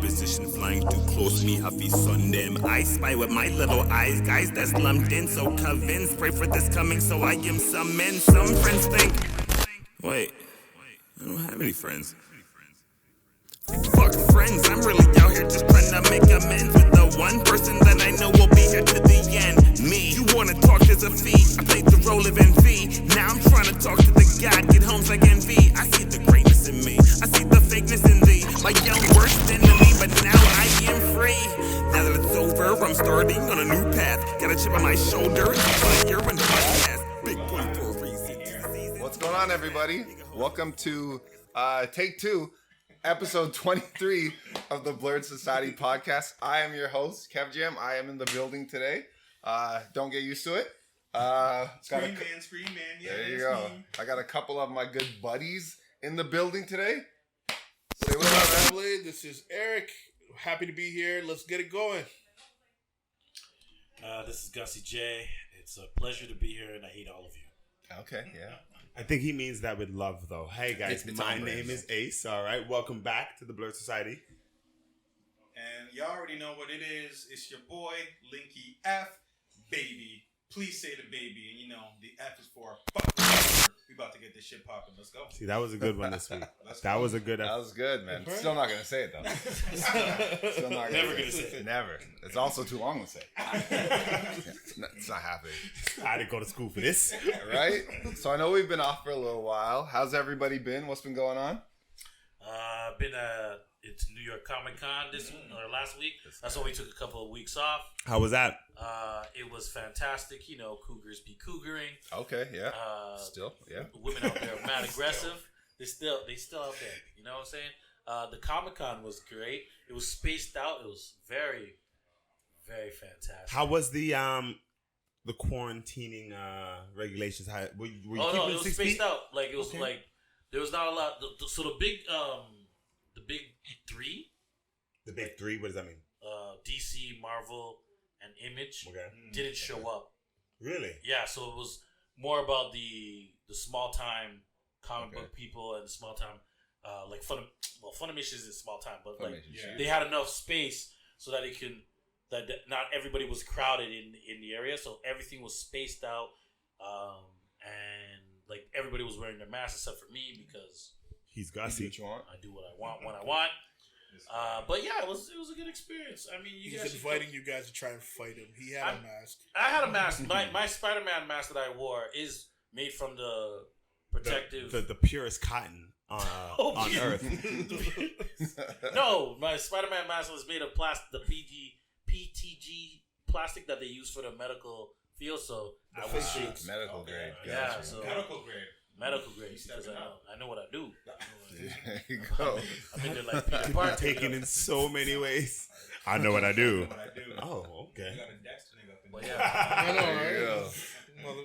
position, flying too close, me happy son them. I spy with my little eyes, guys that's lumped in, so convinced. Pray for this coming, so I am some men. Some friends think, wait, I don't have any friends. Fuck friends, I'm really out here just trying to make amends with the one person that I know will be here to the end. Me, you wanna talk, there's a fee. I played the role of envy. Now I'm trying to talk to the God, get homes like envy. I see the greatness in me, I see the fakeness in thee. My young worst enemy, but now I am free. Now that it's over, I'm starting on a new path. Got a chip on my shoulder, you're in the podcast. Big point for a reason. What's going on, everybody? Welcome to Take Two. Episode 23 of the Blerd Society podcast. I am your host, Kev Jam. I am in the building today. Don't get used to it. Scream man. Yeah, there you go. Me. I got a couple of my good buddies in the building today. Say what's up, family. This is Eric. Happy to be here. Let's get it going. This is Gussie J. It's a pleasure to be here, and I hate all of you. Okay, yeah. I think he means that with love, though. Hey, guys, my name is Ace. All right, welcome back to the Blerd Society. And y'all already know what it is. It's your boy, Linky F, baby. Please say the baby. And you know, the F is for fuck. We about to get this shit popping. Let's go. See, that was a good one this week. That was a good That was good, man. Still not going to say it, though. Still not Never going to say it. Never. It's also too long to say. It's not happening. I didn't go to school for this. Right? So I know we've been off for a little while. How's everybody been? What's been going on? It's New York Comic Con this or last week. That's why we took a couple of weeks off. How was that? It was fantastic. You know, Cougars be Cougaring. Okay, yeah. Still, yeah. Women out there are mad aggressive. They still out there. You know what I'm saying? The Comic Con was great. It was spaced out. It was very, very fantastic. How was the quarantining regulations? How were you keeping no, it was 6 spaced feet? out. Like it was like there was not a lot. So the big three. The big three. What does that mean? DC, Marvel, and Image didn't show up. Really? Yeah. So it was more about the small time comic book people and small time like Funimation isn't small time, but like they had enough space so that it can that not everybody was crowded in the area, so everything was spaced out, and like everybody was wearing their masks except for me because he's Gussie. I do what I want when I want. But yeah, it was a good experience. I mean, he's inviting you guys to try and fight him. He had a mask. I had a mask. My Spider-Man mask that I wore is made from the protective, the purest cotton on Earth. No, my Spider-Man mask was made of plastic, the PTG plastic that they use for the medical field. So I was medical grade. Yeah, so medical grade. Medical grade, because I know what I do. There you go. I've been there like Peter Parker. Taken in so many ways. I know what I do. Oh, okay. You got a Dexter nigga up in But there. yeah. I know, right?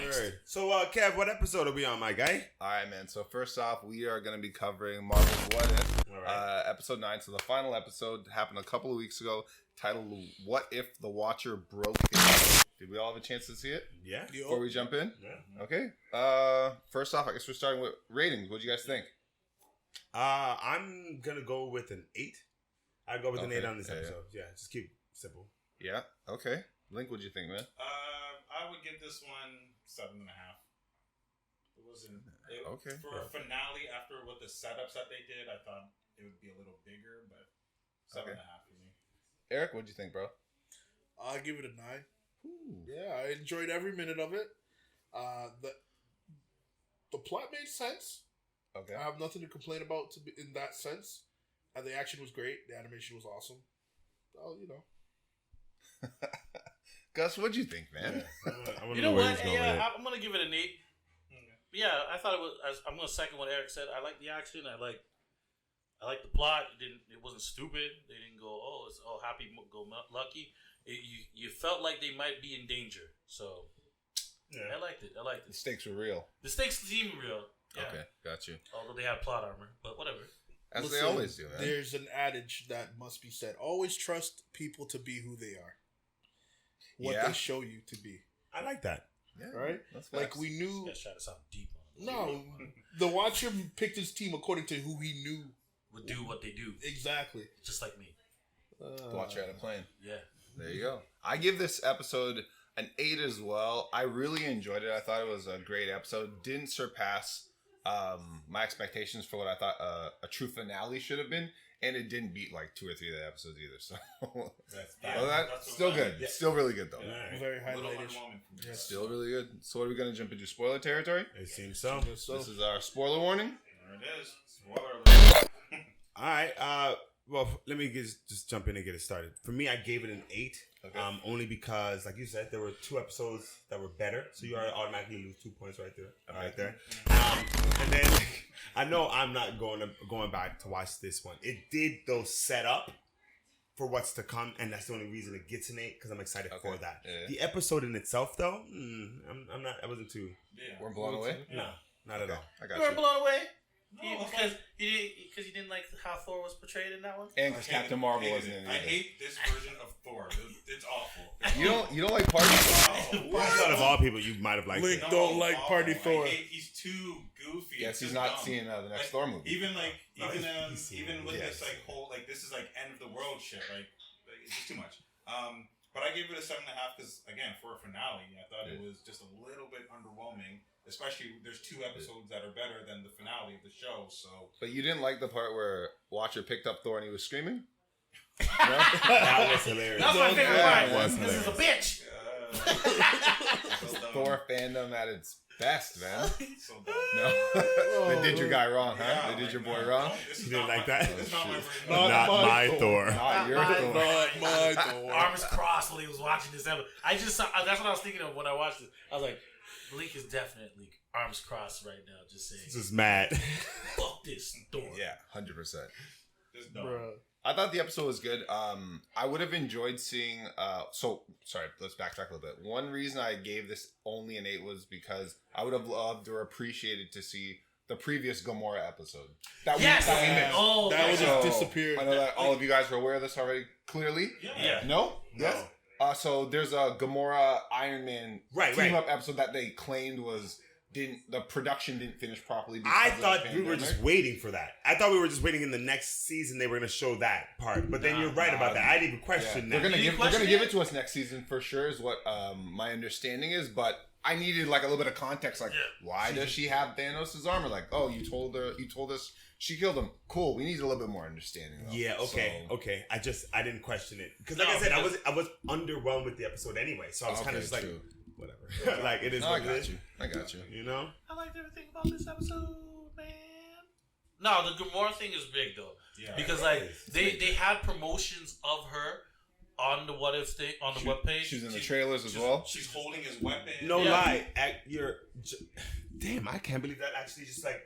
Word. So, Kev, what episode are we on, my guy? All right, man. So first off, we are going to be covering Marvel's What If, episode 9. So the final episode happened a couple of weeks ago, titled "What If the Watcher Broke His?" Did we all have a chance to see it? Yeah. Before we jump in? Yeah. Okay. First off, I guess we're starting with ratings. What do you guys think? I'm going to go with an 8. I'll go with an 8 on this episode. Yeah, just keep it simple. Yeah. Okay. Link, what do you think, man? I would give this one 7.5. It wasn't okay for a finale after what the setups that they did. I thought it would be a little bigger, but 7.5 for me. Eric, what do you think, bro? I'll give it a 9. Ooh. Yeah, I enjoyed every minute of it. The plot made sense. Okay. I have nothing to complain about in that sense. And the action was great. The animation was awesome. Oh, you know. Gus, what'd you think, man? Yeah. You know what? Yeah, I'm gonna give it an 8. Yeah, I thought it was. I'm gonna second what Eric said. I like the action. I like the plot. It wasn't stupid. They didn't go, it's happy go lucky. You felt like they might be in danger. So yeah, I liked it. The stakes were real. The stakes seem real. Yeah. Okay, got you. Although they had plot armor, but whatever. As they always do, man. There's an adage that must be said. Always trust people to be who they are. What they show you to be. I like that. Yeah, right? Like we knew. Let's try to sound deep on it. No, the Watcher picked his team according to who he knew would do what they do. Exactly. Just like me. Watch her at a plane. Yeah. There you go. I give this episode an 8 as well. I really enjoyed it. I thought it was a great episode. Didn't surpass my expectations for what I thought a true finale should have been. And it didn't beat like 2 or 3 of the episodes either. So that's still good. Yeah. Still really good though. Yeah. Very highlighted. Yes. Still really good. So what are we going to jump into spoiler territory? It seems so. This is our spoiler warning. There it is. Spoiler alert. All right. Well, let me just jump in and get it started. For me, I gave it an 8. Okay. Only because, like you said, there were 2 episodes that were better, so you automatically lose 2 points right there. Right there. And then I know I'm not going back to watch this one. It did though set up for what's to come, and that's the only reason it gets an 8 because I'm excited for that. Yeah. The episode in itself, though, I'm not. I wasn't too. Yeah. We're blown away. No, not at all. I got You were blown away. No, Because you didn't like how Thor was portrayed in that one. And because Captain Marvel wasn't in it. I hate this version of Thor. It's awful. You don't like Party Thor? Out of all people, you might have liked Link it. don't like Party Thor. He's too goofy. Yes, he's not seeing the next Thor movie. Even seen with it. this like whole this is like end of the world shit. Like it's just too much. But I gave it a 7.5 because again for a finale, I thought it was just a little bit underwhelming. Especially, there's 2 episodes that are better than the finale of the show. So, but you didn't like the part where Watcher picked up Thor and he was screaming? That was hilarious. That's my favorite part. Was This is a hilarious. bitch. Thor fandom at its best, man. So dumb. No, they did your guy wrong, huh? Yeah, they did your boy no, wrong. this You is didn't not like my- that? This is not my version. Not my Thor. Not your Thor. Not my Thor. Arms crossed while he was watching this episode. I just saw. That's what I was thinking of when I watched it. I was like, Link is definitely arms crossed right now, just saying. Just mad. Fuck this Thor. Yeah, 100%. This is dumb. Bruh. I thought the episode was good. I would have enjoyed seeing. Sorry, let's backtrack a little bit. One reason I gave this only an 8 was because I would have loved or appreciated to see the previous Gamora episode. That Yes. we missed. Oh, That was So, just disappeared. I know that all of you guys are aware of this already. Clearly, yeah. no, yes. So there's a Gamora Iron Man team up episode that they claimed the production didn't finish properly. I thought we were just waiting for that. I thought we were just waiting in the next season they were going to show that part. But then you're right about that. I didn't even question that. They're gonna give it to us next season for sure, is what my understanding is. But I needed like a little bit of context. Like, why does she have Thanos' armor? Like, oh, you told us she killed him. Cool. We need a little bit more understanding. Though. Yeah. Okay. So, okay. I didn't question it because, like I said, I was underwhelmed with the episode anyway. So I was kind of just like, whatever. Like it is. No, what I got it is. you. I got you. You know. I liked everything about this episode, man. No, the Gamora thing is big though, because like they had promotions of her on the What If thing on the webpage. She's in the trailers as well. She's holding his weapon. No lie. Damn, I can't believe that actually just like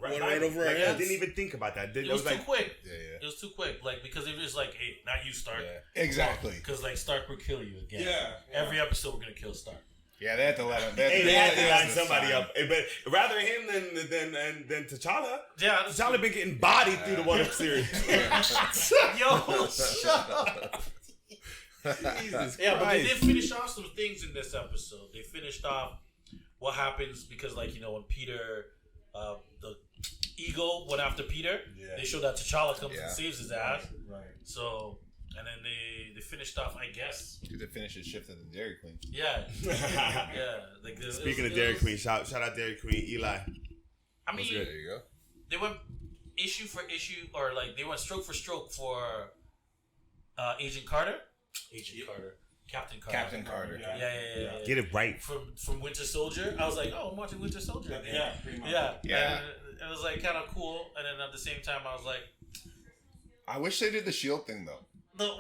right over our I heads. didn't even think about that. It was too quick. Yeah. It was too quick. Like because it was like, hey, not you, Stark. Yeah. Exactly. Because like Stark will kill you again. Yeah. Every episode we're gonna kill Stark. Yeah, they had to let him. They had to line somebody up, but rather him than T'Challa. Yeah, T'Challa been getting bodied through the What If series. Yo, shut up. Jesus Yeah, but they Christ. did finish off some things in this episode. They finished off what happens because, like, you know, when Peter, the Eagle went after Peter, they showed that T'Challa comes and saves his ass. Right. So, and then they finished off, I guess. Because they finished his shift at the Dairy Queen. Yeah. Yeah. Like, Speaking of Dairy Queen, shout out Dairy Queen, Eli. I mean, There you go. they went issue for issue, or like they went stroke for stroke for Agent Carter. Captain Carter. Captain Carter. Yeah. Get it right. From Winter Soldier. I was like, oh, I'm watching Winter Soldier again. Yeah, pretty much. Yeah. And it was like kind of cool, and then at the same time, I was like, I wish they did the shield thing though.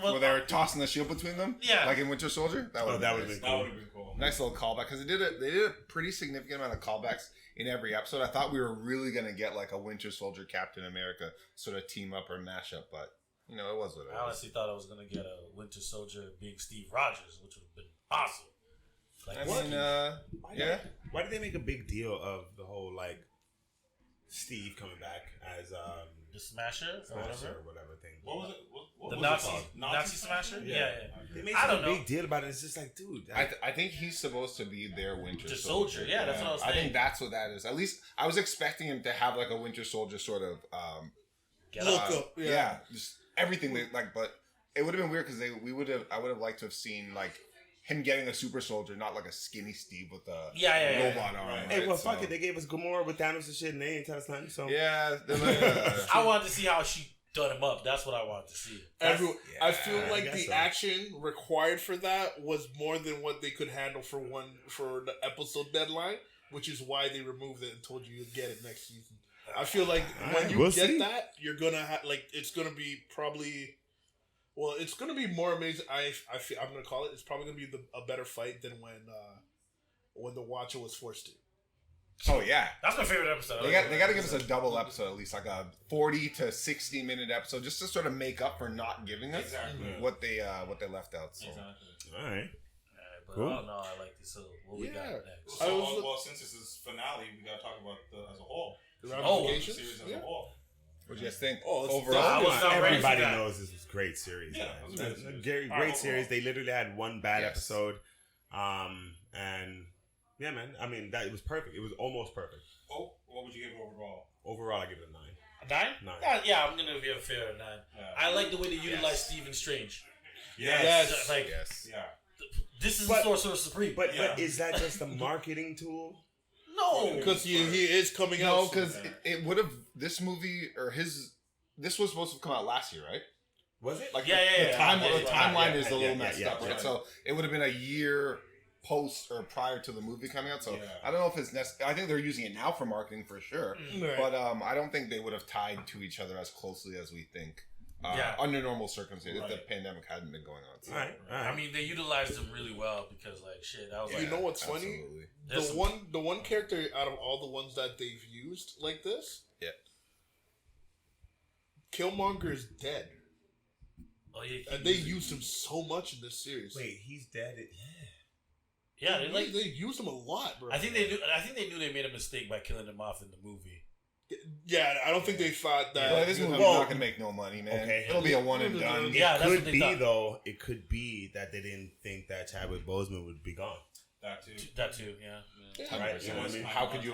well, Where they were tossing the shield between them. Yeah. Like in Winter Soldier. That would have been cool. cool. Nice little callback because they did a pretty significant amount of callbacks in every episode. I thought we were really gonna get like a Winter Soldier Captain America sort of team up or mashup, but you know it was what it was. I honestly thought I was gonna get a Winter Soldier being Steve Rogers, which would have been awesome. Like, Why did they make a big deal of the whole like Steve coming back as the Smasher or whatever thing? What was it? What the was Nazi it called? Nazi Smasher? Yeah. They made I such don't a know. big deal about it. It's just like, dude. I think he's supposed to be their Winter The Soldier. Soldier. Yeah, that's what I was I saying. think that's what that is. At least I was expecting him to have like a Winter Soldier sort of Get Look Up. up. Yeah, just everything they like. But it would have been weird because I would have liked to have seen like him getting a super soldier, not like a skinny Steve with a robot arm. Right? Hey, well, fuck it. They gave us Gamora with Thanos and shit, and they ain't tell us nothing. So yeah, they're like, I wanted to see how she done him up. That's what I wanted to see. I feel I like guess the so. action required for that was more than what they could handle for the episode deadline, which is why they removed it and told you you'd get it next season. I feel like when you We'll get see. that, you're gonna have it's gonna be probably. Well, it's gonna be more amazing. I'm gonna call it. It's probably gonna be a better fight than when the Watcher was forced to. oh yeah. That's my favorite episode. They got to give us a double episode, at least like a 40 to 60 minute episode, just to sort of make up for not giving us what they left out. So. all right. But Cool. I don't know. I like this. So what we got next? So, well, since this is finale, we gotta talk about as a whole. The The ramifications. series as a whole. What do you guys think? Oh, it's Overall, I was not ready for Everybody that. knows this was a great series. Yeah, man. it was a good series. Great Alright, series. overall. They literally had one bad Yes. episode, and yeah, man. I mean, it was perfect. It was almost perfect. Oh, what would you give overall? Overall, I give it a 9. A 9? 9. Yeah, I'm gonna give a fair 9. Yeah. I like the way they utilize Stephen Strange. Yes. Like yes. Yeah. this is But- the Sorcerer Supreme. But Yeah. but is that just a marketing tool? no, Because he is coming No, out. because soon. it would have this movie or this was supposed to come out last year, right? Was it? Like Yeah, the timeline yeah, is a yeah, little yeah, messed yeah, up, right? yeah. So it would have been a year post or prior to the movie coming out. So Yeah. I don't know if it's necessary. I think they're using it now for marketing for sure, Right. but I don't think they would have tied to each other as closely as we think. Under normal circumstances, if the pandemic hadn't been going on. So. All right. I mean they utilized him really well because like shit. I was You like, know what's funny? Absolutely. The one character out of all the ones that they've used like this, Yeah. Killmonger is dead, oh yeah, and they used him so much in this series. Wait, he's dead. yeah, they like. they used him a lot, bro. I think they knew they made a mistake by killing him off in the movie. Yeah, I don't think they thought that. Well, this movie's Well, not gonna make no money, man. okay. It'll be a one and done. Yeah, It that's what could they be thought. though. It could be that they didn't think that Chadwick Boseman would be gone. That too. That too, yeah. Yeah. Right. You know what I mean? How could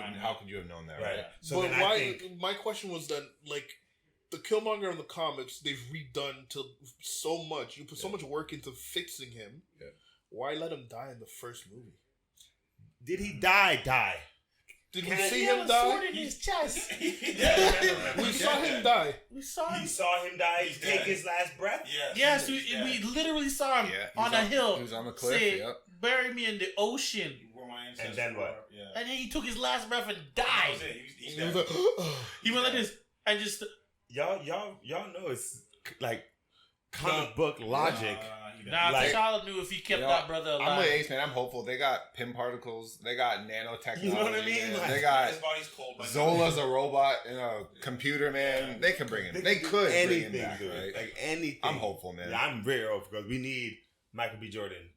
you have known that? Right. Right. So but then why? I think My question was that like the Killmonger in the comics, they've redone to so much. You put so much work into fixing him. Yeah. Why let him die in the first movie? did he die? Did we Can see He him had a sword die? in his chest. We saw him die. We saw He him. saw him die. He's Take dead. his last breath. Yes, we literally saw him Yeah, he on was a hill. He was on the cliff. Say, Yep. bury me in the ocean. Where my ancestors And then what? were. Yeah. And then he took his last breath and That died. was it. He's He was dead. like, He went like this and just. Y'all know it's like comic book logic. He dead. Nah, Like- T'Challa knew if he kept You know, that brother I'm alive. with Ace, man. I'm hopeful. They got PIM particles. They got nanotechnology. You know what I mean? man. Like- They got His body's cold. By now. Zola's a robot and a computer, man. They could bring him. They do could bring anything, him back, dude. right? Like anything. I'm hopeful, man. Yeah, I'm very hopeful because we need Michael B. Jordan.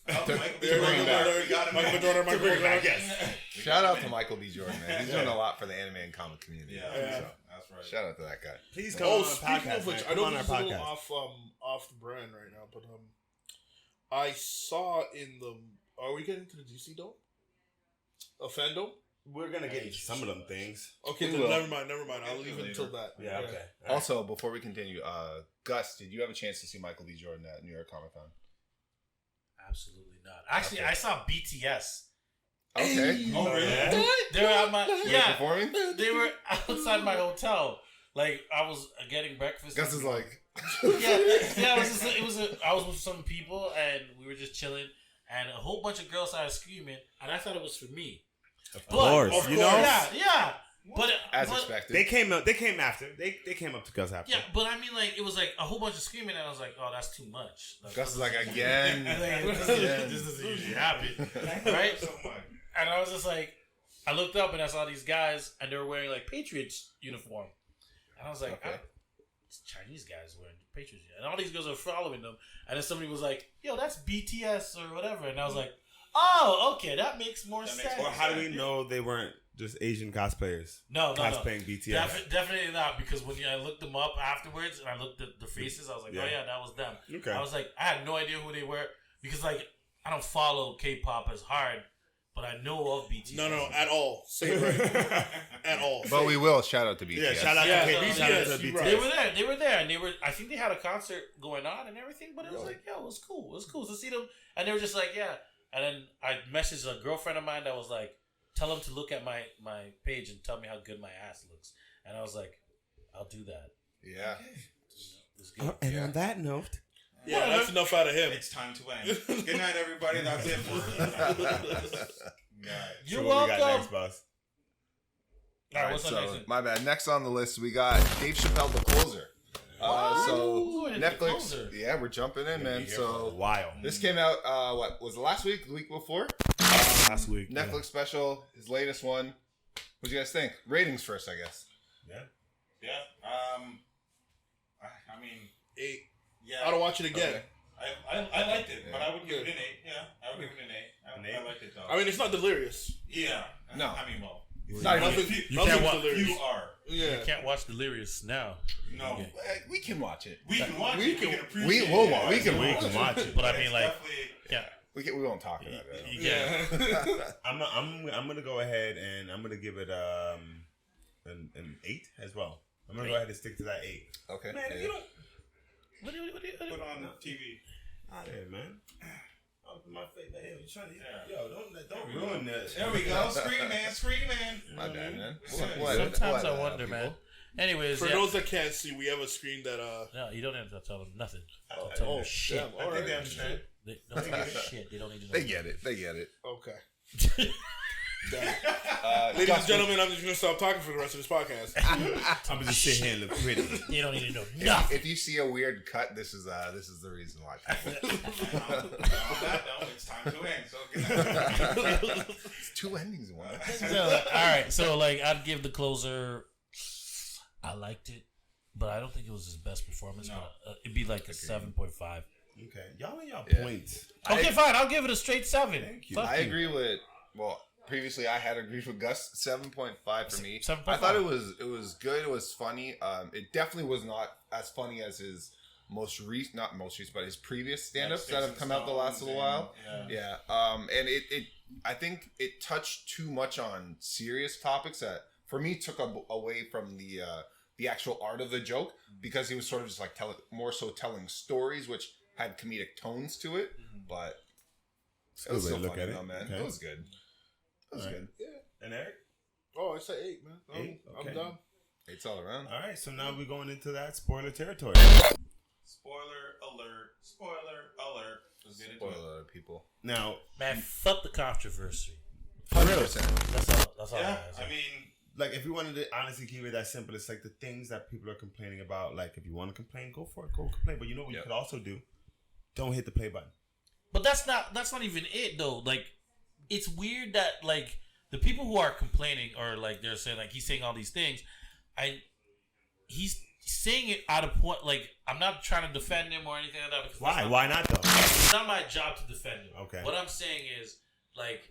Michael B. to bring Jordan, him back. we got him Michael back. Jordan, Michael bring him Jordan. back, yes. Shout out to Michael B. Jordan, man. He's doing a lot for the anime and comic community. Yeah, man. So, that's right. shout out to that guy. Please come Oh, on our speaking podcast, of which, man. I Come know on our this is a little podcast. off the brand right now, but I saw in the. Are we getting to the DC Dome? A fandom? We're gonna get into some of them things. Okay, We then will. never mind. I'll Get leave to it it until later. that. Yeah. Okay. All right. Also, before we continue, Gus, did you have a chance to see Michael B. Jordan at New York Comic Con? Absolutely not. Actually, Okay. I saw BTS. Okay. Oh, really? Yeah. They were at my Were they yeah. performing? They were outside my hotel. Like I was getting breakfast. Gus is like, yeah. I was with some people and we were just chilling, and a whole bunch of girls started screaming, and I thought it was for me. Of But- course. Of You course. know. Yeah. But as but- expected. They came up. They came after. They came up to Gus after. Yeah, but I mean, like, it was like a whole bunch of screaming, and I was like, "Oh, that's too much." Like, Gus is like, again. this doesn't usually happen, right? So much. And I was just like, I looked up and I saw these guys, and they were wearing like Patriots uniform, and I was like, Okay. it's Chinese guys wearing Patriots, and all these girls are following them, and then somebody was like, "Yo, that's BTS or whatever," and I was like, "Oh, okay, that makes more That makes sense." Or how do we know they weren't just Asian cosplayers No. cosplaying BTS? Definitely not, because when I looked them up afterwards and I looked at the faces, I was like, Yeah. oh yeah, that was them. Okay. I was like, I had no idea who they were because like I don't follow K-pop as hard, but I know of BTS. No, at all. Say it right. At all. But we will shout out to BTS. Yeah, shout out to BTS. Shout out to BTS. They were there, and I think they had a concert going on and everything. But it was like, yo, it was cool. It was cool to see them, and they were just like, yeah. And then I messaged a girlfriend of mine that was like, tell him to look at my page and tell me how good my ass looks. And I was like, I'll do that. Yeah. And on that note. Yeah, that's enough out of him. It's time to end. Good night, everybody. That's it for You're so welcome. We got next, boss. All right, what's on next? My bad. Next on the list, we got Dave Chapelle, The Closer. Ooh, Netflix. Yeah, we're jumping in, man. So wild. This came out. What was it, last week? The week before? Last week. Netflix special. His latest one. What do you guys think? Ratings first, I guess. Yeah. I mean, 8. yeah. I don't watch it again. Okay. I liked it, but I would give Good. it an 8. Yeah, I would give it an 8. I liked it though. I mean, it's not delirious. Yeah. No. I mean, well, Not even- Nothing, You nothing's can't watch- delirious. you are. Yeah. You can't watch Delirious now. No. Okay. We can watch it. We can watch We it. can- We can appreciate we it. will Yeah, watch- we can watch it. But I It's mean, like, definitely- yeah, We won't talk about it. you can't. Yeah. I'm gonna go ahead and I'm gonna give it an 8 as well. I'm gonna go ahead and stick to that 8. Okay. Man, Yeah. you don't What do you Put on TV. out there, man. Open my face, man. You trying to, Yeah. yo, don't ruin this. There we go. Screen man. My bad, man. Sometimes I wonder, man. Anyways, For yeah. those that can't see, we have a screen that No, you don't have to tell them nothing. Oh, Tell them oh, shit. damn, all I think right. they understand. They don't give a shit. They don't need to know. They get it. They get it. Okay. Damn. Ladies and gentlemen, I'm just gonna stop talking for the rest of this podcast. I'm gonna just sit here and look pretty. You don't need to know nothing. If you see a weird cut, this is the reason why. On that note, it's time to end. So good night. It's 2 endings in one. So, all right, so like I'd give The Closer. I liked it, but I don't think it was his best performance. No. But, it'd be like a 7.5. Okay, y'all and y'all Yeah. points. Okay, fine. I'll give it a straight 7. Thank you. Fuck I you. agree with. Well, previously I had agreed with Gus. 7.5 for me. 7.5. I thought it was good. It was funny. It definitely was not as funny as his not most recent, but his previous stand-ups that have come out the last little while. Yeah. Yeah. And it I think it touched too much on serious topics that for me took away from the actual art of the joke, because he was sort of just like telling stories which had comedic tones to it, but it was still funny though, man. Okay. It was good. It was good. And Eric? Oh, I said 8, man. 8? Okay. I'm done. It's all around. All right, so now we're going into that spoiler territory. Spoiler alert. Let's get into it. Spoiler alert, people. Now, Man, fuck the controversy. 100%. That's all. Yeah, I I mean, like, if we wanted to honestly keep it that simple, it's like the things that people are complaining about. Like, if you want to complain, go for it. Go complain. But you know what you could also do? Don't hit the play button. But that's not even it though. Like, it's weird that like the people who are complaining or like they're saying like he's saying all these things, he's saying it out of point. Like, I'm not trying to defend him or anything like that. Because Why? Why not though? It's not my job to defend him. Okay. What I'm saying is like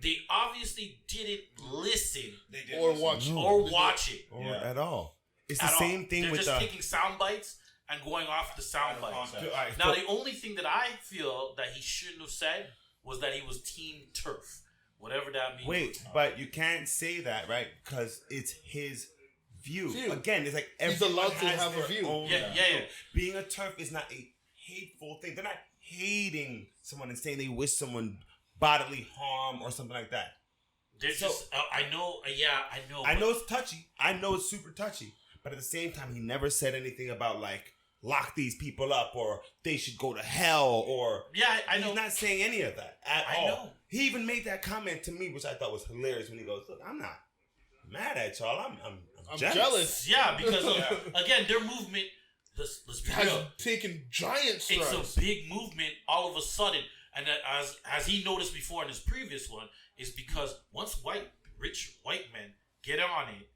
they obviously didn't listen they did Or listen. watch. or watch it Or Yeah. at all. It's the at all. same thing They're with just the. taking sound bites and going off the sound bites. Concept. All right, Now, so- the only thing that I feel that he shouldn't have said was that he was Team Turf, whatever that means. Wait, but you can't say that, right? Because it's his view. View. Again, it's like He's everyone allowed to has have a their view. own Yeah. Being a turf is not a hateful thing. They're not hating someone and saying they wish someone bodily harm or something like that. They're So- just, I know. I know. I know it's touchy. I know it's super touchy. But at the same time, he never said anything about like lock these people up or they should go to hell or Yeah, I know. He's not saying any of that at I all. know. He even made that comment to me, which I thought was hilarious when he goes, "Look, I'm not mad at y'all. I'm jealous." Yeah, because again, their movement. Let's be Has real. taken giant strides. It's a big movement all of a sudden, and that as he noticed before in his previous one, is because once rich white men get on it,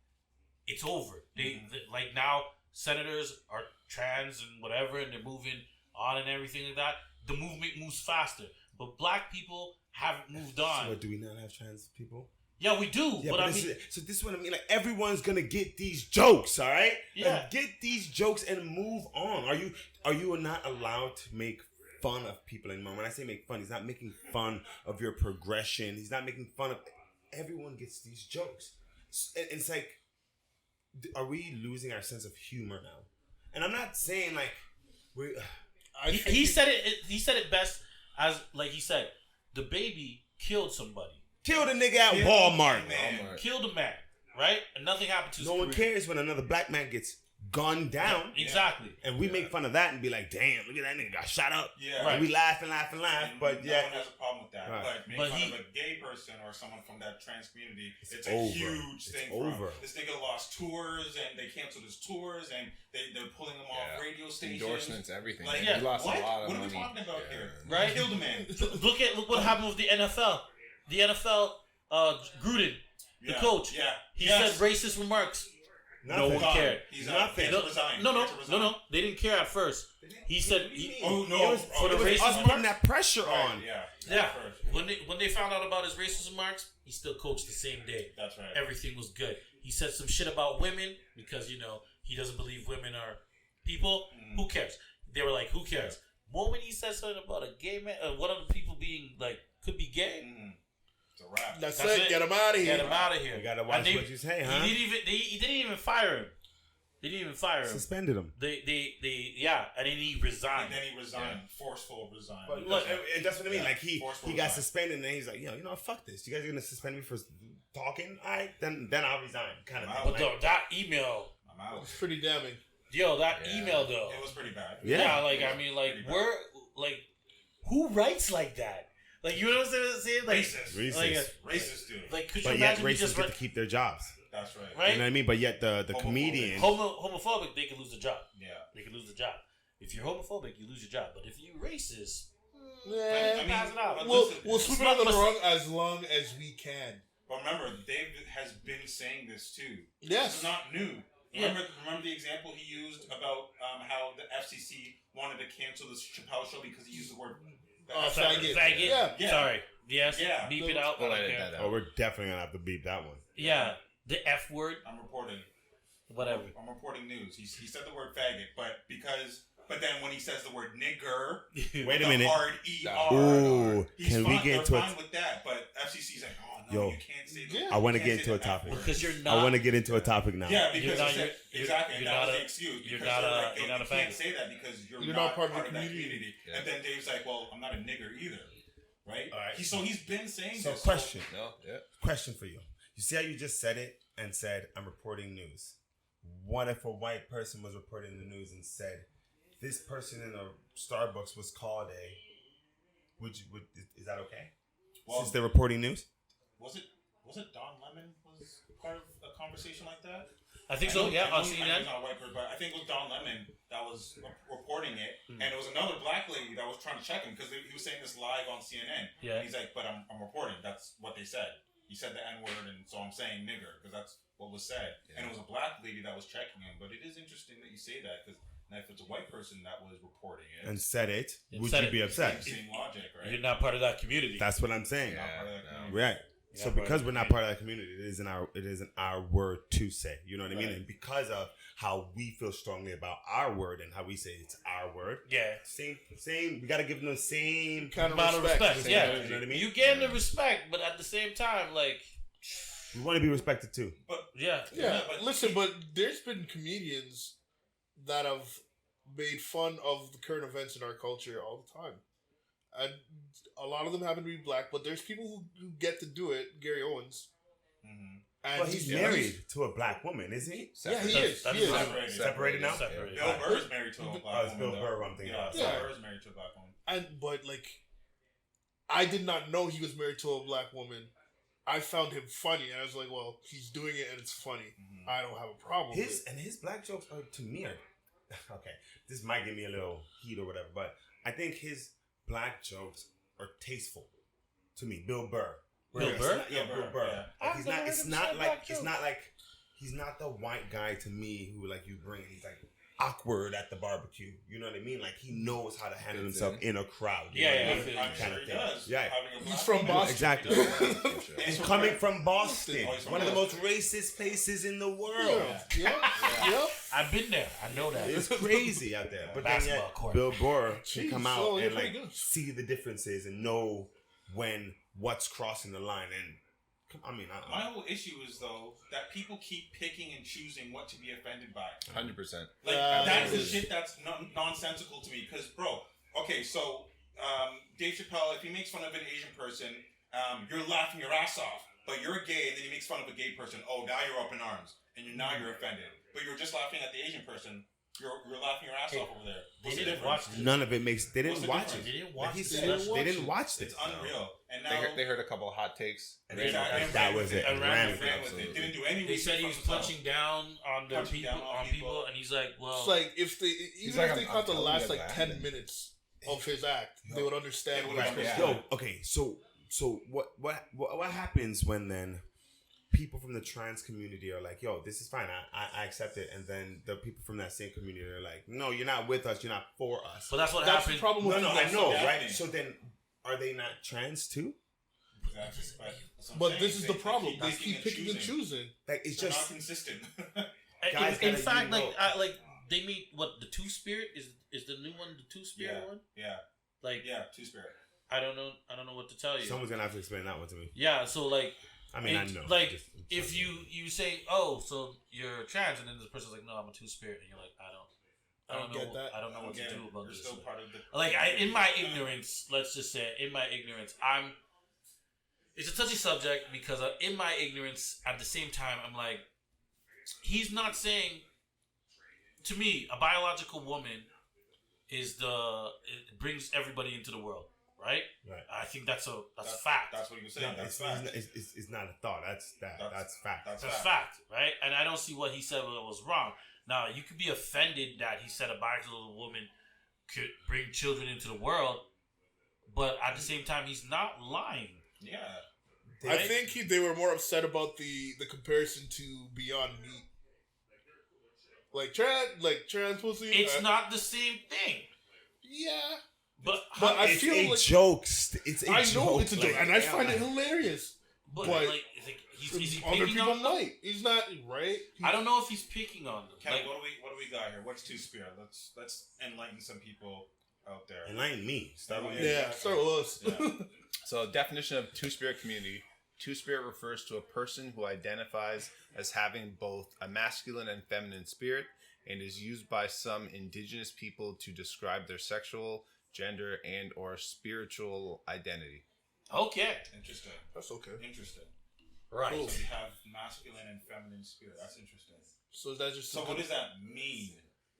it's over. They like now senators are trans and whatever, and they're moving on and everything like that. The movement moves faster, but black people haven't moved on. So what, do we not have trans people? Yeah, we do. Yeah, but I this mean, is what I mean. Like, everyone's gonna get these jokes, all right? Yeah. Like, get these jokes and move on. Are you not allowed to make fun of people anymore. When I say make fun, he's not making fun of your progression. He's not making fun of. Everyone gets these jokes. It's like, are we losing our sense of humor now? And I'm not saying like we. He said it. He said it best as like he said, the baby killed somebody. Killed a nigga at Walmart. Killed a man, right? And nothing happened to his No one cares when another black man gets gunned down. Exactly. And we make fun of that and be like, damn, look at that nigga got shot up. Yeah. And we laugh and laugh and laugh. And but no yeah. one has a problem with that. Right. But make fun of a gay person or someone from that trans community, it's a huge thing. This nigga lost tours and they canceled his tours and they're pulling him off radio stations. Endorsements, everything. Like, he lost a lot of what money. are we talking about here? Right? Killed a man. Look what happened with the NFL. The NFL, Gruden, the coach. Yeah. He said racist remarks. Nothing. No one cared. He's Nothing. No. They didn't care at first. He said, for the racist putting that pressure on. Yeah. When they found out about his racist remarks, he still coached the same day. That's right. Everything was good. He said some shit about women because he doesn't believe women are people. Who cares? They were like, who cares? Moment he said something about a gay man, one of the people being like could be gay. It's a wrap. That's it. Get him out of here. Get him out of here. You gotta watch what you say, huh? He didn't even fire him. They didn't even fire him. Suspended him. And then he resigned. Forceful resign. But look, and that's what I mean. Like he got suspended, and then he's like, fuck this. You guys are gonna suspend me for talking? All right, then I'll resign. Kind of. But though, that email, I'm out. It's pretty damning. Yo, that email though. It was pretty bad. Yeah, who writes like that? Like, you know what I'm saying? Like, Racist dude. Like, could you But yet imagine racists get to keep their jobs. That's right. Right? You know what I mean? But yet the comedian. Homophobic, they can lose the job. Yeah. They can lose the job. If you're homophobic, you lose your job. But if you're racist, pass it out. We'll sweep it under the rug as long as we can. But remember, Dave has been saying this too. Yes. This is not new. Remember the example he used about how the FCC wanted to cancel the Chappelle show because he used the word faggot. Yeah. Sorry. Yes. Yeah. Beep it out. Oh, we're definitely gonna have to beep that one. Yeah. The F word. I'm reporting. Whatever. I'm reporting news. He said the word faggot, but then when he says the word nigger, wait a minute. Hard ER. Ooh, can we get into fine with that? But FCC's like, you can't say that. I want to get into a topic. Because you're not. I want to get into a topic now. Yeah, because exactly. That was the excuse. You're not a you faggot. can't say that because you're not part of that community. Yeah. And then Dave's like, well, I'm not a nigger either. Right? All right. So he's been saying this. Question. Question for you. You see how you just said it and said, I'm reporting news. What if a white person was reporting the news and said, this person in a Starbucks was called is that okay? Well, since they're reporting news? Was it Don Lemon was part of a conversation like that? I think so. Yeah, on CNN. Not a white person, but I think it was Don Lemon that was reporting it, and it was another black lady that was trying to check him because he was saying this live on CNN. Yeah, and he's like, "But I'm reporting. That's what they said. He said the N-word, and so I'm saying nigger because that's what was said." Yeah. And it was a black lady that was checking him. But it is interesting that you say that because now if it's a white person that was reporting it and said it, would you be upset? Same logic, right? You're not part of that community. That's what I'm saying. Right. So Yeah, because we're not part of that community, it isn't our word to say. You know what I mean? And because of how we feel strongly about our word and how we say it's our word. Yeah. Same. We got to give them the same kind of amount of respect. Yeah. You know what I mean? You get the respect, but at the same time, like, we want to be respected too. But but there's been comedians that have made fun of the current events in our culture all the time. And a lot of them happen to be black, but there's people who get to do it. Gary Owens. Mm-hmm. And he's married to a black woman, isn't he? Separated. Yeah, he is. Separated now? Separated. Bill Burr is married to a black woman. It's Bill Burr, I'm thinking about. Bill Burr is married to a black woman. But I did not know he was married to a black woman. I found him funny, and I was like, well, he's doing it, and it's funny. Mm-hmm. I don't have a problem with it. And his black jokes are, to me, okay, this might give me a little heat or whatever, but I think his black jokes are tasteful to me. Bill Burr. Bill Burr? Bill Burr. Yeah. It's not like he's not the white guy to me who like you bring. He's like awkward at the barbecue. You know what I mean? Like he knows how to handle himself in a crowd. I'm sure he does. Yeah. He's from Boston. Exactly. He's coming from Boston. One of the most racist places in the world. Yeah. I've been there. I know that. It's crazy out there. But then Basketball yet, court. Bill Burr can come out so you're and like pretty good. see the differences and know when what's crossing the line. And my whole issue is though that people keep picking and choosing what to be offended by. 100%. Like that's the shit that's nonsensical to me. Because bro, okay, so Dave Chapelle, if he makes fun of an Asian person, you're laughing your ass off. But you're gay, and then he makes fun of a gay person. Oh, now you're up in arms, and you're offended. But you're just laughing at the Asian person. You're laughing your ass off over there. What's the difference? none of it makes. They didn't watch it. They didn't watch it. They didn't watch it. It's unreal. And now They heard a couple of hot takes. And Exactly. that was it. And Ran ran with it. Didn't do any They said he was research on punching down on the Punching people, down on on people, and he's like, well, It's like if they like, if they I'm caught the telling last you, like man. 10 minutes of his act, they would understand They what would was have- going yeah. on. Yo, okay, so what happens when then people from the trans community are like, yo, this is fine, I accept it, and then the people from that same community are like, no, you're not with us, you're not for us. but that's what That's the happened. problem with No, people. I know, that's right? happening. So then, are they not trans too? Exactly. That's what I'm But saying. this is the problem. They picking keep picking and choosing. Like it's They're just not consistent. Guys In gotta fact, know. like they meet what the Two Spirit is the new one, the Two Spirit one. yeah, Like Two Spirit. I don't know what to tell you. someone's gonna have to explain that one to me. Yeah, so like I mean, I know. Like Just- if you say, oh, so you're trans, and then the person's like, no, I'm a Two Spirit, and you're like, I don't know get that. I don't know what to do about You're this. still part of the Like in my ignorance, let's just say, in my ignorance, it's a touchy subject because in my ignorance, at the same time, I'm like, he's not saying, to me, a biological woman it brings everybody into the world, right? Right. I think that's a fact. That's what he was saying. No, That's it's, fact. it's not a thought. That's fact. That's That's fact, right? And I don't see what he said was wrong. Now, you could be offended that he said a biological woman could bring children into the world, but at the same time, he's not lying. Yeah. I think they were more upset about the comparison to Beyond Meat. Like trans pussy. It's not the same thing. Yeah. But I It's feel a like joke. It's a I joke. know it's a joke, Like, and I find it hilarious. but But like, is he other picking people on them? might. He's not right. I don't know if he's picking on them. Ken, Like, what do we got here? What's Two Spirit? Let's enlighten some people out there. Enlighten me. Start with me. Yeah, start with us. Yeah. So, definition of Two-Spirit community. Two-Spirit refers to a person who identifies as having both a masculine and feminine spirit and is used by some indigenous people to describe their sexual, gender, and or spiritual identity. okay, Interesting. That's okay. Interesting. right. Cool. So you have masculine and feminine spirit. That's interesting. So that's just So what does that mean?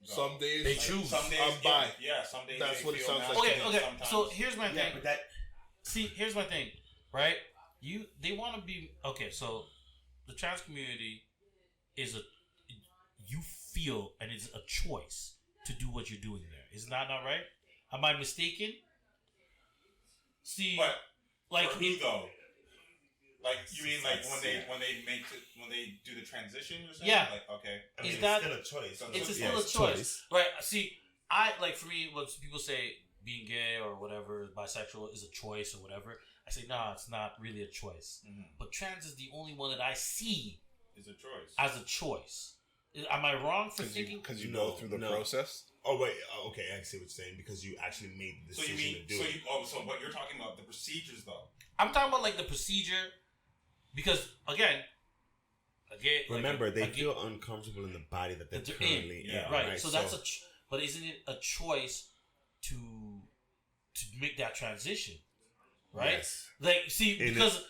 though? some days They choose. Some days, I'm bi. Yeah, some days That's they what it feel sounds like. masculine, Okay. sometimes- So here's my Yeah, thing. but that See, here's my thing, right? They want to be okay. So the trans community is you feel, and it's a choice to do what you're doing there. Is that not right? Am I mistaken? See, But like for who though? Like you mean like when they do the transition or something? Yeah. Like okay. I mean, Is it's that- still a choice. It's still a choice, right? See, I like for me, when people say being gay or whatever, bisexual is a choice or whatever, I say no, it's not really a choice. Mm-hmm. But trans is the only one that I see It's a choice. as a choice. Am I wrong for thinking? Because you No, go through the no. process. Oh wait, okay, I see what you're saying because you actually made the So you decision mean to do it. so what you're talking about the procedures though? I'm talking about like the procedure, because again, Remember, they feel uncomfortable in the body that they're that they're currently in, in. yeah, right? So that's but isn't it a choice to make that transition, right? Yes. Like, see, In because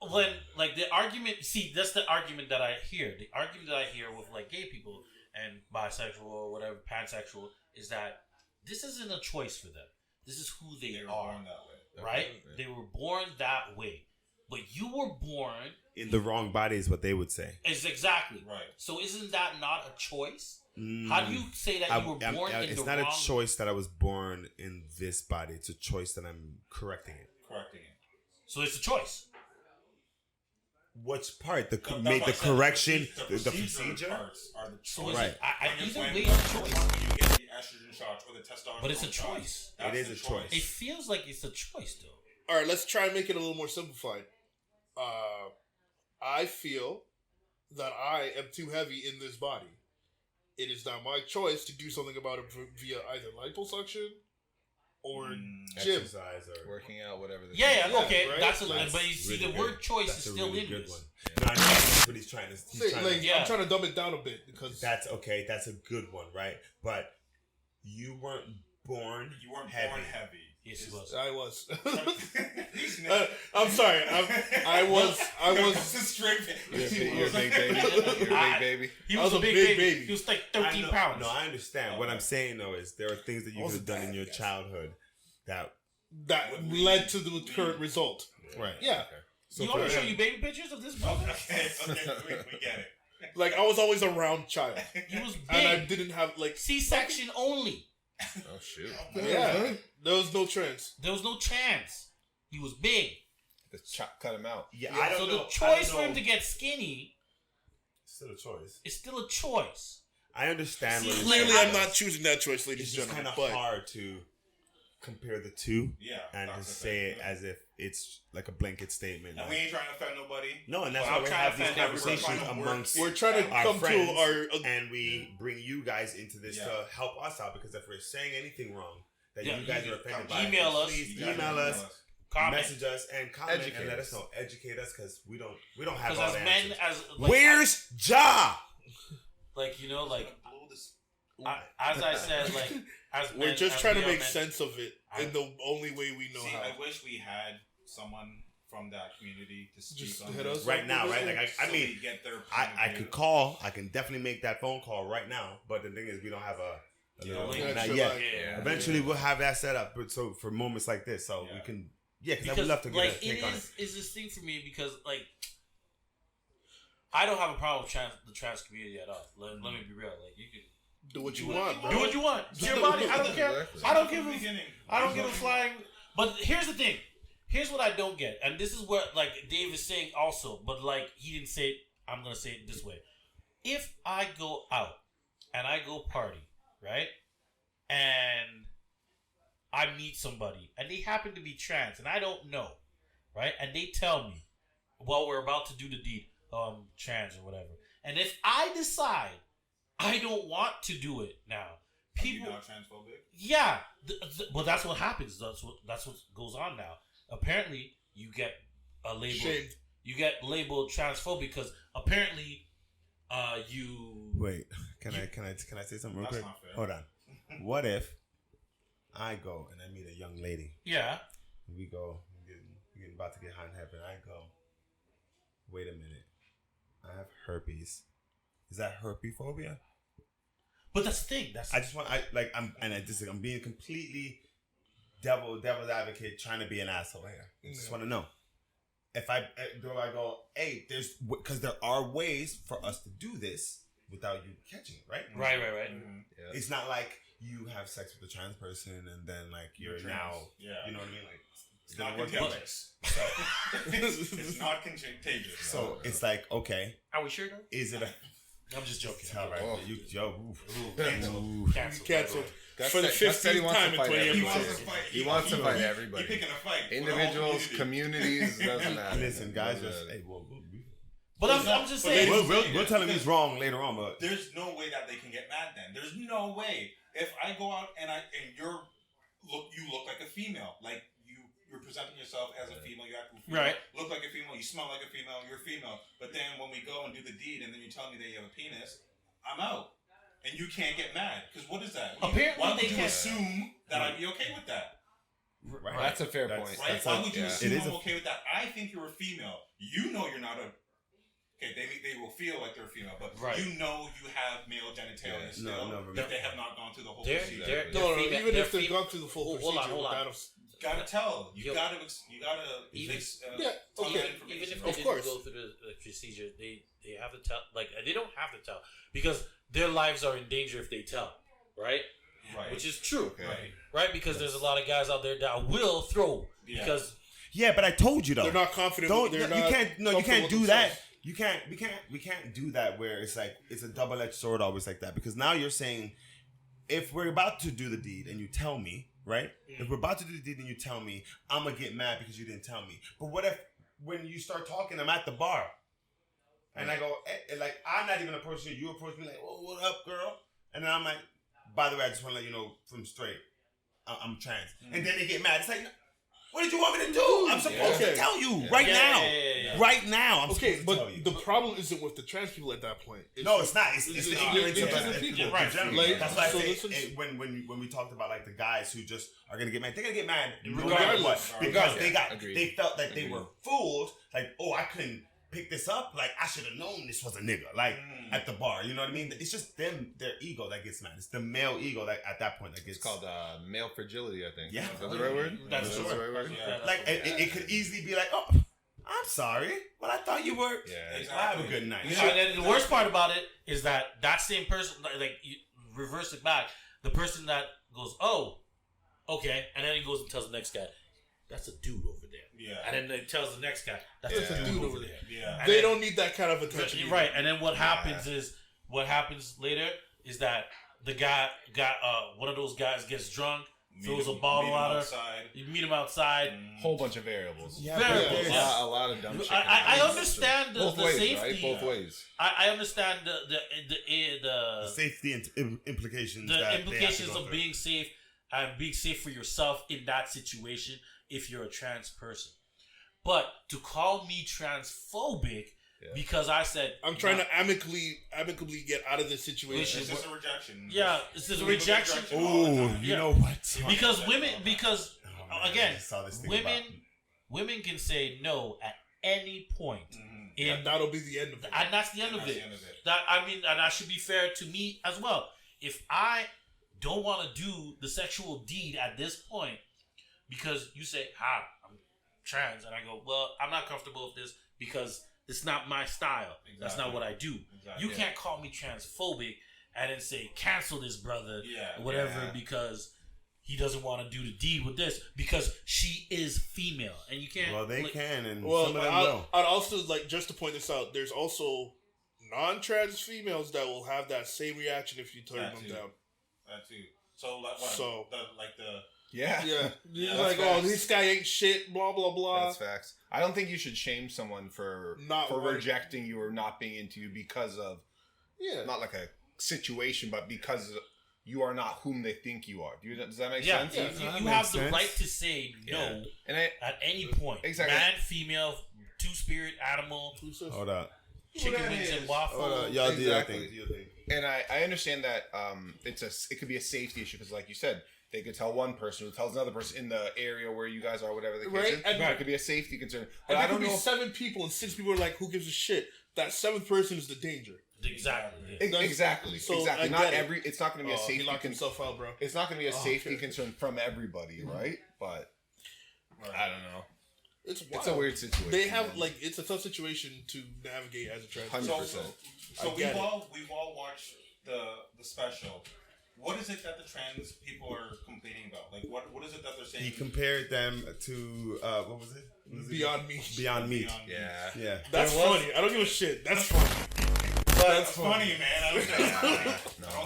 when like the argument, see, that's the argument that I hear. The argument that I hear with like gay people and bisexual or whatever, pansexual, is that this isn't a choice for them. This is who they They were are, born that way. right? They were born that way, but you were born In the wrong body is what they would say. is exactly Right. So isn't that not a choice? How do you say that you were born in it's the not wrong? a choice that I was born in this body. It's a choice that I'm correcting it. Correcting it. So it's a choice. Which part? The That's made why I the said correction, the procedure procedure. parts are the So choice. is Right. it? Either When way, you it's a choice. get the estrogen shots or the testosterone But it's a shots, choice. that's It is the a choice. It feels like it's a choice, though. All right, let's try and make it a little more simplified. I feel that I am too heavy in this body. it is now my choice to do something about it via either liposuction or gym. Exercise or working out, whatever. Okay, right? that's Like, but you see really the word good. choice That's is a still really in good this. one. No, I know that's what he's trying to. I'm trying to dumb it down a bit because That's okay. That's a good one, right? But you weren't born. You weren't heavy. born heavy. Yes, he was. I was. I'm sorry. I was. Straight. You're a big baby. You're a big baby. He was a big baby. He was like 13 pounds. No, I understand. What I'm saying though is there are things that you could have done in your childhood that led to the current result. right. Yeah. Okay. So You want me to show you baby pictures of this brother? Okay, we get it. Like I was always around child, He was and I big. didn't have like. C-section only. Oh shoot! Yeah, there was no trends. There was no chance. He was big. The chop cut him out. Yeah, I don't So know. the choice for him to get skinny still a choice. is still a choice. I understand. See, what you're Clearly, saying. I'm not choosing that choice, ladies It's and just kind gentlemen. of But hard to compare the two Yeah. and that's to the say thing. it as if it's like a blanket statement. And we ain't trying to offend nobody. No, and that's Well, why I'm we trying have to these offend everybody. conversations Trying to amongst we're trying to our come friends, to our. and we bring you guys into this Yeah. to help us out, because if we're saying anything wrong that Yeah, you guys you are can offended come by, email us. please You gotta email us, Comment. message us, and comment Educate and let us. us know. Educate us, because we don't have Because all as the men, answers. as like, Where's Ja? like you know, like Blow this. as I said, like as We're men, just as trying to we are make men- sense of it in the only way we know See, how. I wish we had someone from that community to speak Just on hit this. us Right now, right? Like I So mean, we get their point I of view. could call. I can definitely make that phone call right now. But the thing is, we don't have a little link. link. Not Extra yet. line. Yeah. Eventually, we'll have that set up. But so for moments like this, so we Yeah. can, because I Because would love to get like a take it on it. is this thing for me because like I don't have a problem with the trans community at all. Let me be real. Like you can Do what you want, bro. do what you want. It's your body. I don't care. Exactly. I don't From give the a beginning. I don't give a flying. But here's the thing. Here's what I don't get, and this is what like Dave is saying also. But like he didn't say it. I'm gonna say it this way. If I go out and I go party, right, and I meet somebody and they happen to be trans and I don't know, right, and they tell me, well, we're about to do the deed, trans or whatever, and if I decide I don't want to do it now, Are you people. now transphobic? Yeah, well, that's what happens. That's what goes on now. Apparently, you get a label. Shamed. You get labeled transphobic because apparently, you. Wait, can I say something real That's quick? not fair. Hold on. What if I go and I meet a young lady? Yeah. We go, we're getting about to get hot and heavy. I go, wait a minute, I have herpes. Is that herpephobia? But that's the thing. I'm being completely devil's advocate, trying to be an asshole here. I just want to know if I go, hey, because there are ways for us to do this without you catching it, right? Right. Mm-hmm. Yeah. It's not like you have sex with a trans person and then like you're Trans. now, Yeah. you know what I mean? Like It's not work contagious. So, It's not contagious. so it's like, okay, Are we sure though? is it a I'm just joking. all right? Oh. You Joe, oof. Cancel. Canceled. Gus For the said- Gus said he 15th wants to time in fight 20 everybody. He wants to fight. He wants to fight everybody. He picking a fight. with the whole Individuals, community. communities, doesn't matter. Listen, guys, Doesn't just matter. hey, But I'm just saying. we'll tell him he's wrong later on, but There's no way that they can get mad then. There's no way. If I go out and you look like a female, like you're presenting yourself as a female, you act like a female, Right. look like a female, you smell like a female, you're a female. But then when we go and do the deed and then you tell me that you have a penis, I'm out. And you can't get mad. Because what is that? Apparently Why would they you can't- assume that I'd be okay with that? right. That's a fair That's- point. Right? That's Why a- would you yeah. assume It is I'm a- okay with that? I think you're a female. You know you're not a... Okay, they will feel like they're a female, but Right. you know you have male genitalia Yeah. still, No, that they have not gone through the whole They're- procedure. they're- No, female- even they're if they've female- gone through the full Hold procedure, on. that'll- Gotta tell. You Yo. gotta Even- Yeah, tell okay. that information. Even if Of they didn't course. go through the procedure, they have to tell. Like they don't have to tell because their lives are in danger if they tell, right? Right. Which is true, Right. right? Because there's a lot of guys out there that will throw Yeah. because yeah, but I told you though. They're not confident. Don't they're you not can't no you comfortable can't do with that. themselves. We can't do that where it's like it's a double-edged sword always like that, because now you're saying if we're about to do the deed and you tell me, right? If we're about to do the deed and you tell me, I'm gonna get mad because you didn't tell me. But what if when you start talking, I'm at the bar and I go like I'm not even approaching you approach me like, "Well, what up, girl?" And then I'm like, by the way, I just want to let you know from straight, I'm trans. And then they get mad. It's like, what did you want me to do? I'm supposed to tell you right now. Right now. I'm supposed to tell you. The problem isn't with the trans people at that point. It's not. It's the ignorance of people. Right. That's why I say when we talked about like the guys who just are gonna get mad, they're gonna get mad regardless because they felt that they were fooled. Like, oh, I couldn't pick this up. Like, I should have known this was a nigga. Like at the bar, you know what I mean? It's just their ego that gets mad. It's the male ego that at that point that gets. It's called male fragility, I think. Yeah, that's the right word. That's the right word. Yeah. Like it could easily be like, oh, I'm sorry, but I thought you were. Yeah, exactly. Have a good night. And then the worst part about it is that same person, like you reverse it back, the person that goes, oh, okay, and then he goes and tells the next guy, that's a dude over there. Yeah. And then he tells the next guy, that's a dude over there. Yeah. They don't need that kind of attention. Right. And then what happens later is that the guy one of those guys gets drunk, throws a bottle at her. You meet him outside. Whole bunch of variables. Yeah, a lot of dumb shit. I understand the safety. Right? Both ways. I understand the safety implications. The implications of being safe and being safe for yourself in that situation if you're a trans person. But to call me transphobic because I said I'm trying to amicably get out of this situation. It's just a rejection. Yeah, it's just a rejection. Oh, you know what? Because women can say no at any point. And that'll be the end of it. And that's the end of it. And that should be fair to me as well. If I don't want to do the sexual deed at this point, because you say, I'm trans, and I go, well, I'm not comfortable with this because it's not my style. Exactly. That's not what I do. Exactly. You can't call me transphobic and then say, cancel this brother, or whatever, because he doesn't want to do the deed with this because she is female, and you can't. Well, they can, and some of them will. I'd also like just to point this out. There's also non-trans females that will have that same reaction if you turn them down. That too. So Yeah. Like, oh, this guy ain't shit, blah, blah, blah. That's facts. I don't think you should shame someone for rejecting you or not being into you because of, not like a situation, but because you are not whom they think you are. Does that make sense? Yeah, you have the right to say no at any point. Exactly. Man, female, two-spirit, animal. Hold up. Chicken wings and waffle. Hold up. Y'all do your thing. And I understand that it could be a safety issue because, like you said, they could tell one person who tells another person in the area where you guys are, whatever the case is. And it could be a safety concern. But I don't know. 7 people and 6 people are like, who gives a shit? That 7th person is the danger. Exactly. So exactly. Not every. It's not going to be a safety. He locked himself out, bro. It's not going to be a safety concern from everybody, right? But I don't know. It's a weird situation. They have it's a tough situation to navigate as a trans. 100%. So we've all watched the special. What is it that the trans people are complaining about? Like, what is it that they're saying? He compared them to what was it? Beyond Meat. Beyond Meat. Yeah. That's funny. I don't give a shit. That's funny. That's funny, man. I don't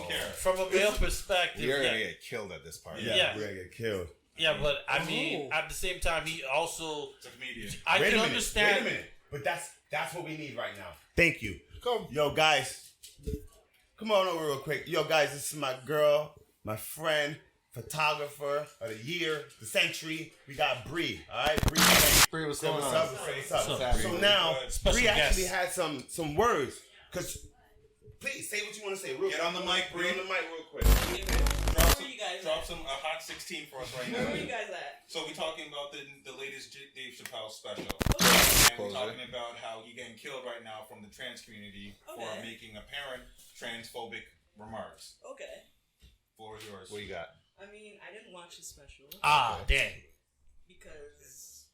care. From a male perspective, you're gonna get killed at this part. Yeah, we're gonna get killed. Yeah, but I mean, at the same time, he also. It's a comedian. I can understand. Wait a minute. But that's what we need right now. Thank you. Come, yo, guys. Come on over real quick. Yo, guys, this is my girl, my friend, photographer of the year, the century. We got Bree. All right, Bree, what's going on? What's up? So now, Bree actually had some words. Cause please say what you want to say. Get on the mic, Bree. Get on the mic real quick. Drop some a hot 16 for us right now. Where are you guys at? So we're talking about the latest Dave Chapelle special. Okay. And we're talking about how you're getting killed right now from the trans community for making apparent transphobic remarks. Okay. Floor is yours. What you got? I mean, I didn't watch his special. Dang. Because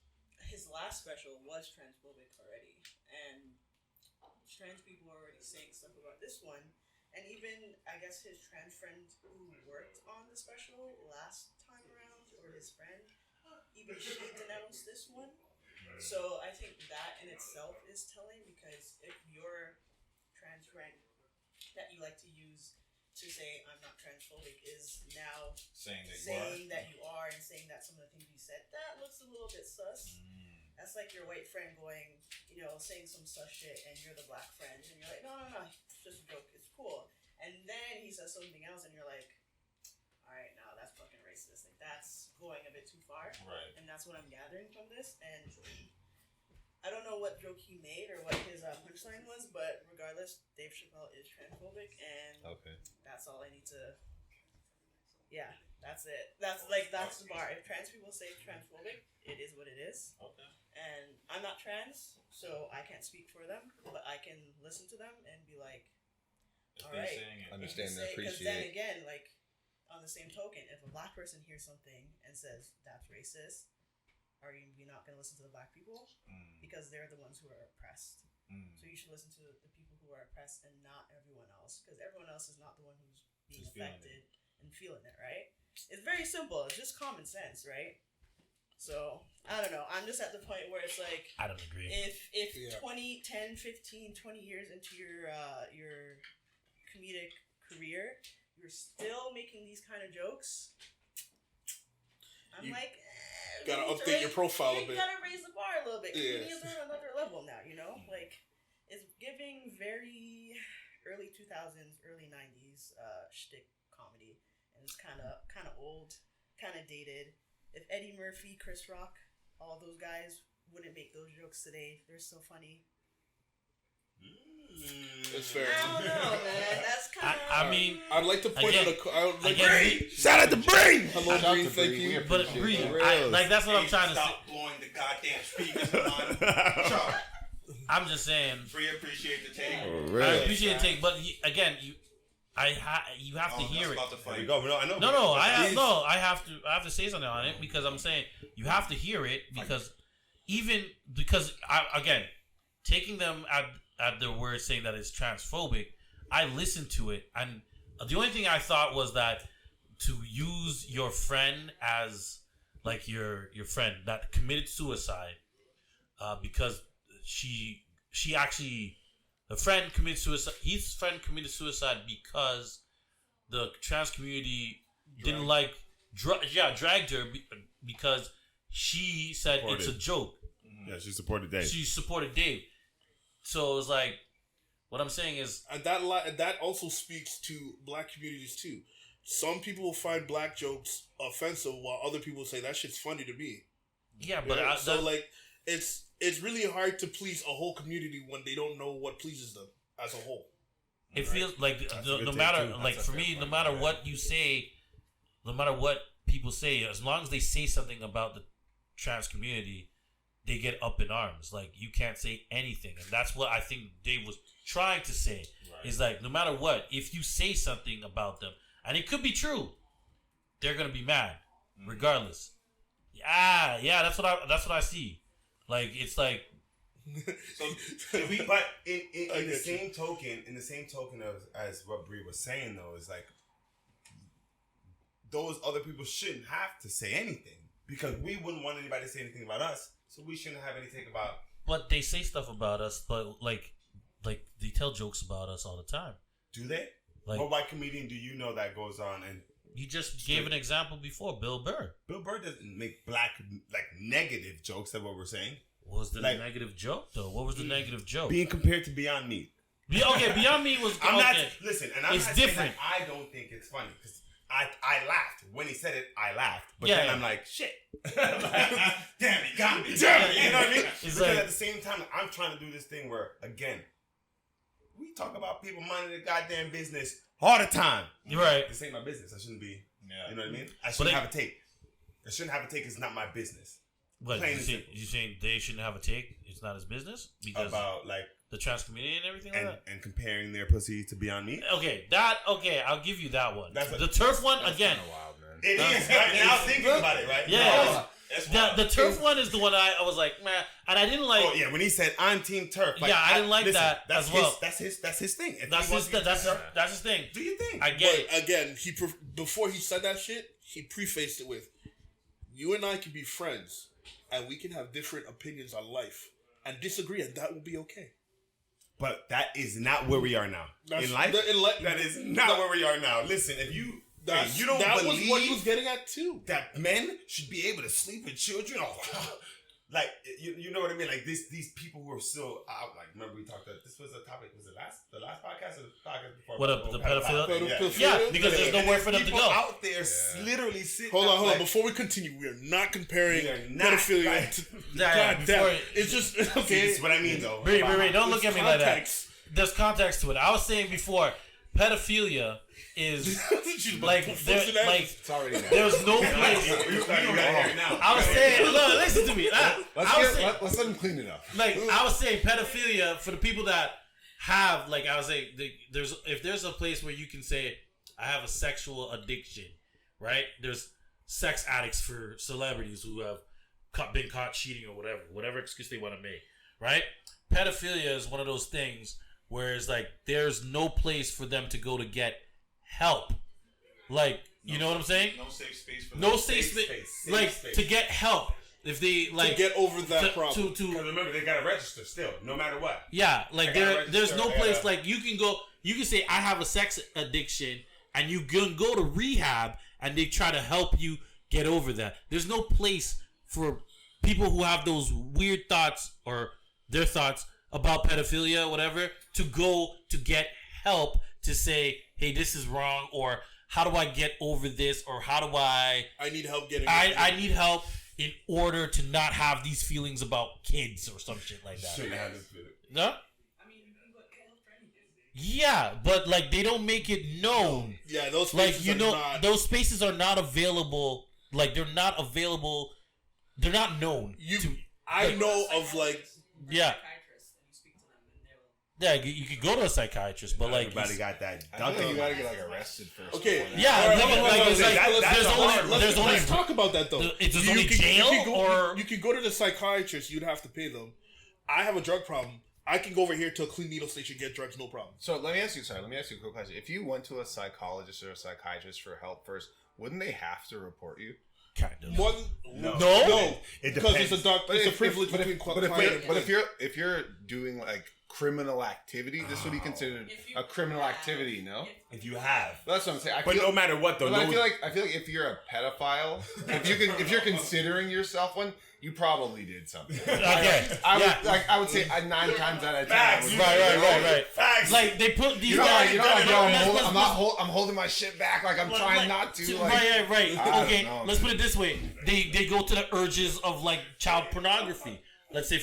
his last special was transphobic already. And trans people are already saying stuff about this one. And even, I guess, his trans friend who worked on the special last time around, or his friend, even she denounced this one. So I think that in itself is telling, because if your trans friend that you like to use to say I'm not transphobic is now saying that you are and saying that some of the things you said, that looks a little bit sus. That's like your white friend going, saying some sus shit, and you're the black friend, and you're like, no, it's just a joke, it's cool. And and then he says something else, and you're like, all right, now that's fucking racist. Like, that's going a bit too far. Right. And that's what I'm gathering from this. And I don't know what joke he made or what his punchline was, but regardless, Dave Chapelle is transphobic, and that's all I need to. Yeah, that's it. That's the bar. If trans people say transphobic, it is what it is. Okay. And I'm not trans, so I can't speak for them, but I can listen to them and be like, all right, understand and appreciate. Because then again, like, on the same token, if a black person hears something and says that's racist, are you not going to listen to the black people? Because they're the ones who are oppressed. So you should listen to the people who are oppressed and not everyone else, because everyone else is not the one who's being affected and feeling it, right? It's very simple. It's just common sense, right? So, I don't know. I'm just at the point where it's like, I don't agree. If 10, 15, 20 years into your comedic career, you're still making these kind of jokes, I'm gotta update your profile a bit. You gotta raise the bar a little bit. Yeah. Comedians are on another level now, you know? Like, it's giving very early 2000s, early 90s shtick comedy. And it's kind of old, kind of dated. If Eddie Murphy, Chris Rock, all those guys wouldn't make those jokes today, they're so funny. That's fair. I don't know, man. That's kind of. I mean, I'd like to point out Shout out to Bree! Hello, Bree. Thank you. but Bree, that's what I'm trying to say. Stop blowing the goddamn speakers on. I'm just saying. Free appreciate the take. I appreciate the take, but again, you have to hear it. There we go. No, I know. No, I have to say something on it, because I'm saying you have to hear it, because again, taking them at their word, saying that it's transphobic, I listened to it, and the only thing I thought was that to use your friend as like your friend that committed suicide, because she actually. His friend committed suicide because the trans community didn't dragged her because she said it's a joke. Yeah, she supported Dave. So it was like, what I'm saying is, and that also speaks to black communities too. Some people will find black jokes offensive, while other people say that shit's funny to me. Yeah, but it's really hard to please a whole community when they don't know what pleases them as a whole. It feels like no matter, like for me, no matter what you say, no matter what people say, as long as they say something about the trans community, they get up in arms. Like, you can't say anything, and that's what I think Dave was trying to say. Right. Is like, no matter what, if you say something about them, and it could be true, they're gonna be mad, regardless. Yeah, that's what I see. Like, it's like. But in the same token of as what Bree was saying, though, is like, those other people shouldn't have to say anything, because we wouldn't want anybody to say anything about us, so we shouldn't have anything about. But they say stuff about us, but like they tell jokes about us all the time. Do they? Like, what white comedian do you know that goes on and? You just gave an example before, Bill Burr. Bill Burr doesn't make black negative jokes. That's what we're saying. What was the negative joke though? What was the negative joke? Being compared to Beyond Meat. Beyond Meat was. I'm not. Okay. Listen, and I'm it's not different. Saying that I don't think it's funny, because I laughed when he said it. I laughed, but then I'm like, shit. Damn, he got me. Damn, you know what I mean? Because at the same time, I'm trying to do this thing where, again, we talk about people minding their goddamn business all the time. You're right. This ain't my business. I shouldn't be. You know what I mean? I shouldn't have a take. I shouldn't have a take. It's not my business. What, you saying they shouldn't have a take? It's not his business? Because about, like, the trans community and everything like that? And comparing their pussy to Beyond Meat? Okay, I'll give you that one. The turf one, again. Wild, man. It is. Right now, thinking about it, right? Yeah. The turf one is the one I was like, man, and I didn't like. Oh yeah, when he said I'm Team Turf. Like, I didn't like that as well. That's his thing. That's his thing. Do you think? I get it. Again, before he said that shit, he prefaced it with, "You and I can be friends, and we can have different opinions on life and disagree, and that will be okay." But that is not where we are now. In life, that is not where we are now. Listen, if you. You don't that believe was what he was getting at too. That men should be able to sleep with children. Oh, like you know what I mean? Like these people who are still out. Like remember we talked about this was a topic. Was it the last podcast or the podcast before? What the pedophilia? Yeah, because there's nowhere for them to go. Out there literally sitting. Hold on. Before we continue, we are not comparing pedophilia to. God damn. It's just okay. That's what I mean, though. Wait. Don't look at me like that. There's context to it. I was saying before, pedophilia is like it's already there's no place. I was saying, look, listen to me. Let's let them clean it up. Like I was saying, pedophilia for the people that have, like I was saying, if there's a place where you can say I have a sexual addiction, right? There's sex addicts for celebrities who have been caught cheating or whatever excuse they want to make, right? Pedophilia is one of those things where it's like there's no place for them to go to get help. Like, you know what I'm saying? No safe space for them. No safe space. Like, to get help. If they, like... To get over that problem. Because remember, they got to register still, no matter what. Yeah, like, there's no place, like, you can say, I have a sex addiction, and you can go to rehab, and they try to help you get over that. There's no place for people who have those weird thoughts, or their thoughts about pedophilia, whatever, to go to get help to say, hey, this is wrong, or how do I get over this, or how do I need help getting I need help in order to not have these feelings about kids or some shit like that. Shouldn't have this feeling. No? I mean, you can go get help for anything. Yeah, but like they don't make it known. Yeah, those spaces like those spaces are not available. Like they're not available. They're not known. I know of like yeah. Yeah, you could go to a psychiatrist, but like everybody got that. I think you gotta get like arrested first. Okay, yeah, there's only. Let's talk about that though. There's only jail, or you can go to the psychiatrist. You'd have to pay them. I have a drug problem. I can go over here to a clean needle station, get drugs, no problem. So let me ask you a quick question. If you went to a psychologist or a psychiatrist for help first, wouldn't they have to report you? Kind of. No. It because depends. it's a privilege between client. But if you're doing like criminal activity, this would be considered a criminal activity, no? If you have, that's what I'm saying. But no matter what, though, I feel like if you're a pedophile, if you're considering yourself one, you probably did something. Okay, I would say 9 times out of 10. Right. Facts. Like they put these guys. I'm holding my shit back. Like I'm trying not to. Like, right. Okay, let's put it this way. They go to the urges of like child pornography. Let's say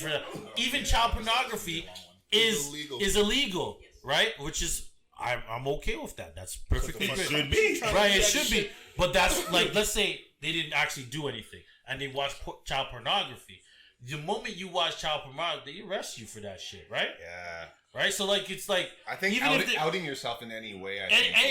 even child pornography is illegal, right? Which is I'm okay with that. That's perfectly good. Should be right. It should be, but that's like let's say they didn't actually do anything and they watch child pornography. The moment you watch child pornography, they arrest you for that shit, right? Yeah. Right. So like it's like I think outing yourself in any way,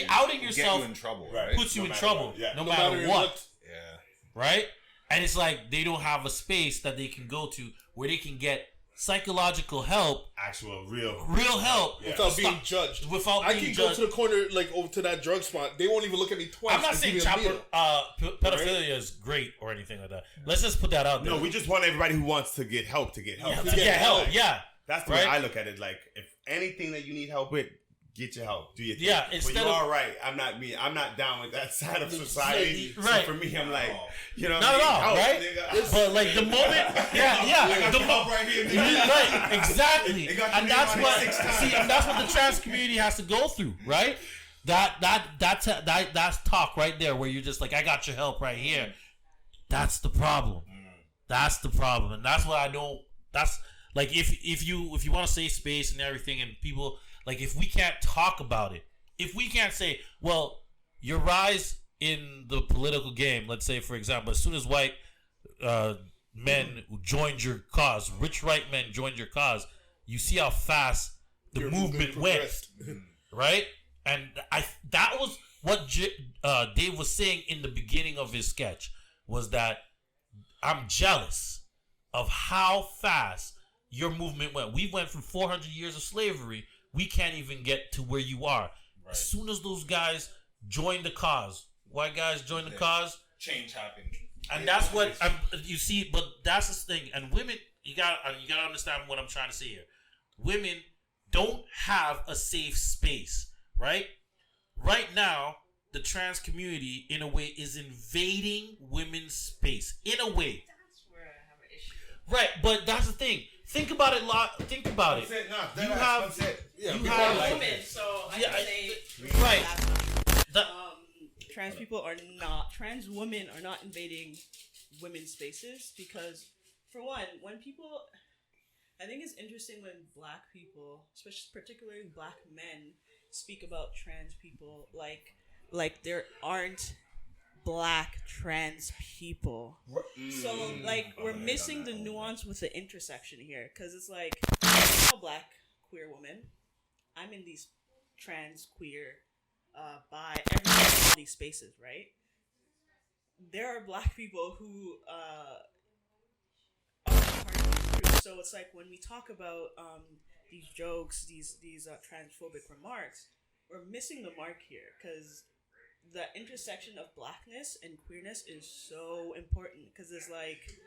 outing yourself get you in trouble, right? Puts you in trouble, no matter what. Yeah. Right. And it's like they don't have a space that they can go to where they can get psychological help, actual real help, without being judged. I can go to the corner, like over to that drug spot. They won't even look at me twice. I'm not saying pedophilia is great or anything like that. Let's just put that out there. No, we just want everybody who wants to get help to get help. Yeah, that's the way I look at it. Like if anything that you need help with, get your help. Do your thing. Yeah, but you're all right. I'm not down with that side of society. Right. So for me, I'm like, you know, not at all, help, right? Nigga. But like the moment, the moment, right here, right, exactly, and that's what the trans community has to go through, right? That's talk right there where you're just like, I got your help right here. That's the problem. That's the problem, and that's what I don't. That's like if you want to save space and everything, and people. Like, if we can't talk about it, if we can't say, well, your rise in the political game, let's say, for example, as soon as white men joined your cause, rich white men joined your cause, you see how fast the movement went, right? And that was what Dave was saying in the beginning of his sketch, was that I'm jealous of how fast your movement went. We went from 400 years of slavery. We can't even get to where you are. Right. As soon as those guys joined the cause, white guys joined the cause, change happened. And that's what you see. But that's the thing. And women, you gotta understand what I'm trying to say here. Women don't have a safe space, right? Right now, the trans community, in a way, is invading women's space. In a way. That's where I have an issue. Right, but that's the thing. Think about it. Think about it. You have. women, so I can say right. Trans women are not invading women's spaces because, for one, when people, I think it's interesting when black people, especially particularly black men, speak about trans people like there aren't black trans people. So like we're missing the nuance with the intersection here because it's like I'm a black queer woman. I'm in these trans queer bi everyone in all these spaces, right? There are black people who are part of these groups. So it's like when we talk about these jokes, these transphobic remarks, we're missing the mark here because the intersection of blackness and queerness is so important because it's like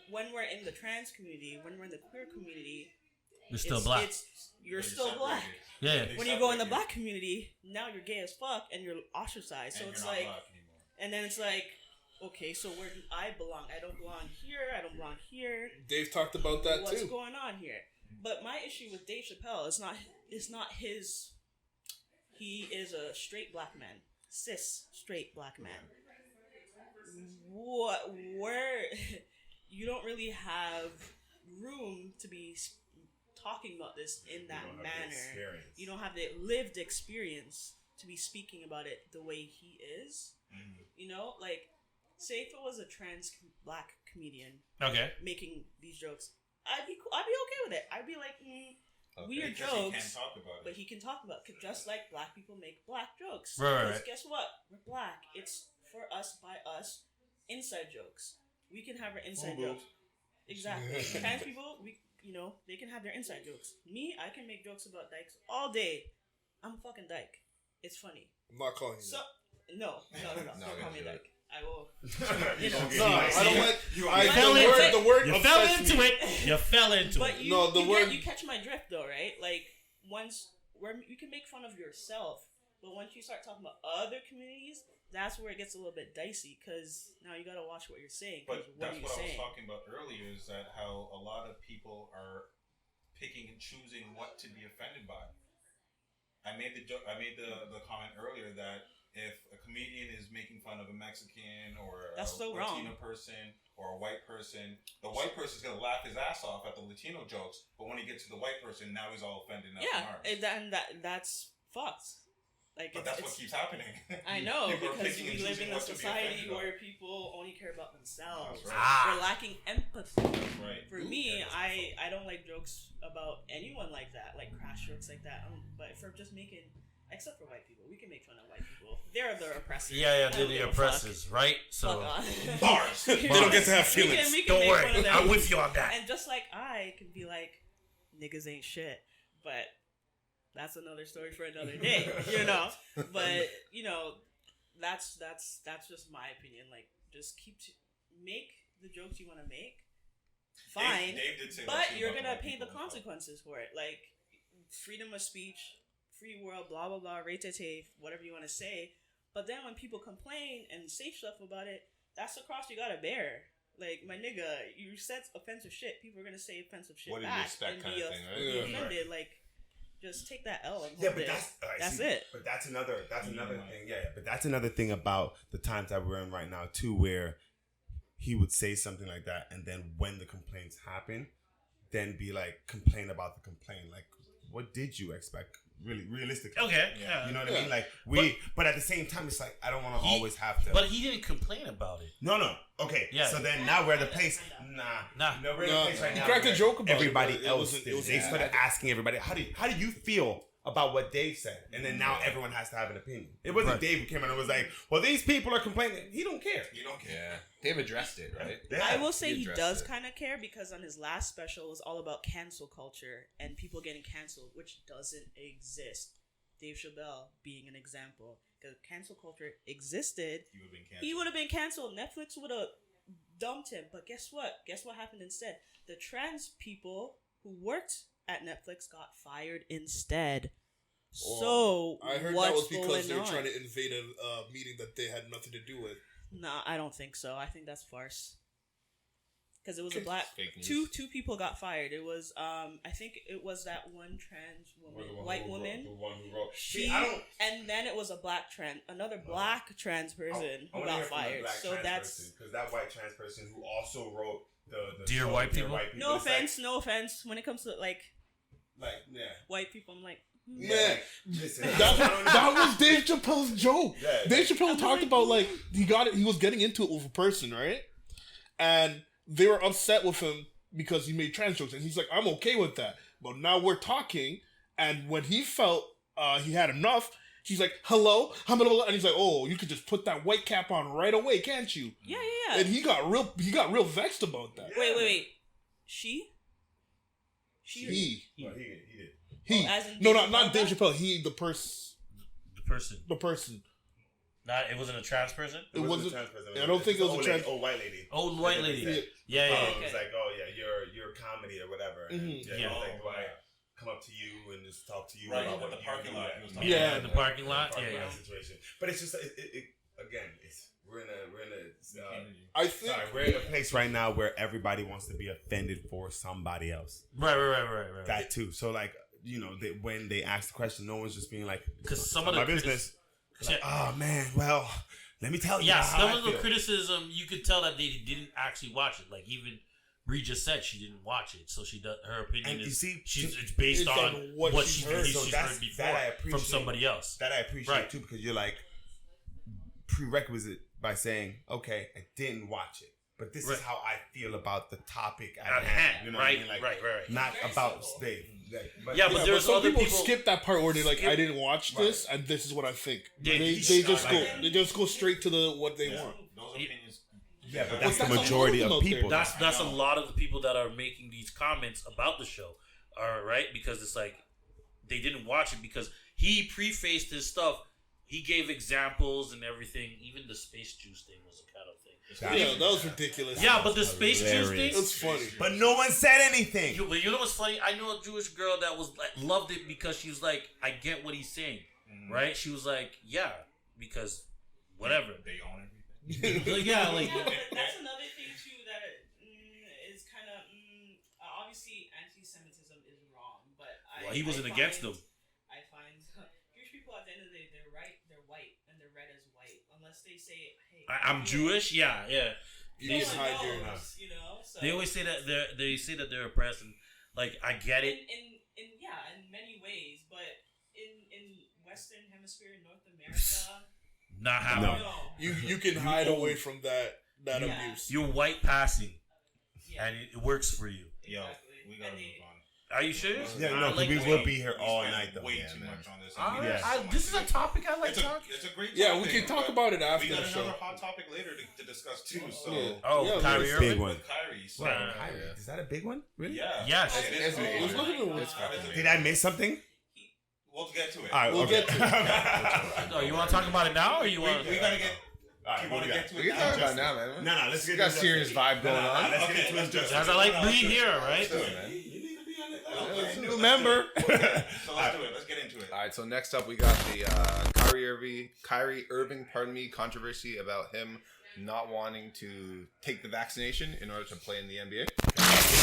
when we're in the trans community, when we're in the queer community, you're still black. You're still black. Yeah. When you go in the black community, now you're gay as fuck and you're ostracized. So it's like, and then it's like, okay, so where do I belong? I don't belong here. I don't belong here. Dave talked about that What's too. What's going on here? But my issue with Dave Chapelle is not his. He is a straight black man. Cis straight black man. Where you don't really have room to be talking about this in that manner. You don't have the lived experience to be speaking about it the way he is. Mm-hmm. You know, like say if it was a trans black comedian, making these jokes, I'd be okay with it. I'd be like. Weird jokes, but he can talk about it. Just like black people make black jokes. Right. Guess what? We're black. It's for us, by us. Inside jokes. We can have our inside jokes. Exactly. Trans people, they can have their inside jokes. Me, I can make jokes about dykes all day. I'm a fucking dyke. It's funny. I'm not calling you. No. Don't call me dyke. I will. I don't like you. The word you fell into it. You fell into but it. You catch my drift though, right? Like once you can make fun of yourself, but once you start talking about other communities, that's where it gets a little bit dicey because now you gotta watch what you're saying. But that's what I was talking about earlier is that how a lot of people are picking and choosing what to be offended by. I made the comment earlier that if a comedian is making fun of a Mexican or a Latino person or a white person, the white person's gonna laugh his ass off at the Latino jokes, but when he gets to the white person, now he's all offended. That's fucked. Like, but that's what keeps happening. I know because we live in a society where people only care about themselves. Right. We're lacking empathy. Right. For me, I don't like jokes about anyone like that, like crash jokes like that. But for just making. Except for white people. We can make fun of white people. They're the oppressors. Yeah, they're the oppressors, right? So, bars. They don't get to have feelings. We can don't worry. I'm with you on that. And just like I can be like, niggas ain't shit. But that's another story for another day, But, that's just my opinion. Like, just make the jokes you want to make. Fine. Dave did say but you're going to pay the consequences for it. Like, freedom of speech, free world, blah, blah, blah, rate-a-tave, whatever you want to say. But then when people complain and say stuff about it, that's the cross you got to bear. Like, my nigga, you said offensive shit. People are going to say offensive shit back and be offended. Like, just take that L and hold it. That's it. But that's another thing. Yeah, but that's another thing about the times that we're in right now, too, where he would say something like that, and then when the complaints happen, then be like, complain about the complaint. Like, what did you expect? Really, realistically. Okay. Yeah. You know what I mean? Like, but at the same time, it's like, I don't want to always have to. But he didn't complain about it. No. Okay. Yeah. So then now we're at the place. Nah. No, we're at the place right now. He cracked a joke about everybody else. They started asking everybody, how do you feel about what Dave said? And then now everyone has to have an opinion. It wasn't Dave who came out and was like, well, these people are complaining. He don't care. You don't care. Yeah. Dave addressed it, right? Yeah. I will say he does kind of care because on his last special it was all about cancel culture and people getting canceled, which doesn't exist. Dave Chapelle being an example. Because cancel culture existed, he would have been canceled. Netflix would have dumped him. But guess what? Guess what happened instead? The trans people who worked at Netflix got fired instead. So I heard that was because they were trying to invade a meeting that they had nothing to do with. No, I don't think so. I think that's farce. because it was a black. Two people got fired. It was I think it was that one trans woman, white woman. The one who wrote. And then it was another black trans person who got fired. So that's because that white trans person who also wrote the Dear White People. No offense. When it comes to white people, I'm like. Man, listen, that was Dave Chappelle's joke. Yeah, Dave Chappelle talked about he was getting into it with a person, right? And they were upset with him because he made trans jokes, and he's like, "I'm okay with that." But now we're talking, and when he felt he had enough, he's like, "Hello," and he's like, "Oh, you could just put that white cap on right away, can't you?" Yeah. And he got real vexed about that. Wait. She. He did. Not Dave Chappelle. The person. It wasn't a trans person. It wasn't a trans person. I don't think it was a trans. Old white lady. Old white lady. Yeah. It was like, oh yeah, your comedy or whatever. Mm-hmm. Yeah. Like, do I come up to you and just talk to you right, about what the parking lot? In the parking lot. Yeah. Situation. But it's just we're in a place right now where everybody wants to be offended for somebody else. Right. That too. So when they ask the question, no one's just being like, because some of the business. Like, oh man, well, let me tell you. Yeah, some of the criticism you could tell that they didn't actually watch it. Like even Bree just said she didn't watch it, so she does her opinion. And it's based on what she's heard before from somebody else. That I appreciate too, because you're like prerequisite by saying, okay, I didn't watch it, but this is how I feel about the topic at hand. You know what I mean? Like, right. Not about Dave. But there's some other people skip that part where they're like, I didn't watch this, and this is what I think. They just go straight to what they want. Those opinions. Yeah, but that's the majority of people. That's a lot of the people that are making these comments about the show, are right, because it's like they didn't watch it because he prefaced his stuff. He gave examples and everything. Even the space juice thing was a kind of thing. Yeah, that was ridiculous. Yeah, but the space juice thing, it's funny. But no one said anything. You know what's funny? I know a Jewish girl that was like loved it because she was like, I get what he's saying, right? She was like, yeah, because whatever. They own everything. That's another thing too that is kind of obviously anti-Semitism is wrong, but he wasn't against them. I find Jewish people at the end of the day, they're white and they're read as white unless they say, hey, I'm Jewish. Yeah. You can hide your So they always say that they're oppressed, and like I get it. In many ways, but in Western Hemisphere, North America, not happening. No. You can hide away from that abuse. You're white passing, and it works for you. Yo, we gotta move on. Are you serious? Yeah, no, because we will be here all night though. Way too much on this. This is a topic I like talking. It's a great topic. Yeah, we can talk about it after the show. We got another hot topic later to discuss too. So Kyrie Irving, big one. Kyrie. Is that a big one? Really? Yeah. Yes. Did I miss something? We'll get to it. All right, we'll get to it. No, you want to talk about it now, or you want? We gotta get. You want to get to it? We can talk about it now, man. No, let's get. We got serious vibe going on. Let's get into it. As I like Bree here, right? New member. So let's do it. Let's get into it. All right. So next up, we got the Kyrie Irving, controversy about him not wanting to take the vaccination in order to play in the NBA.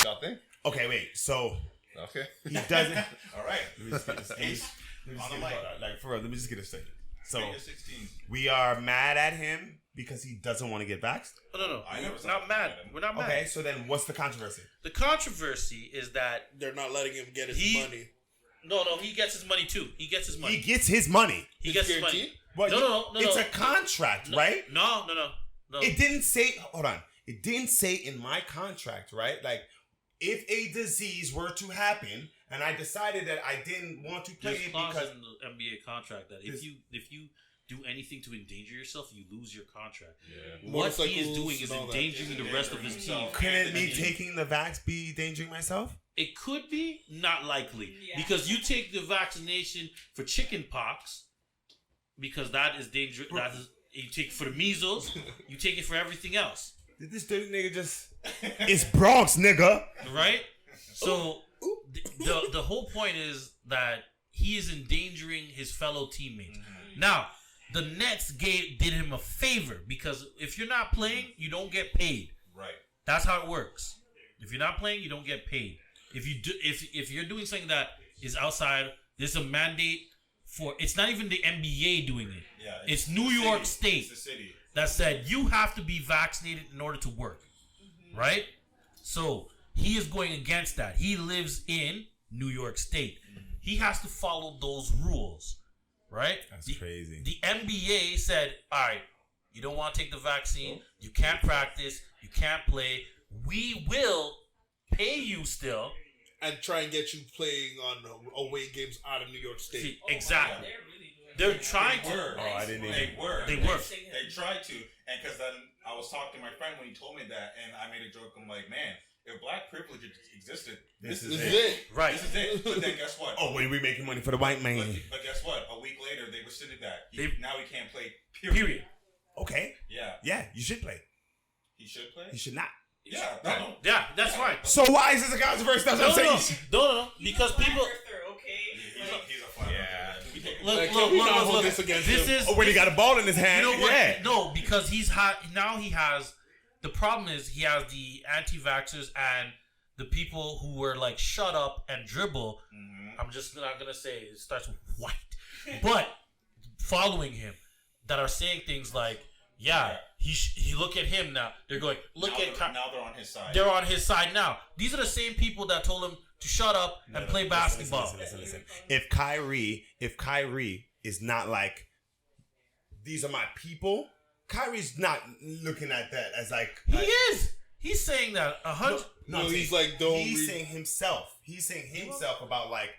Nothing. Okay, wait. So okay, he doesn't. All right. Let me just get this. Like for real, let me just get this thing. So 16. we are mad at him because he doesn't want to get vaxxed? No. We're not mad. We're not mad. Okay, so then what's the controversy? The controversy is that they're not letting him get his money. No, he gets his money too. He gets his money. He gets his money. He gets his money. Well, no. It's a contract, right? No. It didn't say, hold on. It didn't say in my contract, right? Like, if a disease were to happen and I decided that I didn't want to play it because in the NBA contract that if you do anything to endanger yourself, you lose your contract. Yeah. What he is doing is endangering the rest of his team. Couldn't me taking the vax be endangering myself? It could be, not likely. Yeah. Because you take the vaccination for chicken pox, because that is dangerous. That is, you take it for the measles, you take it for everything else. Did this dirty nigga just... It's Bronx, nigga. Right? So, the whole point is that he is endangering his fellow teammates. Mm-hmm. Now, the Nets did him a favor, because if you're not playing, you don't get paid. Right. That's how it works. If you're not playing, you don't get paid. If you're doing something that is outside, there's a mandate for. It's not even the NBA doing it. Yeah, it's New York State that said you have to be vaccinated in order to work, right? So he is going against that. He lives in New York State. He has to follow those rules, right? That's crazy. The NBA said, all right, you don't want to take the vaccine, you can't practice, you can't play. We will pay you still. And try and get you playing on away games out of New York State. See, exactly. They're trying to. I didn't even. They were. They tried to. And because then I was talking to my friend when he told me that, and I made a joke. I'm like, man, if black privilege existed, this is it. Right. This is it. But then guess what? Oh, wait, we making money for the white man. But guess what? A week later, they rescinded that. Now he can't play. Period. Okay. Yeah. Yeah, you should play. He should play? He should not. Yeah. Yeah, that's fine. So why is this a controversy? That's what I'm saying. No. Because people. He's a fun. Yeah. Look. This against This him. is. Oh, when he got a ball in his hand. You know what? Yeah. No, because he has. The problem is he has the anti-vaxxers and the people who were like shut up and dribble. Mm-hmm. I'm just not gonna say it starts with white, but following him that are saying things like, yeah. He look at him now. They're going, now they're on his side. They're on his side now. These are the same people that told him to shut up and play basketball. Listen. If Kyrie is not like, these are my people, Kyrie's not looking at that as like. He is. He's saying that 100. No, he's like, don't. He's saying himself. He's saying himself about like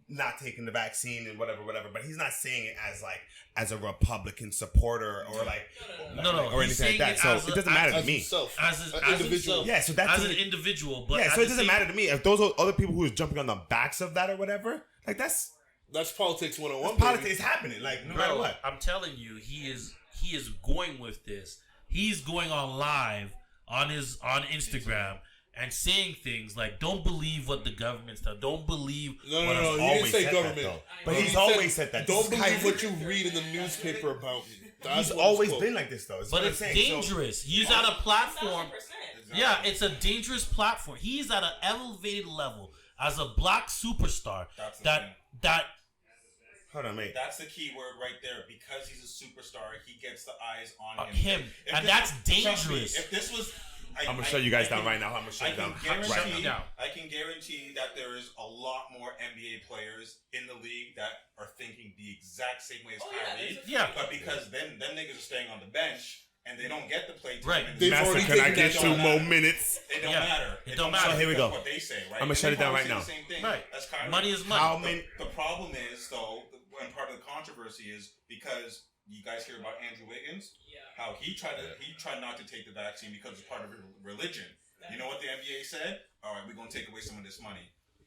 not taking the vaccine and whatever. But he's not saying it as like as a Republican supporter or like or anything like that. So it doesn't matter to me. As an individual. Yeah, so that's as an individual. But yeah, so it doesn't matter to me if those are other people who are jumping on the backs of that or whatever. Like that's politics 101. Politics is happening. Like no matter what. I'm telling you, he is going with this. He's going on live on Instagram and saying things like, "Don't believe what the government's done. Don't believe." No. He didn't say government, but he's always said that. Don't believe what you read in the newspaper about me. He's always been like this, though. But it's dangerous. He's at a platform. Yeah, it's a dangerous platform. He's at an elevated level as a black superstar. That. Hold on, mate. That's the key word right there. Because he's a superstar, he gets the eyes on him. And that's dangerous. Me, if this was... I'm going to shut you guys down right now. I'm going to shut you down right now. I can guarantee that there is a lot more NBA players in the league that are thinking the exact same way as Kyrie. Yeah. But because them niggas are staying on the bench and they don't get the play time. Right. Master, can I get 2 more minutes? It don't matter. It don't matter. So here we go. What they say, right? I'm going to shut it down right now. Same thing right. As Kyrie. Money is money. The problem is, though, and part of the controversy is because you guys hear about Andrew Wiggins, how he tried not to take the vaccine because it's part of religion. You know what the NBA said? All right, we're gonna take away some of this money.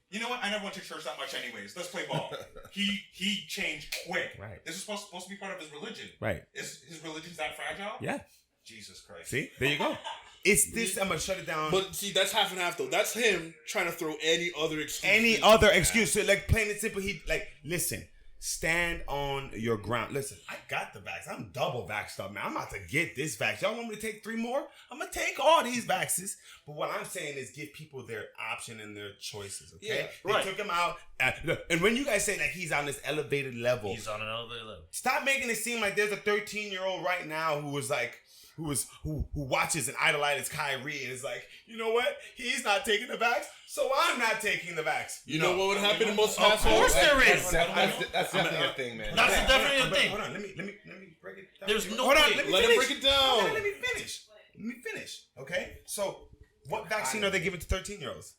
You know what? I never went to church that much, anyways. Let's play ball. He changed quick. Right. This is supposed to be part of his religion. Right. Is his religion's that fragile? Yeah. Jesus Christ. See, there you go. It's this. I'm gonna shut it down. But see, that's half and half though. That's him trying to throw any other excuse. So, like plain and simple, he like listen. Stand on your ground. Listen, I got the vax. I'm double vaxxed up, man. I'm about to get this vax. Y'all want me to take 3 more? I'm going to take all these vaxes. But what I'm saying is give people their option and their choices, okay? Yeah, they took him out. And when you guys say that he's on this elevated level. He's on an elevated level. Stop making it seem like there's a 13-year-old right now who watches and idolizes Kyrie and is like, you know what? He's not taking the vax, so I'm not taking the vax. You know what would happen to most Of course there is. That's definitely a thing, man. That's definitely a thing. Hold on, let me break it down. There's no hold on, way. Let him break it down. Let me finish. Okay, so what vaccine are they giving to 13-year-olds?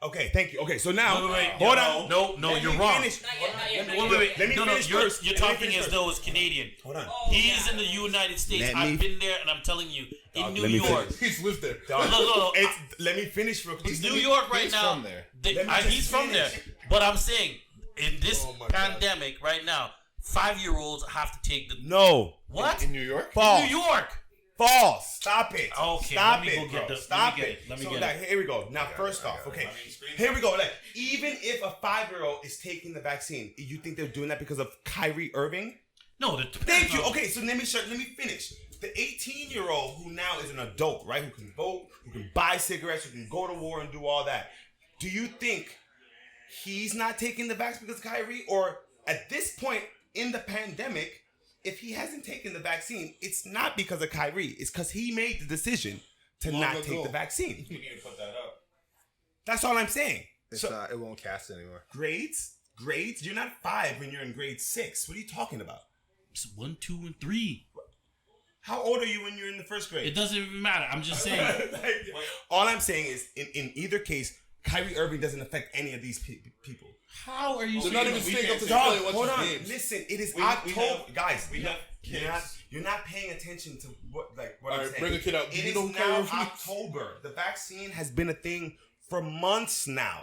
Okay, thank you. Okay, so now, hold on. No, you're wrong. Finish. Wait. Let me finish first. You're talking as though it's Canadian. Hold on. He's in the United States. I've been there, and I'm telling you, in New York. He's lived there. No. Let me finish real quick. It's New York right now. He's from there. But I'm saying, in this pandemic right now, 5-year-olds have to take the... No. What? In New York? False. New York. False. Stop it. Okay, Stop let me it, go get bro. this. Stop Let me it. get it. Let me So, get like, it. here we go. Now, first off, okay. Here we go. Like, even if a 5-year-old is taking the vaccine, you think they're doing that because of Kyrie Irving? No. Thank you. Okay, so let me finish. The 18-year-old who now is an adult, right? Who can vote, who can buy cigarettes, who can go to war and do all that. Do you think he's not taking the vaccine because of Kyrie? Or at this point in the pandemic, if he hasn't taken the vaccine, it's not because of Kyrie. It's because he made the decision to not take the vaccine. You need to put that up. That's all I'm saying. So it won't cast anymore. Grades? You're not 5 when you're in grade 6. What are you talking about? It's 1, 2, and 3. How old are you when you're in the first grade? It doesn't even matter. I'm just saying. All I'm saying is, in either case, Kyrie Irving doesn't affect any of these people. How are you? They're not even staying up to Dog, play. hold on. Games. Listen, it is October, guys. We have kids. You're not paying attention to what All I'm right, saying. bring a kid out. Do It you is know who Kyrie now Irving is? October. The vaccine has been a thing for months now.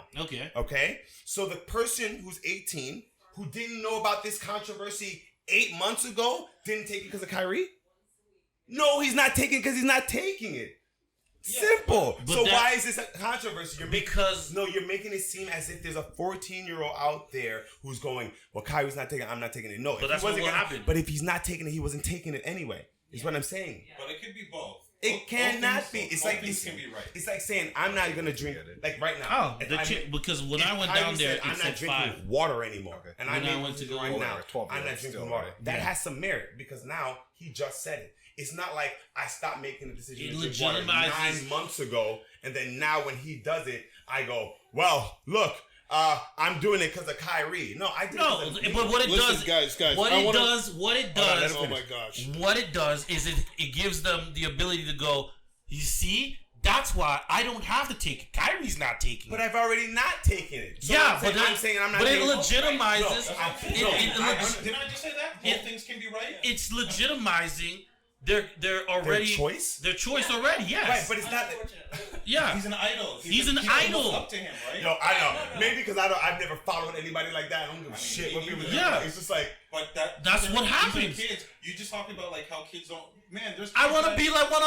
Okay. So the person who's 18 who didn't know about this controversy 8 months ago didn't take it because of Kyrie. No, he's not taking it because he's not taking it. Simple. But So why is this a controversy? You're You're making it seem as if there's a 14-year-old out there who's going, well, Kyrie's not taking it, I'm not taking it. No, But that's what will happen. But if he's not taking it, he wasn't taking it anyway. Is what I'm saying. But it could be both. It cannot be. It's like things can be right. It's like saying I'm not gonna drink like right now. Because when If I went Kyrie down there, said, I'm it not said drinking 5. water anymore, Okay. and When I I went to go right over now, there, 12 I'm not years drinking still, water. right? That has some merit because now he just said it. It's not like I stopped making the decision It to drink water legitimizes- 9 months ago, and then now when he does it, I go, well, look, I'm doing it because of Kyrie. No, I did. No, but what it Listen, does, guys, what I it wanna- does, Oh my gosh. what it does is it gives them the ability to go. You see, that's why I don't have to take it. Kyrie's not taking But it. I've already not taken it. So Yeah, I'm saying I'm not. but it taking legitimizes. No, Didn't I just say that? Both things can be right. It's legitimizing their already choice? Their choice already. Yes. Right, but it's not. yeah. He's an idol. He's an people idol. look up to him, right? No, I know. Maybe because I've never followed anybody like that. I don't give a shit what people do. Yeah. It's just like. But That's what these are happens. Kids, you just talking about like how kids don't. Man, there's. I kids wanna that-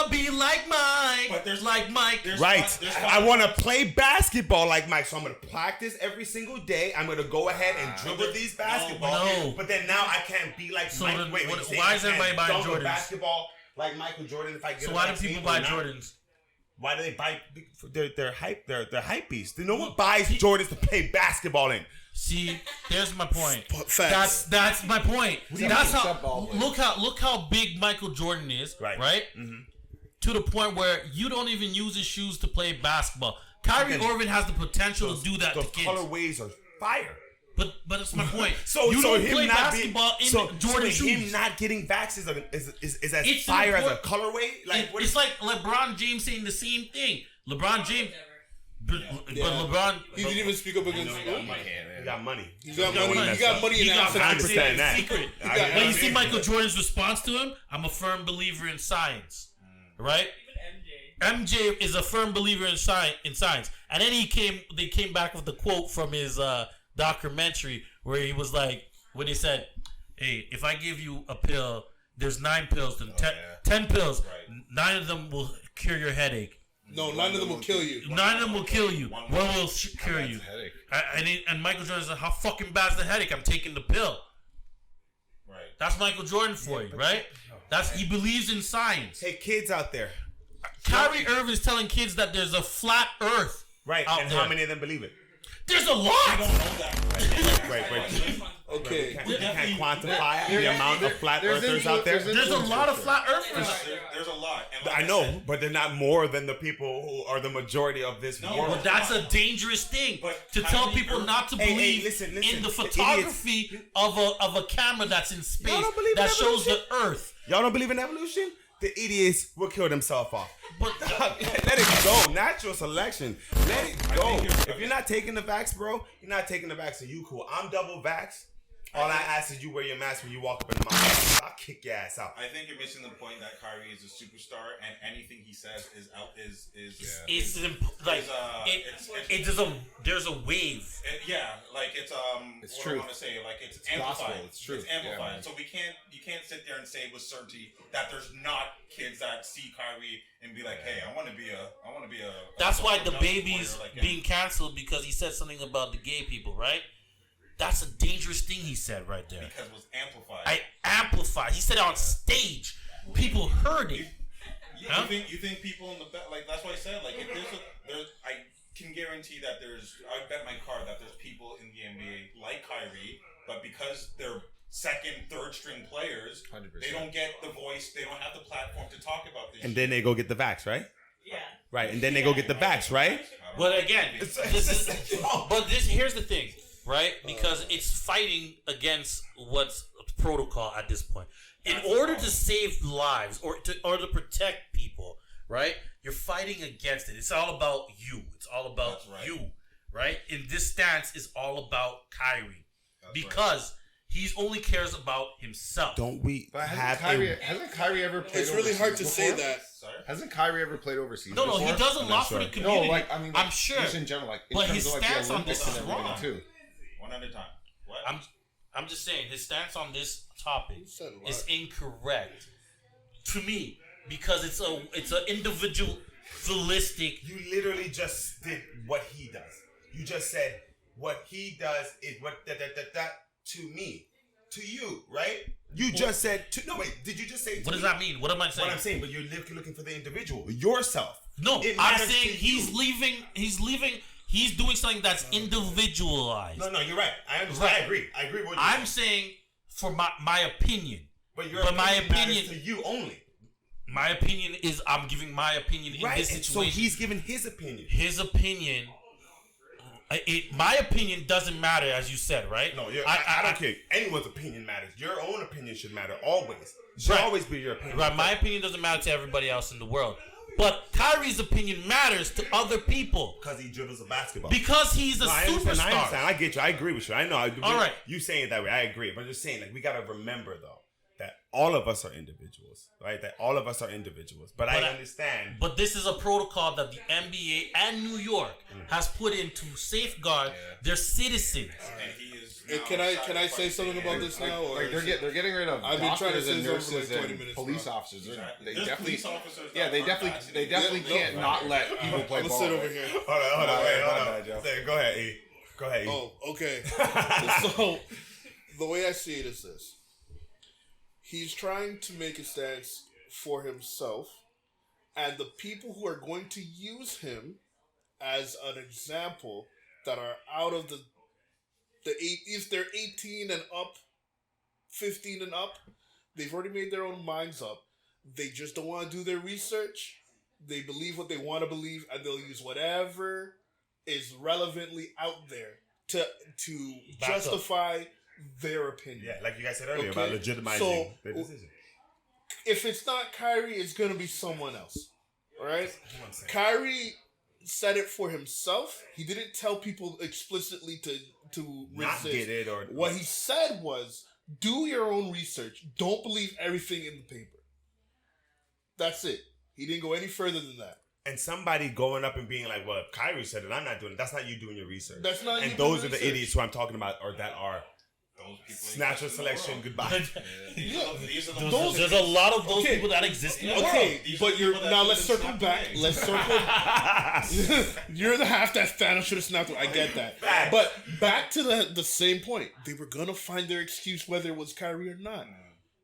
be like Mike. But there's like Mike. there's Right. there's I want to play basketball like Mike, so I'm going to practice every single day. I'm going to go ahead and dribble these basketball. No. But then now I can't be like So Mike. then Wait, what- you say why I is everybody can't buying dunk a Jordans? basketball like Michael Jordan if I get So a why do vaccine people or buy not? Jordans? Why do they buy? They're hype. They're hype beasts. No one buys Jordans to play basketball in. See, there's my point. Facts. That's my point. That's how. Football. Look how big Michael Jordan is. Right. Right. Mm-hmm. To the point where you don't even use his shoes to play basketball. Kyrie Irving has the potential to do that to Those kids. colorways are fire. But that's my point. So you don't him play not basketball in Jordan so shoes. him not getting vaccines is as It's fire as a important. colorway. Like what It's is like LeBron James saying the same thing. LeBron James. But LeBron. He didn't even speak up against. he got money. He got money. He got money in He got assets. I understand that. Secret. got- But you see Michael Jordan's response to him? I'm a firm believer in science. Right? MJ is a firm believer in science. And then they came back with the quote from his documentary where he was like, when he said, hey, if I give you a pill, there's 9 pills, then 10 pills. 9 of them will cure your headache. No, 9 of them will kill you. 9 of them will kill you. One will cure you. Headache. And Michael Jordan said, how fucking bad is the headache? I'm taking the pill. Right. That's Michael Jordan for you, right? He believes in science. Hey, kids out there. Kyrie Irving is telling kids that there's a flat Earth. Right, out and there. how many of them believe it? There's a lot. I don't know that. Wait. Okay. We can't quantify the amount of flat earthers out there. There's a lot of flat Earthers. There's a lot. And like I know, but they're not more than the people who are the majority of this world. But that's a dangerous thing But to tell Kyrie people Irving- not to Hey, believe listen, in the idiots. photography of a camera that's in space don't believe in that shows the evolution? Earth. Y'all don't believe in evolution? The idiots will kill themselves off. But Let it go. Natural selection. Let it go. If you're not taking the vax, bro, you're not taking the vax, so you cool. I'm double vax. All I ask is you wear your mask when you walk up in the mouth. I'll kick your ass out. I think you're missing the point that Kyrie is a superstar, and anything he says is out is it's like there's a wave. like it's It's what true. I want to say, like it's amplified. gospel. It's true. It's amplified. Yeah, So you can't sit there and say with certainty that there's not kids that see Kyrie and be like, hey, I want to be a. That's why the a baby's warrior like him. being canceled because he said something about the gay people, right? That's a dangerous thing he said right there. Because it was amplified. I amplified. He said it on stage. people heard it. Huh? You think people in the back, like that's why I said, like if there's I can guarantee that I bet my car that there's people in the NBA like Kyrie, but because they're second, third string players, 100%. They don't get the voice, they don't have the platform to talk about this. And then they go get the vax, right? Yeah. Right, and then they go get the vax, right? But again, here's the thing, right? Because it's fighting against what's protocol at this point. In order to save lives or to protect people, right? You're fighting against it. It's all about you. It's all about you, right? And this stance is all about Kyrie because he only cares about himself. Don't we hasn't Kyrie ever played It's really hard to before? say that. Hasn't Kyrie ever played overseas? No, before? he does a lot for the community. No, like I mean, like, I'm sure. just in general, like, in but terms his of, like, stance the on this Olympics is and everything, wrong. too. One at a time. What? I'm just saying his stance on this topic is incorrect to me because it's an individualistic. You literally just did what he does. You just said what he does is what that to me, to you, right? You just said to no wait. Did you just say? What does that mean? What am I saying? What I'm saying, but you're looking for the individual, yourself. No, I'm saying he's leaving. He's doing something that's individualized. No, you're right. I understand. Right. I agree. What you're I'm saying. saying for my opinion. But my opinion to you only. My opinion is I'm giving my opinion in this situation. So he's giving his opinion. His opinion. My opinion doesn't matter, as you said, right? No, I don't care. Anyone's opinion matters. Your own opinion should matter always. Should always be your opinion. Right. My opinion doesn't matter to everybody else in the world. But Kyrie's opinion matters to other people. Because he dribbles a basketball. Because he's a superstar. I understand. I get you. I agree with you. I know. All right. You saying it that way. I agree. But I'm just saying, like, we got to remember, though, that all of us are individuals, right? That all of us are individuals. But I understand. But this is a protocol that the NBA and New York has put in to safeguard their citizens. And he is Can I say something about this now? Or Like they're getting rid of I've been trying to doctors say and this over nurses like 20 and minutes police now. officers. They There's definitely, police officers yeah, they that definitely aren't can't not let people play I'm ball. gonna sit over here. Hold on. Wait, Go ahead, E. Go ahead, E. Oh, okay. So the way I see it is this: he's trying to make a stance for himself, and the people who are going to use him as an example that are out of the if they're 18 and up, 15 and up, they've already made their own minds up. They just don't want to do their research. They believe what they want to believe, and they'll use whatever is relevantly out there to justify their opinion. Yeah, like you guys said earlier about legitimizing the decision. If it's not Kyrie, it's going to be someone else. All right? Kyrie said it for himself. He didn't tell people explicitly to not resist. get it or what he said was, do your own research. Don't believe everything in the paper. That's it. He didn't go any further than that. And somebody going up and being like, well, if Kyrie said it, I'm not doing it. That's not you doing your research. That's not and you those doing are the research. idiots who I'm talking about, or that are those people natural selection. Goodbye. These are the There's a lot of those people that exist in the world. Okay, but let's circle back. Let's circle. You're the half that Thanos should have snapped. I get that. Facts. But back to the same point. They were gonna find their excuse whether it was Kyrie or not.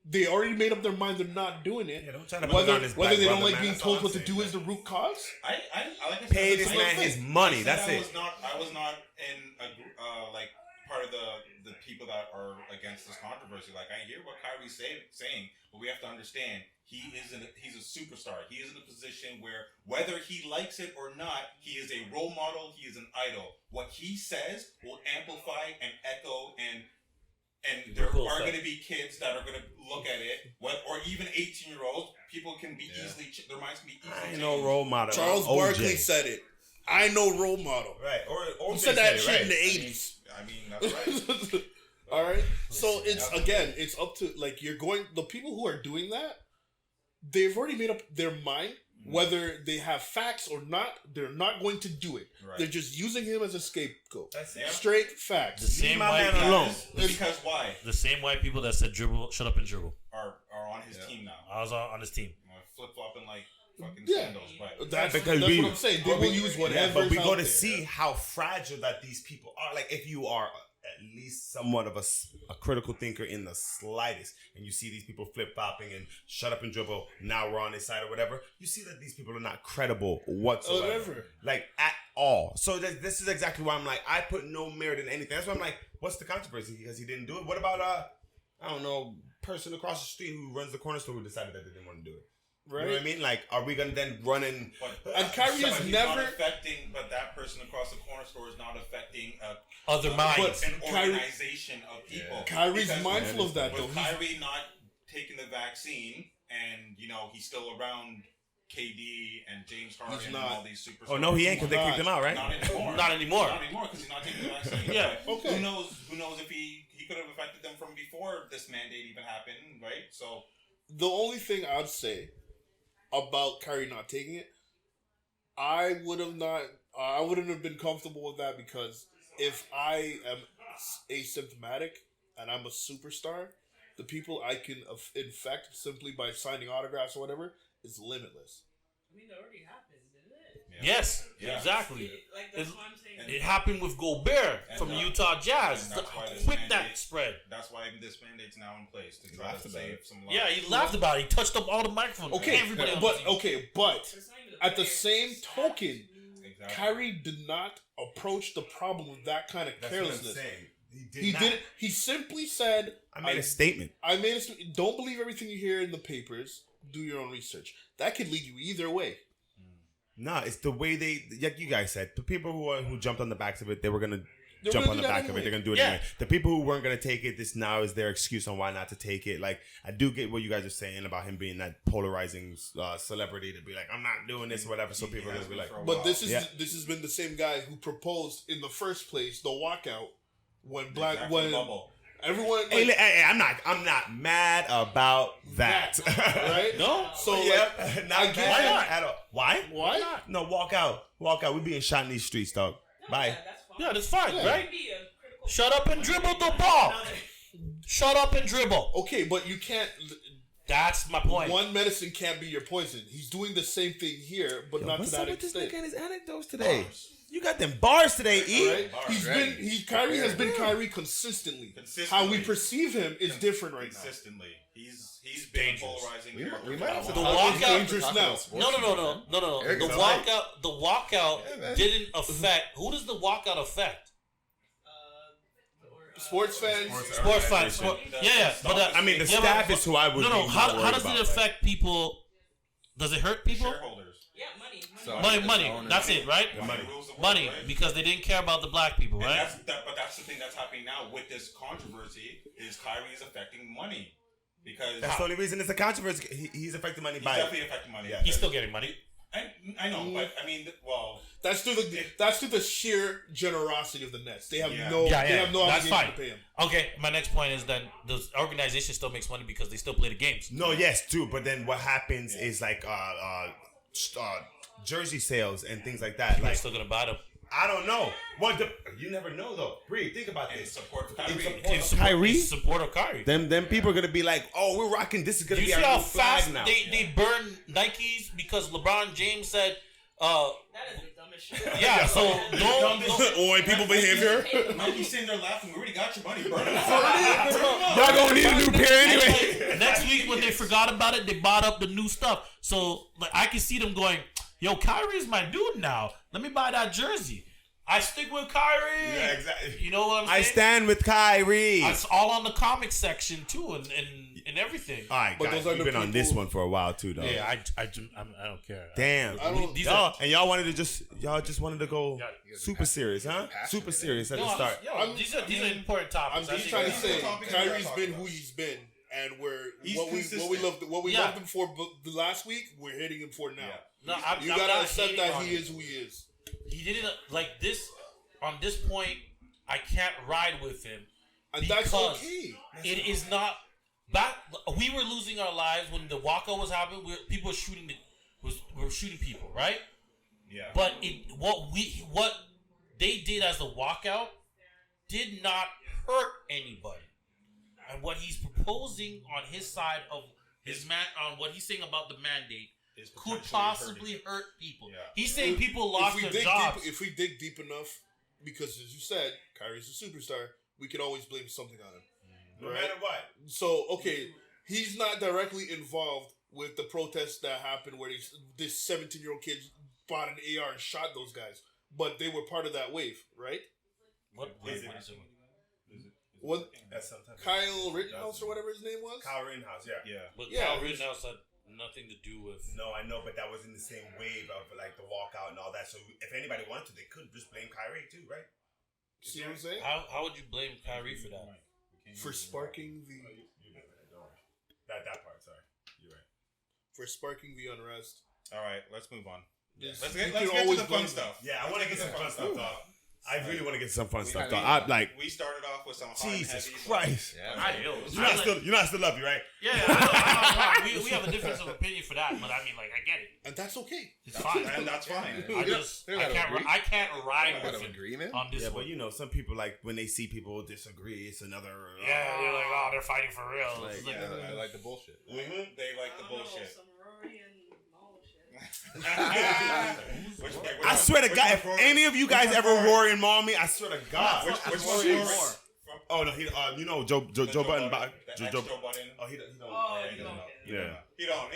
They already made up their mind they're not doing it. Yeah, don't try to put it on his whether they black don't like brother, being man. told That's what all to I'm do saying, is the root cause. like I Pay said, this man his I money. said That's it. I was not in a like part of the people that are against this controversy. Like I hear what Kyrie's saying, but we have to understand he's a superstar. He is in a position where whether he likes it or not, he is a role model. He is an idol. What he says will amplify and echo and there are going to be kids that are going to look at it, or even 18-year-olds. People can be easily, their minds can be easily I ain't changed. no role model. Charles OJ. Barkley said it. I know role model. Right. Or He said that shit right. in the 80s. I mean, that's right. All right. So it's up to the people who are doing that. They've already made up their mind whether they have facts or not. They're not going to do it. Right. They're just using him as a scapegoat. That's it. Straight facts. The same my white man people, alone. Because why? the same white people that said dribble, shut up and dribble. Are on his team now. I was on his team. Flip flopping like fucking Yeah. sandals, but That's Because what I'm saying. They will use whatever. But we go to see how fragile that these people are. Like if you are least somewhat of a critical thinker in the slightest, and you see these people flip-flopping and shut up and dribble, now we're on this side or whatever, you see that these people are not credible whatsoever. Like, at all. So this is exactly why I'm like, I put no merit in anything. That's why I'm like, what's the controversy? Because he didn't do it. What about, I don't know, person across the street who runs the corner store who decided that they didn't want to do it? Right. You know what I mean? Like, are we gonna then run in? And Kyrie is never affecting, but that person across the corner store is not affecting other minds, an organization of people. Yeah. Kyrie's mindful of that, though. Kyrie not taking the vaccine, and he's still around KD and James Harden and all these superstars. Oh no, he ain't, because they kicked him out, right? Not anymore. Not anymore. Not anymore, because he's not taking the vaccine. Yeah. Okay. Who knows if he could have affected them from before this mandate even happened, right? So the only thing I'd say about Kyrie not taking it, I wouldn't have been comfortable with that, because if I am asymptomatic and I'm a superstar, the people I can infect simply by signing autographs or whatever is limitless. I mean, it already happened, didn't it? Yeah. Yes, exactly. It happened with Gobert from the Utah Jazz. Quick that spread. That's why this mandate's now in place to try to save some lives. Yeah, he laughed about it. He touched up all the microphones. Everybody but at the same token, Kyrie did not approach the problem with that kind of carelessness. He didn't. He simply said, I made a statement. Don't believe everything you hear in the papers. Do your own research. That could lead you either way. No, it's the way like you guys said, the people who jumped on the backs of it, they were going to jump on the back of it. They're going to do it anyway. The people who weren't going to take it, this now is their excuse on why not to take it. Like, I do get what you guys are saying about him being that polarizing celebrity to be like, I'm not doing this or whatever. So people are going to be like, but this has been the same guy who proposed in the first place the walkout when everyone. Hey, I'm not mad about that. Right? No. So not mad at all. Why? Why not? No, walk out. We're being shot in these streets, dog. Bye. Yeah, that's fine, right? Shut up and dribble the ball. Shut up and dribble. Okay, but you can't. That's my point. One medicine can't be your poison. He's doing the same thing here, but not to that extent. Look at his anecdotes today. You got them bars today, E. Right? Kyrie has been Kyrie consistently. How we perceive him is different right now. Consistently. He's been polarizing. We might have to the walkout dangerous now. No. The walkout didn't affect. Who does the walkout affect? Sports fans. Sports fans. Yeah. But I mean, the staff is who I would. No. How does it affect people? Does it hurt people? Shareholders. Yeah, money. That's it, right? Money, because they didn't care about the black people, right? But that's the thing that's happening now with this controversy is Kyrie is affecting money. Because that's the only reason it's a controversy. He's affecting money by definitely affecting money. Yeah. He's still getting money. I know, but I mean, that's through the sheer generosity of the Nets. They have no that's fine. to pay him. Okay, my next point is that the organization still makes money because they still play the games. No, yes, too. But then what happens is like jersey sales and things like that. People are still gonna buy them. I don't know. You never know though. Bree, think about this. In support of Kyrie. Them people are gonna be like, oh, we're rocking. This is gonna be our new flag now. They burn Nikes because LeBron James said. That is the dumbest shit. Yeah, so don't Oi, people behavior. Nike's sitting there laughing. We already got your money, bro. Y'all gonna need a new pair anyway. Next week when they forgot about it, they bought up the new stuff. So like I can see them going, yo, Kyrie's my dude now. Let me buy that jersey. I stick with Kyrie. Yeah, exactly. You know what I'm saying? I stand with Kyrie. It's all on the comic section too, and everything. All right, guys, we've been on this one for a while too, though. Yeah, I don't care. Damn, y'all wanted to go super serious, huh? Super serious at the start. These are important topics. I'm just trying to say, Kyrie's been who he's been, and what we loved him for the last week, we're hitting him for now. No, you gotta accept that he is who he is. He didn't like this. On this point, I can't ride with him, and that's okay. It is not. Back, we were losing our lives when the walkout was happening. People were shooting. Were shooting people, right? Yeah. But what they did as the walkout did not hurt anybody, and what he's proposing on his side of his on what he's saying about the mandate could possibly hurt people. Yeah. He's saying people lost their jobs. If we dig deep enough, because as you said, Kyrie's a superstar. we could always blame something on him. No matter what. So, okay, he's not directly involved with the protests that happened where this 17-year-old kid bought an AR and shot those guys. But they were part of that wave, right? What is it? What? That's sometimes Kyle Rittenhouse or whatever his name was? Kyle Rittenhouse, yeah. But Yeah, Kyle Rittenhouse had nothing to do with. No, I know, but that was in the same wave of like the walkout and all that. So if anybody wanted to, they could just blame Kyrie too, right? See what I'm saying? How would you blame Kyrie for that? For sparking the... That part, sorry. You're right. For sparking the unrest. All right, let's move on. Yes. Let's You get can to always the fun blame stuff. Yeah, I want to get some fun stuff, dog. I really want to get some fun stuff, gotta dog. I like. We started off with some hot and Jesus heavy, Christ. Yeah. I know. You're not still love you, right? Yeah, I know. We have a difference of opinion for that, but I mean, like, I get it. And that's okay. It's fine. and that's fine. I can't ride with an him agreement. on this Yeah, one. but you know, some people like when they see people disagree, it's another. Yeah, you're like, oh, they're fighting for real. Like, It's like, I like the bullshit. They like the bullshit. Some Rory and Mall shit. I swear to God, if any of you guys ever Rory and Maul me, I swear to God. Which one one? Oh no, he. You know Joe Button. Joe Button. Oh, he don't. Oh, He don't know. Yeah. He don't know.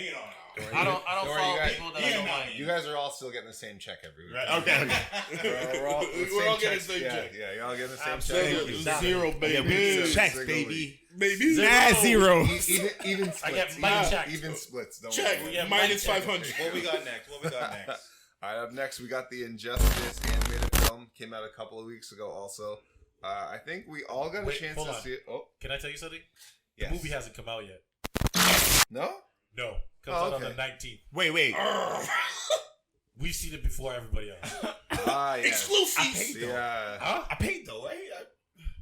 I don't worry, follow you guys- people that I don't like. You guys are all still getting the same check every week. Right. Okay. We're all getting the same check. Yeah, you're all getting the same Absolutely. check. Zero, Yeah, baby. we checks, Single baby. Baby. Nah, zero. Even splits. I get money checked. Even splits. Don't Check. worry. Yeah, Minus Mike check. 500. What we got next? All right, up next we got the Injustice animated film. Came out a couple of weeks ago. Also, I think we all got a Wait, chance hold to on. see it. Oh, Can I tell you something? yes. The movie hasn't come out yet. No. No. Comes Oh, out on okay. the 19th. Wait. We've seen it before everybody else. Ah, yeah. Exclusive. Yeah. Huh? I paid though.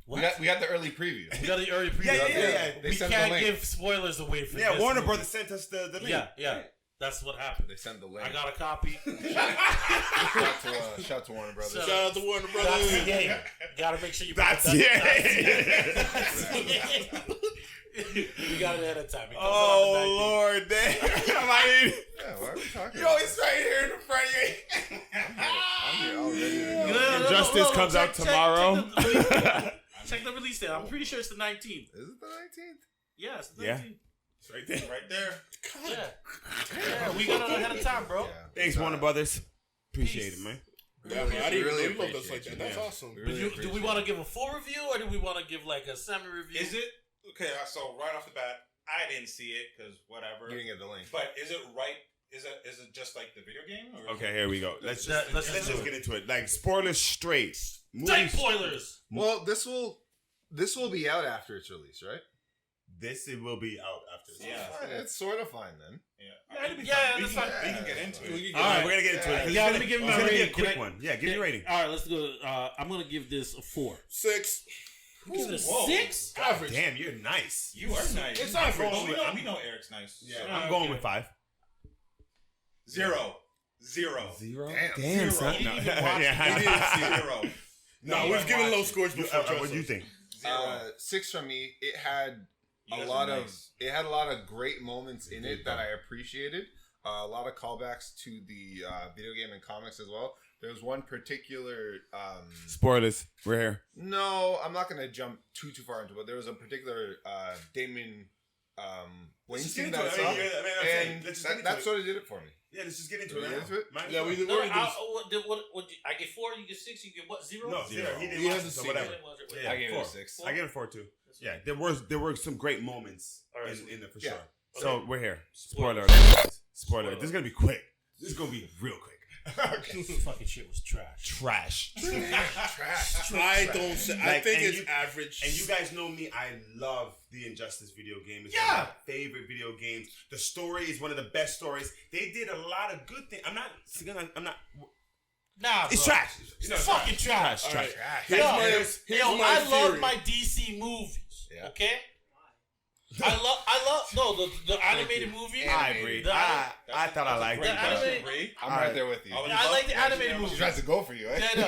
What? We got the early preview. We got the early preview. Yeah. They We sent the can't link. give spoilers away for Yeah, this Warner movie. Brothers sent us the link. Yeah. That's what happened. They sent the link. I got a copy. Shout out to Warner Brothers. So- Shout out to Warner That's Brothers. the game. Gotta make sure you. That's put that- yeah. We got it ahead of time. It comes out Oh on the 19th. Lord, damn! Yeah, why are we talking? Yo, he's right here in the front of you. I'm here already. No, Injustice comes out tomorrow. Check the release date. I'm pretty sure it's the 19th. Is it the 19th? Yeah, it's the 19th. Yeah. It's right there. Right there. Yeah, we got it ahead of time, bro. Yeah. Thanks, Warner Brothers. Appreciate Peace. it, man. Yeah, man, I didn't really even know you loved us like appreciate that. you. That's awesome. We But really do we appreciate want to give a full review or do we want to give like a semi-review? Is it okay? So right off the bat, I didn't see it because whatever. You didn't get the link. But is it right? Is it just like the video game? Or is Okay, it- here we go. Let's Let's just do it. get into it. Like spoilers straight. Take spoilers. Well, this will be out after its release, right? This it will be out after. This. Yeah. It's sort of fine then. Yeah, that's fine. We can get into it. All right, we're gonna get into it. 'cause Yeah, it's let me give you it's my gonna be a rating. quick Can I- one. Yeah, give me a rating. All right, let's go. I'm gonna give this a 4. 6. Give it a Whoa. 6. Average. Damn, you're nice. You are nice. It's I'm average. going with- we know Eric's nice. Yeah, So. I'm going with 5. 0. Zero. Damn. Damn, son. He No. didn't even watch Yeah. it. Yeah. 0. No, we've given low scores before. What'd you think? 0. 6 from me. It had You a guys lot are of nice. great moments in it that I appreciated. A lot of callbacks to the video game and comics as well. There was one particular. Spoilers. We're here. No, I'm not gonna jump too far into it. There was a particular Damon Wayne just get scene into that I it. saw, I mean, I'm saying, and let's just get into that it. sort of did it for me. Yeah, let's just get into Get it. into it? Yeah, we No, already did. what I get 4, you get 6, you get what? 0? No, 0. He didn't He watch hasn't it, so seen whatever. it. Yeah, I gave it a 4. 6. I gave it 4 too. Yeah, there were some great moments All right, in there for yeah. sure. So we're here. Spoiler. Spoilers. Spoiler. This is gonna be quick. This is gonna be real quick. This fucking shit was trash. Trash. I don't say. I Like, think and it's you- average. And you guys know me, I love the Injustice video game. It's Yeah. one of my favorite video games. The story is one of the best stories. They did a lot of good things. I'm not. Nah, It's bro. trash. It's fucking trash. Trash. Here's Yo, my I love theory. my DC movies. Yeah. Okay. I love the animated movie. I agree. The- I thought I liked The it. anime- I'm right there with you. I like the animated She movies. tries to go for you, eh? No,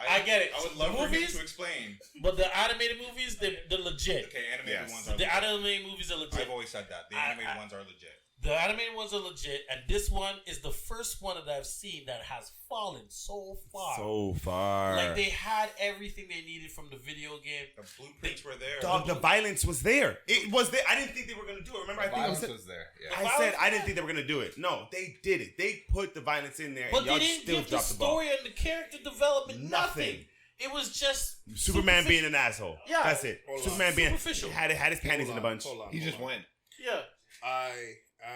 I get it. I would The love for him movies, to explain. but the animated movies, they're legit. Okay, animated Yes. ones are The legit. animated movies are legit. I've always said that. The I- animated ones are legit. The animated ones are legit, and this one is the first one that I've seen that has fallen so far. So far. Like, they had everything they needed from the video game. The blueprints were there. Dog, the violence was there. It was there. I didn't think they were going to do it. Remember, The I think violence was there. Yeah. I said I didn't think they were going to do it. No, they did it. They put the violence in there, But and they y'all didn't still give the dropped the ball. story and the character development, nothing. Nothing. It was just Superman being an asshole. Yeah. That's it. Hold on. Superman being Superficial. had his panties in a bunch. He just went. Yeah. I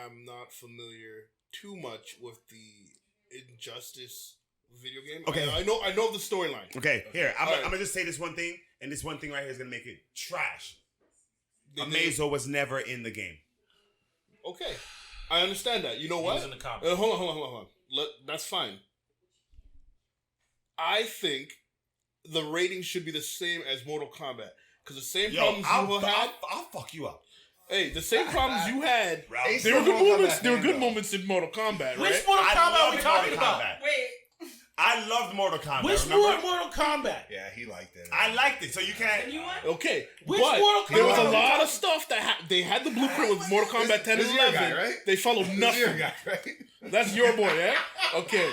am not familiar too much with the Injustice video game. Okay. I know the storyline. Okay, here I'm Alright. gonna just say this one thing, and this one thing right here is gonna make it trash. They Amazo was never in the game. Okay, I understand that. You know He what? was in the comics. Hold on. That's fine. I think the rating should be the same as Mortal Kombat because the same problems you had. I'll fuck you up. Hey, the same problems you had. Ace There were of good Mortal moments. Kombat There were fan, good though. moments in Mortal Kombat, right? Which Mortal I Kombat are we loved talking Mortal about? Kombat. Wait, I loved Mortal Kombat. Which remember? Mortal Kombat? Yeah, he liked it. I liked it, so you can't. and you want? Okay, Which but Mortal there was Kombat a are we lot talking- of stuff that they had the blueprint with Mortal Kombat 10 this and is your 11. guy, right? They followed This is nothing. your guy, right? That's your boy, yeah? Okay.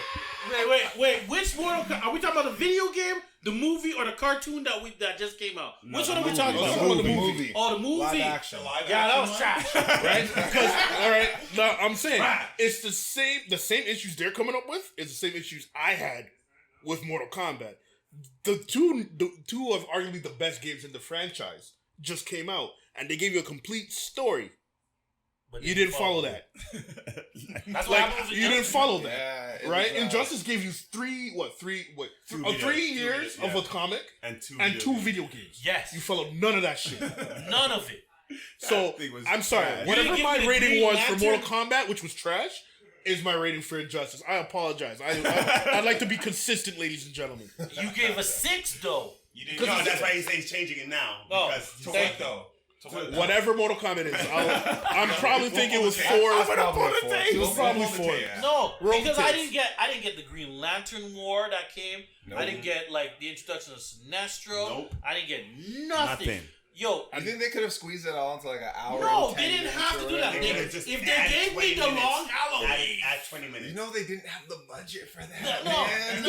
Wait. Which Mortal Kombat? Are we talking about the video game, the movie, or the cartoon that just came out? Which one are we talking movie. about? Oh, the movie. Oh, the movie. Live action. Yeah, that was trash. Right? Because, all right, now I'm saying it's the same issues they're coming up with is the same issues I had with Mortal Kombat. The two of arguably the best games in the franchise just came out, and they gave you a complete story. But You didn't follow that. That's what Like happens with you didn't Justice. follow that. Yeah, it Right? was, Injustice gave you three years of a comic and two video games. Yes. You followed none of that shit. None of it. So thing was I'm sorry. trash. Whatever You didn't my give me the rating Green was for Lantern? Mortal Kombat, which was trash, is my rating for Injustice. I apologize. I'd like to be consistent, ladies and gentlemen. You gave a 6 though. You didn't. No, that's why he's changing it now. Oh. Because To what though? To what though? Whatever Mortal Kombat is, I'm probably thinking it was 4. It was probably 4. No, Roll because tapes. I didn't get the Green Lantern War that came. No. I didn't get like the introduction of Sinestro. Nope. I didn't get nothing. Nothing. Yo, I think they could have squeezed it all into like an hour. no, and they 10 didn't minutes have or to do that. whatever. They They, could've just if they add gave me 20 the minutes. long Halloween, At 20 minutes. You know they didn't have the budget for that, no, man.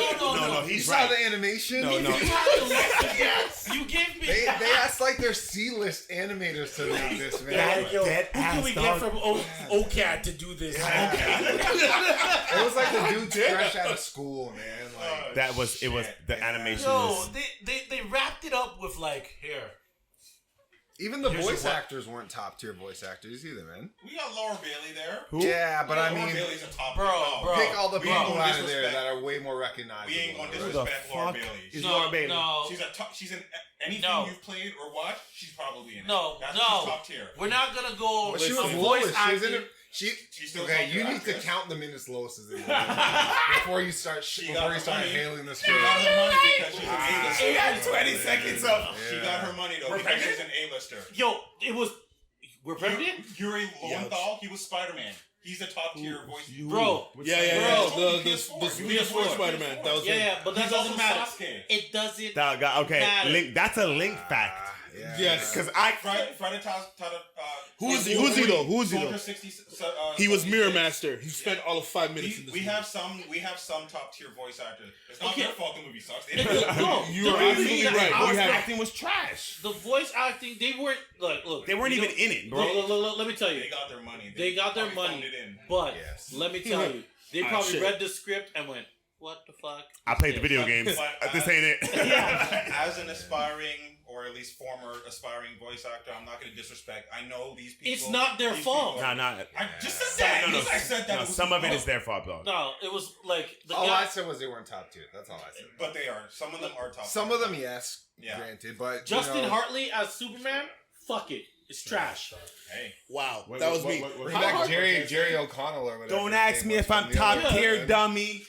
no, You he's saw right. the animation? No, no. You had to yes. You gave me. They asked like their C-list animators to make this, man. Yo, Dead who can we ass, get dog. from OCAD to do this? It was like the dude fresh out of school, man. Like, That was it. Was the animation? Yo, was, they wrapped it up with like here. even the Here's voice your- actors weren't top tier voice actors either, man. We got Laura Bailey there. Who? Yeah, but I Laura mean, Bailey's a top Bro, now. bro. pick all the We people ain't gonna out of there disrespect- that are way more recognizable. We ain't gonna right? Who the disrespect Laura fuck Bailey. is Laura Bailey? No, She's a top. She's in anything No. you've played or watched. She's probably in it. no, That's no. She's top tier. We're not gonna go. But she with was some Lois. voice She was in acting. it. She's still Okay, top you tier need to actress. count the minutes Lois is in it before you start She before got you her start money. hailing the She spirit. got her money because she's an A-lister. She had 20 seconds of. She got her money though We're because pregnant? she's an A-lister. Yo, it was. We're pregnant, Yuri Lowenthal, he was Spider-Man. He's a top tier voice. bro. Yeah. Bro, The PS4. PS4 Spider-Man. That was Yeah, him. yeah, but that He's doesn't also matter. Sasuke. It doesn't. That guy, okay, Matter. link. That's a link fact. Yeah. Yes. Because I. Friday Tada. Who is he? Who is he though? Who is he Soldier though? 60, He was 76. Mirror Master. He spent all of 5 minutes in this We movie. have some top tier voice actors. It's not Okay. their fault the movie sucks. They No, You're the absolutely movie that right. I We was have- acting was trash. The voice acting, they weren't look. They weren't you even know- in it, bro. Look, let me tell you, They got their money. they got their probably money, phoned it in. but Yes. let me tell you, they Ah, probably shit. read the script and went, "What the fuck?" I played the This?" video games. This ain't it. As an aspiring or at least former aspiring voice actor, I'm not going to disrespect. I know these people. It's not their these fault. people- Nah. I just said that. No, I said that. no, it was some of it his is their fault, though. No, it was like the All I guy. said was they weren't top tier. That's all I said. But they are. Some of them are top. Some of them, yes, Yeah. granted, but Justin you know, Hartley as Superman. Fuck it, it's trash. Hey. Wow, Wait, that wait, was wait, me. wait, wait. bring back Jerry O'Connell or whatever. Don't his ask name me was if I'm from the top other tier, one. dummy.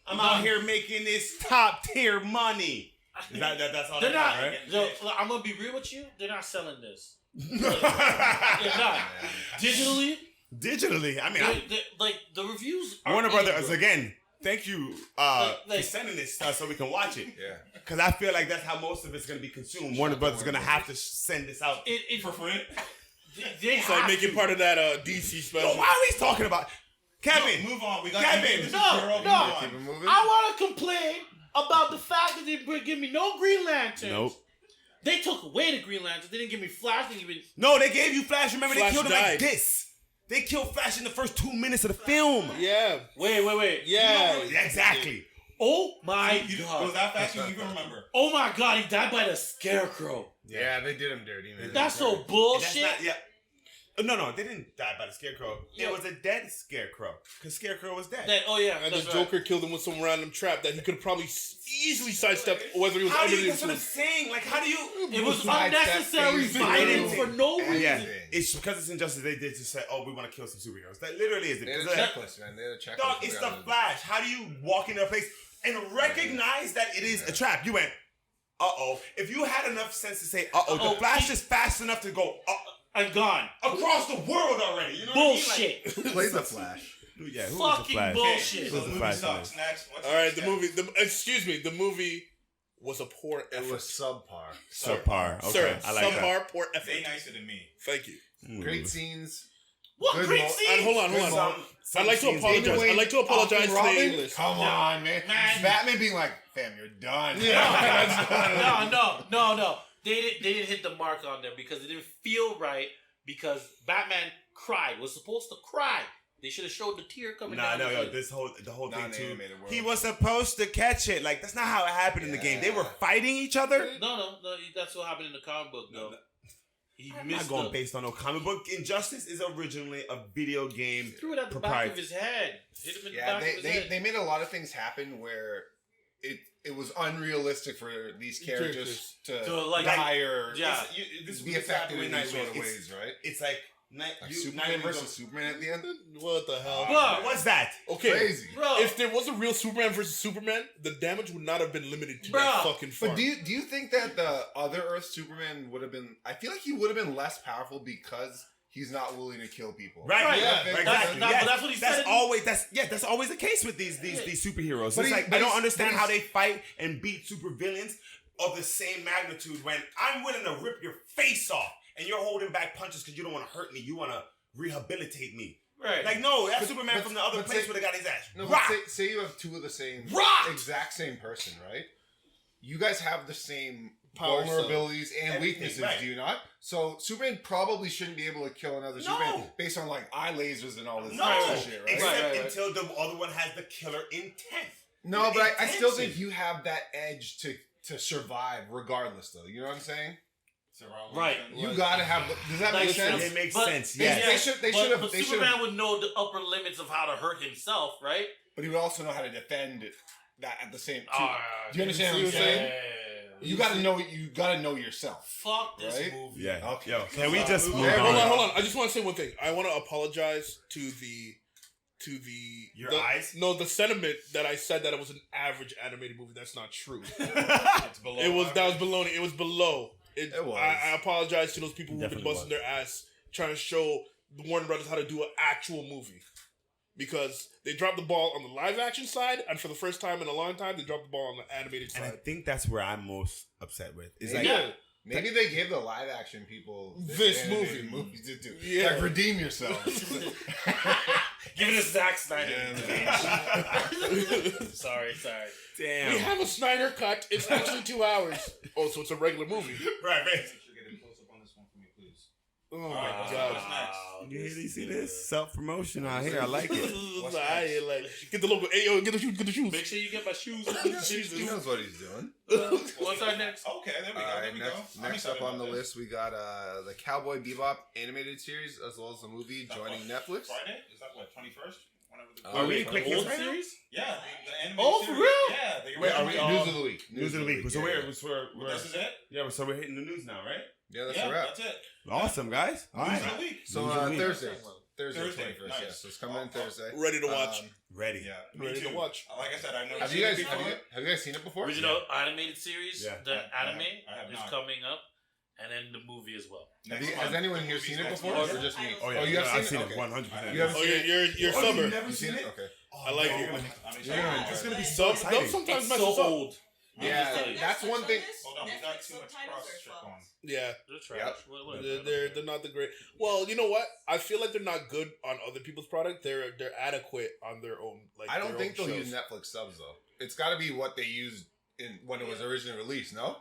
I'm out here making this top tier money. That's all They're they not. got, right? Yo, I'm gonna be real with you. They're not selling this. They're not. Man. Digitally, Digitally, I mean, like the reviews. Are Warner in, Brothers bro. again. Thank you Like- for sending this stuff so we can watch it. Yeah. Because I feel like that's how most of it's going to be consumed. Warner Brothers is going to have to send this out. It For free. They It's like have making to. part of that DC special. Yo, why are we talking about Kevin? Move on. We got Kevin, No. Keep it moving. I want to complain about the fact that they didn't give me no Green Lanterns. Nope. They took away the Green Lanterns. They didn't give me Flash. They didn't give me... No, they gave you Flash. Remember, Flash they killed him like died. this. They killed Flash in the first 2 minutes of the film. Yeah. Wait. Yeah. Exactly. Oh my It was god. that fast you even remember. Oh my god, he died by the Scarecrow. Yeah, they did him dirty, man. That's so That's bullshit. not, yeah. No, they didn't die by the Scarecrow. Yeah. It was a dead Scarecrow. Because Scarecrow was dead. Oh yeah, And the that's Joker killed him with some random trap that he could probably easily sidestep whether he was How do under you, the that's what I'm influence. saying. Like, how do you... It was Sidestep unnecessary phase fighting two. for no reason. Yeah, Anything. it's because it's injustice. They did just say, "Oh, we want to kill some superheroes." That literally is it. They had a 'Cause, checklist, man. They had a checklist. dog, it's the Flash. How do you walk into a place and recognize that it is a trap? You went, "Uh-oh." If you had enough sense to say, "Uh-oh," the Flash is fast enough to go I'm gone. across the world already. You know Bullshit. Who plays the Flash? What I mean? Like, yeah, who was the Fucking Flash? bullshit. So Who's the the movie Flash? sucks. Next. What's All right, next, the Kevin? movie. The movie was a poor It effort. was subpar. Subpar. Okay, Sir, I like that. subpar, poor effort. They nicer than me. Thank you. Great scenes. What Good great mo- scene? And hold on. I'd like to apologize. I'd like to apologize to the A-list. Come on, man. Batman being like, fam, you're done. No. They didn't hit the mark on there because it didn't feel right because Batman cried. Was supposed to cry. They should have showed the tear coming down. No, his the whole Not thing an too. animated world. He was supposed to catch it. Like that's not how it happened in the game. They were fighting each other. No. That's what happened in the comic book, though. He I'm not missed going based on no comic book. Injustice is originally a video game. He threw it at the back of his head. Hit him in the Yeah, back of his head. they made a lot of things happen where it was unrealistic for these characters to like hire. yeah. This Be affected in these sort of ways, right? It's like Superman versus Superman at the end. What the hell? Bro, What's that? Okay. Crazy. bro. If there was a real Superman versus Superman, the damage would not have been limited to that Bruh. fucking farm. But do you think that the other Earth Superman would have been? I feel like he would have been less powerful because he's not willing to kill people. Right, yeah, exactly. but that's what he said. That's always the case with these superheroes. But It's like but I don't he's- understand but how he's- they fight and beat supervillains of the same magnitude when I'm willing to rip your face off and you're holding back punches because you don't want to hurt me. You want to rehabilitate me. Right. Like no, that's But- Superman but- from the other but place say- would have got his ass. No, rocked. but say you have two of the same Rocked! exact same person, right? You guys have the same Power vulnerabilities and Everything, weaknesses, right. do you not? So Superman probably shouldn't be able to kill another No. Superman based on like eye lasers and all this No, other shit, right? except Right. until the other one has the killer intent. No, but I still Intention. think you have that edge to survive regardless, though. You know what I'm saying? Right. You gotta have. Does that Like, make sense? It makes But- sense. They- Yes. they should- they should've- But they should've- Superman would know the upper limits of how to hurt himself, right? But he would also know how to defend that at the same. Too. Ah, Do you understand what I'm saying? You gotta know. You gotta know yourself. Fuck this Right? movie. Yeah. Okay. Yo, can we just move Yeah, on? Hold on. I just want to say one thing. I want to apologize to the Your eyes? No, the sentiment that I said that it was an average animated movie. That's not true. It's below. That was baloney. It was below. It was. I apologize to those people who've been Definitely busting their ass trying to show the Warner Brothers how to do an actual movie. Because they dropped the ball on the live action side, and for the first time in a long time, they dropped the ball on the animated And I side. think that's where I'm most upset with. Is Maybe, like maybe they gave the live action people This animated movie. movies to do. Yeah. Like redeem yourselves. Give it a Zack Snyder. Yeah. Sorry. We damn. have a Snyder cut. It's actually 2 hours. Oh, so it's a regular movie. Right. Get a close up on this one for me, please. Oh All my right, what's god. next? You really see this self promotion out here? I like it. What's I next? like get the logo. Hey yo, get the shoes. Make sure you get my shoes. He knows what he's doing. What's our next? Okay, there we go. All There right, we next, go. I'm next up excited on the about this. list, we got the Cowboy Bebop animated series as well as the movie joining Netflix. Friday? Is that what, 21st? Whenever the Are we Wait, quick Old hits right now? series? Yeah, the animated Oh, for series. real? Yeah, the Wait, are we original- news of the week? News of the week. So yeah, we're This is it? yeah. So we're hitting the news now, right? yeah, that's Yeah, a wrap. that's it. Awesome, guys. All News right. of the week. So News of the week. Thursday, Thursday, 21st. nice. Yeah, so it's coming in Thursday. Ready to watch. Ready. Yeah, me Ready too. to watch. Like I said, I've never Have seen you it guys before. have you guys seen it before? Original animated series, Yeah. the I anime have is not. coming up, and then the movie as well. Has anyone here seen it before, or just me? Oh yeah. Oh, you have I've seen seen it? it. 100%. You haven't Oh, seen it? you're summer. never You seen it? Okay. I like it. I'm You're excited. gonna enjoy It's it. gonna be so exciting. Sometimes It's messes so up. old. Yeah, that's one thing. Hold on, we got too much cross shit going. Yeah, They're trash. Yep. they're not the great. Well, you know what? I feel like they're not good on other people's product. They're adequate on their own. Like I don't think they'll shows. use Netflix subs though. It's got to be what they used when it was originally released. No,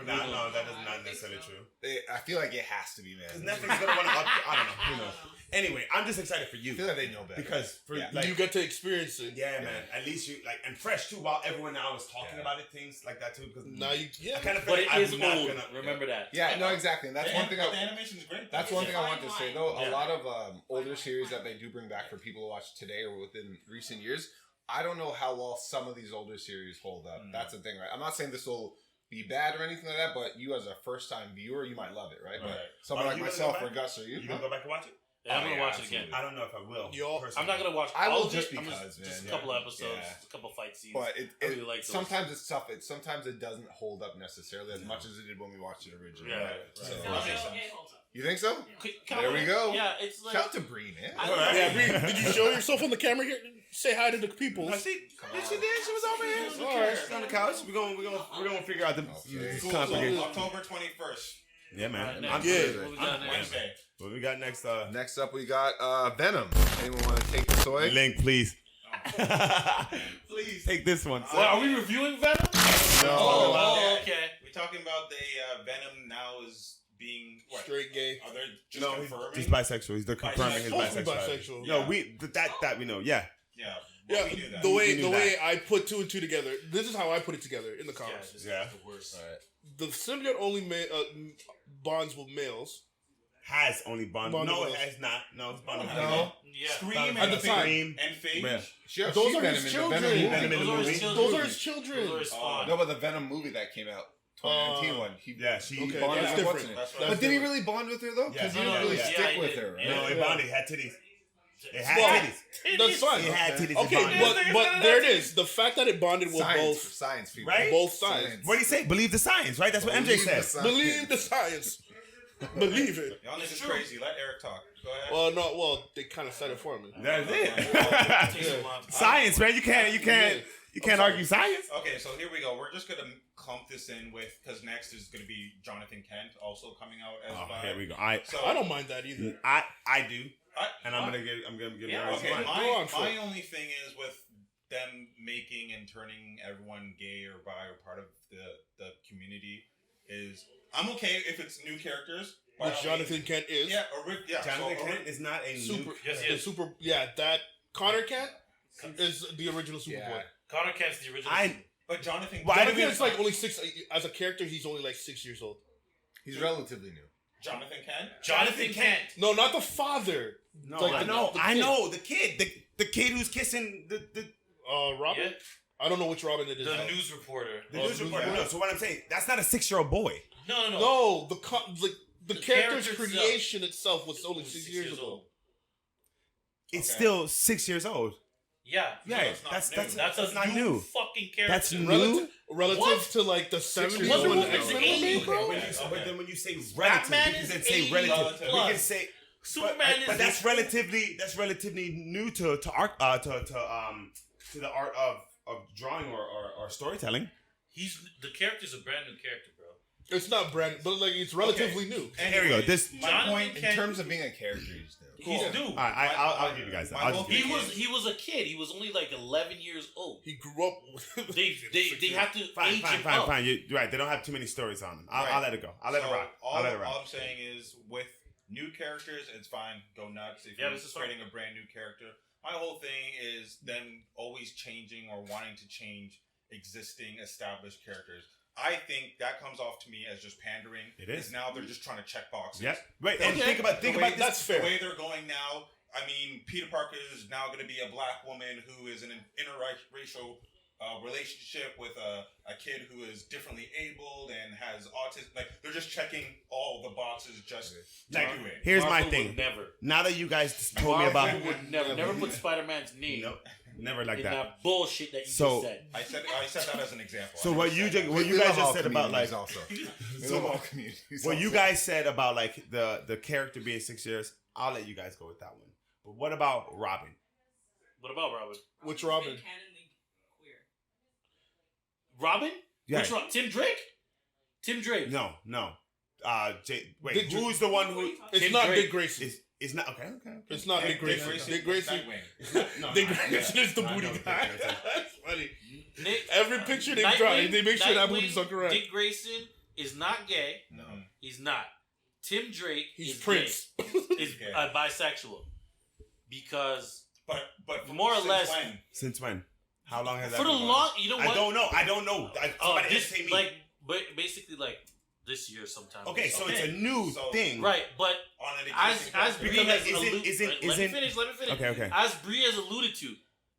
No, that is not necessarily true. I feel like it has to be, Because man. Netflix is gonna want to I don't know. Who knows? Anyway, I'm just excited for you I feel like they know better. because You get to experience it. yeah, man. At least you and fresh too. While everyone now is talking about it, things like that too. Because Now you I kind of feel But like it is I'm not old. gonna. Remember that. Yeah, no, exactly. And that's one thing. The animation's great. That's one thing I want to say though. A Yeah. lot of older series that they do bring back for people to watch today or within recent years, I don't know how well some of these older series hold up. That's the thing, right? I'm not saying this will be bad or anything like that, but you as a first time viewer, you might love it, right? But someone Are like you gonna myself go or back? Gus or you, You gonna go back and watch it? Yeah, I'm Oh, gonna yeah, watch it absolutely. again. I don't know if I will. I'm not gonna watch. I will all of just it. I'm because, just man, a couple yeah. episodes, Yeah. a couple fight scenes. but I really like those. sometimes it's tough. Sometimes it doesn't hold up necessarily as much as it did when we watched it originally. Yeah, right? right. So, That makes sense. you think so? Come There on. we go. Yeah, it's like Shout out to Bree, man. Yeah, Bree, did you show yourself on the camera here? Say hi to the people. No, she did. She was over here. All right. She's on the couch. We're gonna figure out this Cool. complicated. So October 21st. Yeah, man. Next. I'm Yeah. good. What we got next? Wednesday. What we got next? Next up, we got Venom. Anyone want to take this away? Link, please. Please take this one. Well, are we reviewing Venom? No. Oh, okay. We're talking about the Venom now is being what? Straight gay. Are they just No, confirming? he's bisexual. They're confirming his Supposed to be bisexuality. bisexual. No, that we know. Yeah. Yeah. Yeah, We knew that. the We knew way I put two and two together. This is how I put it together in the Yeah, comics. this Yeah. is the worst. The symbiote only bonds with males. Has only bond. Bond No, with it us. has not. No, it's bond. No. Yeah. Scream At the and time. Phage. And Phage. Yeah. Those Those are Venom his in the children. Venom movie. Venom in the Those are movie. his children. Those are his children. Those are his spawn. No, but the Venom movie that came out, 2019 one. He Yeah, she. Okay, bonded that's with what's different. in it. That's That's But did he different. really bond with her though? Because Yeah. he No, didn't really yeah. stick Yeah, he with did. her. Right? No, it Yeah. bonded. It had titties. It had Well, titties. That's fine. It had titties. Okay, It bonded. but there it is. The fact that it bonded with Science, both science, people. Right? both sides. Science. What do you say? Believe the science, right? That's what MJ Believe the says. science. Believe the science. Believe it. Y'all niggas crazy. Let Eric talk. Go ahead. Well, they kind of said it for me. That's It takes it. a long time. Science, man. You can't argue science. Okay, so here we go. We're just gonna clump this in with because next is gonna be Jonathan Kent also coming out as. Oh, here we go. I don't mind that either. do, and I'm gonna give Yeah, you Okay, one. Go on, my Phil. only thing is with them making and turning everyone gay or bi or part of the community is I'm okay if it's new characters. by Which all Jonathan means. Kent is. Yeah, yeah. Jonathan so, Kent is not a Super. new. Yes, the yes. super. Yeah, that Connor Kent is the original Superboy. Yeah. Connor Kent's the original. But Jonathan. Why Jonathan do we- Kent's like only 6 as a character. He's only like 6 years old. He's relatively new. Jonathan Kent. Jonathan Kent. No, not the father. No, Like I the- know, the I kid. know. The kid who's kissing the Robin. Yeah. I don't know which Robin it is. The though. news reporter. news reporter. yeah. No, so what I'm saying, that's not a 6-year-old boy. No. No, the The character's character itself. creation itself was only 6 years ago. It's Okay. still 6 years old. Yeah. Yeah, it's not new. That's a not new new. fucking character. That's new. Relative What? to like the 70s Wonder when the Woman was X-Men 80, were made, bro. When you, Okay. But then when you say relative, Batman you is can say 80 relative. plus. We can say Superman but is. that's relatively new to art to the art of drawing or storytelling. The character's a brand new character, bro. It's not brand, but like it's relatively new. And Here we go. This. my Jonathan point In Kent- terms of being a character, he's new. He's new. I'll give you guys that. my I'll whole just give thing you is- He was a kid. He was only like 11 years old. He grew up. They have to age him up. Fine. You're right. They don't have too many stories on them. I'll Right. let it go. I'll let it So rock. All, I'll let it rock. all I'm saying is with new characters, it's fine. Go nuts. If Yeah, you're this is fine. creating a brand new character. My whole thing is them always changing or wanting to change existing established characters. I think that comes off to me as just pandering. It is. Because now they're just trying to check boxes. Yep. Wait, and Okay. think about The way- this. That's fair. The way they're going now, I mean, Peter Parker is now going to be a black woman who is in an interracial relationship with a kid who is differently abled and has autism. Like, they're just checking all the boxes just to Like, do it. here's my Marvel thing. would never. Now that you guys told me about, Marvel would never put Spider-Man's name no, never like in that. that bullshit that you So- just said. I said that as an example. So I what never you said just, that. what you We guys love just all said about like communities also. We So- love all communities. what you also. guys said about like the character being 6 years, I'll let you guys go with that one. But what about Robin? What about Robin? Which Robin? Canonly queer. Robin? Yeah. Which Robin? Tim Drake? Tim Drake. No. who's the one who? It's Tim not Drake. Dick Grayson. It's not okay. It's not Dick Grayson. Dick Grayson. Dick Grayson is the booty guy. That's funny. Every picture they draw, they make sure that booty's not correct. Dick Grayson is not gay. No. He's not. Tim Drake He's is Prince. gay. Is bisexual. Because But more or less when? Since when? How long has that for the been going long, on? you know what? I don't know. Somebody this educate me. like, but basically like this year sometime. Okay, so it's a new thing, right? But On an as existing Bree Because has isn't- alluded, isn't- let me isn't- finish. Okay. As Bree has alluded to,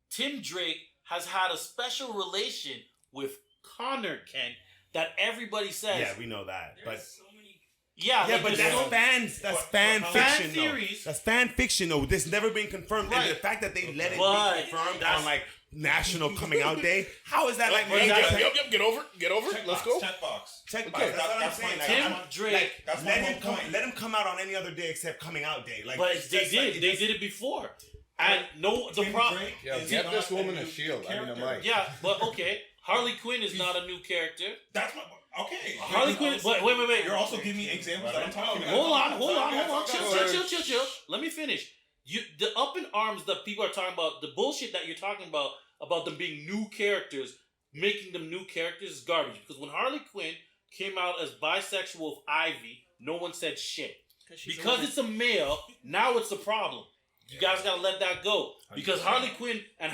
Tim Drake has had a special relation with Connor Kent that everybody says. Yeah, we know that, but so many. Yeah, yeah, like, but there's that's so- fans. That's fan fan fiction, theories. though. That's fan fiction, though. This never been confirmed, Right. and the fact that they let it But be confirmed that's- on like National Coming Out Day, how is that like But major? that's- Yep, get over. Let's go. Checkbox. Check Okay, that's what I'm that's saying. my- Like, Tim I'm- Drake. like, That's my let whole him come. point. Let him come out on any other day except Coming Out Day. Like, But it's they just did. like- They did it before. And no, the Tim problem. Drake Yo, is get not this woman new a shield. I mean, character. I'm like, Yeah, but okay. Harley Quinn is not a new character. That's my okay. Harley Quinn. But wait. You're also giving me examples that I'm talking about. Hold on. Sorry. Chill. Let me finish. The up in arms that people are talking about, the bullshit that you're talking about them being new characters, making them new characters is garbage. Because when Harley Quinn came out as bisexual with Ivy, no one said shit. Because it's a male, now it's a problem. You guys gotta let that go. Because Harley Quinn and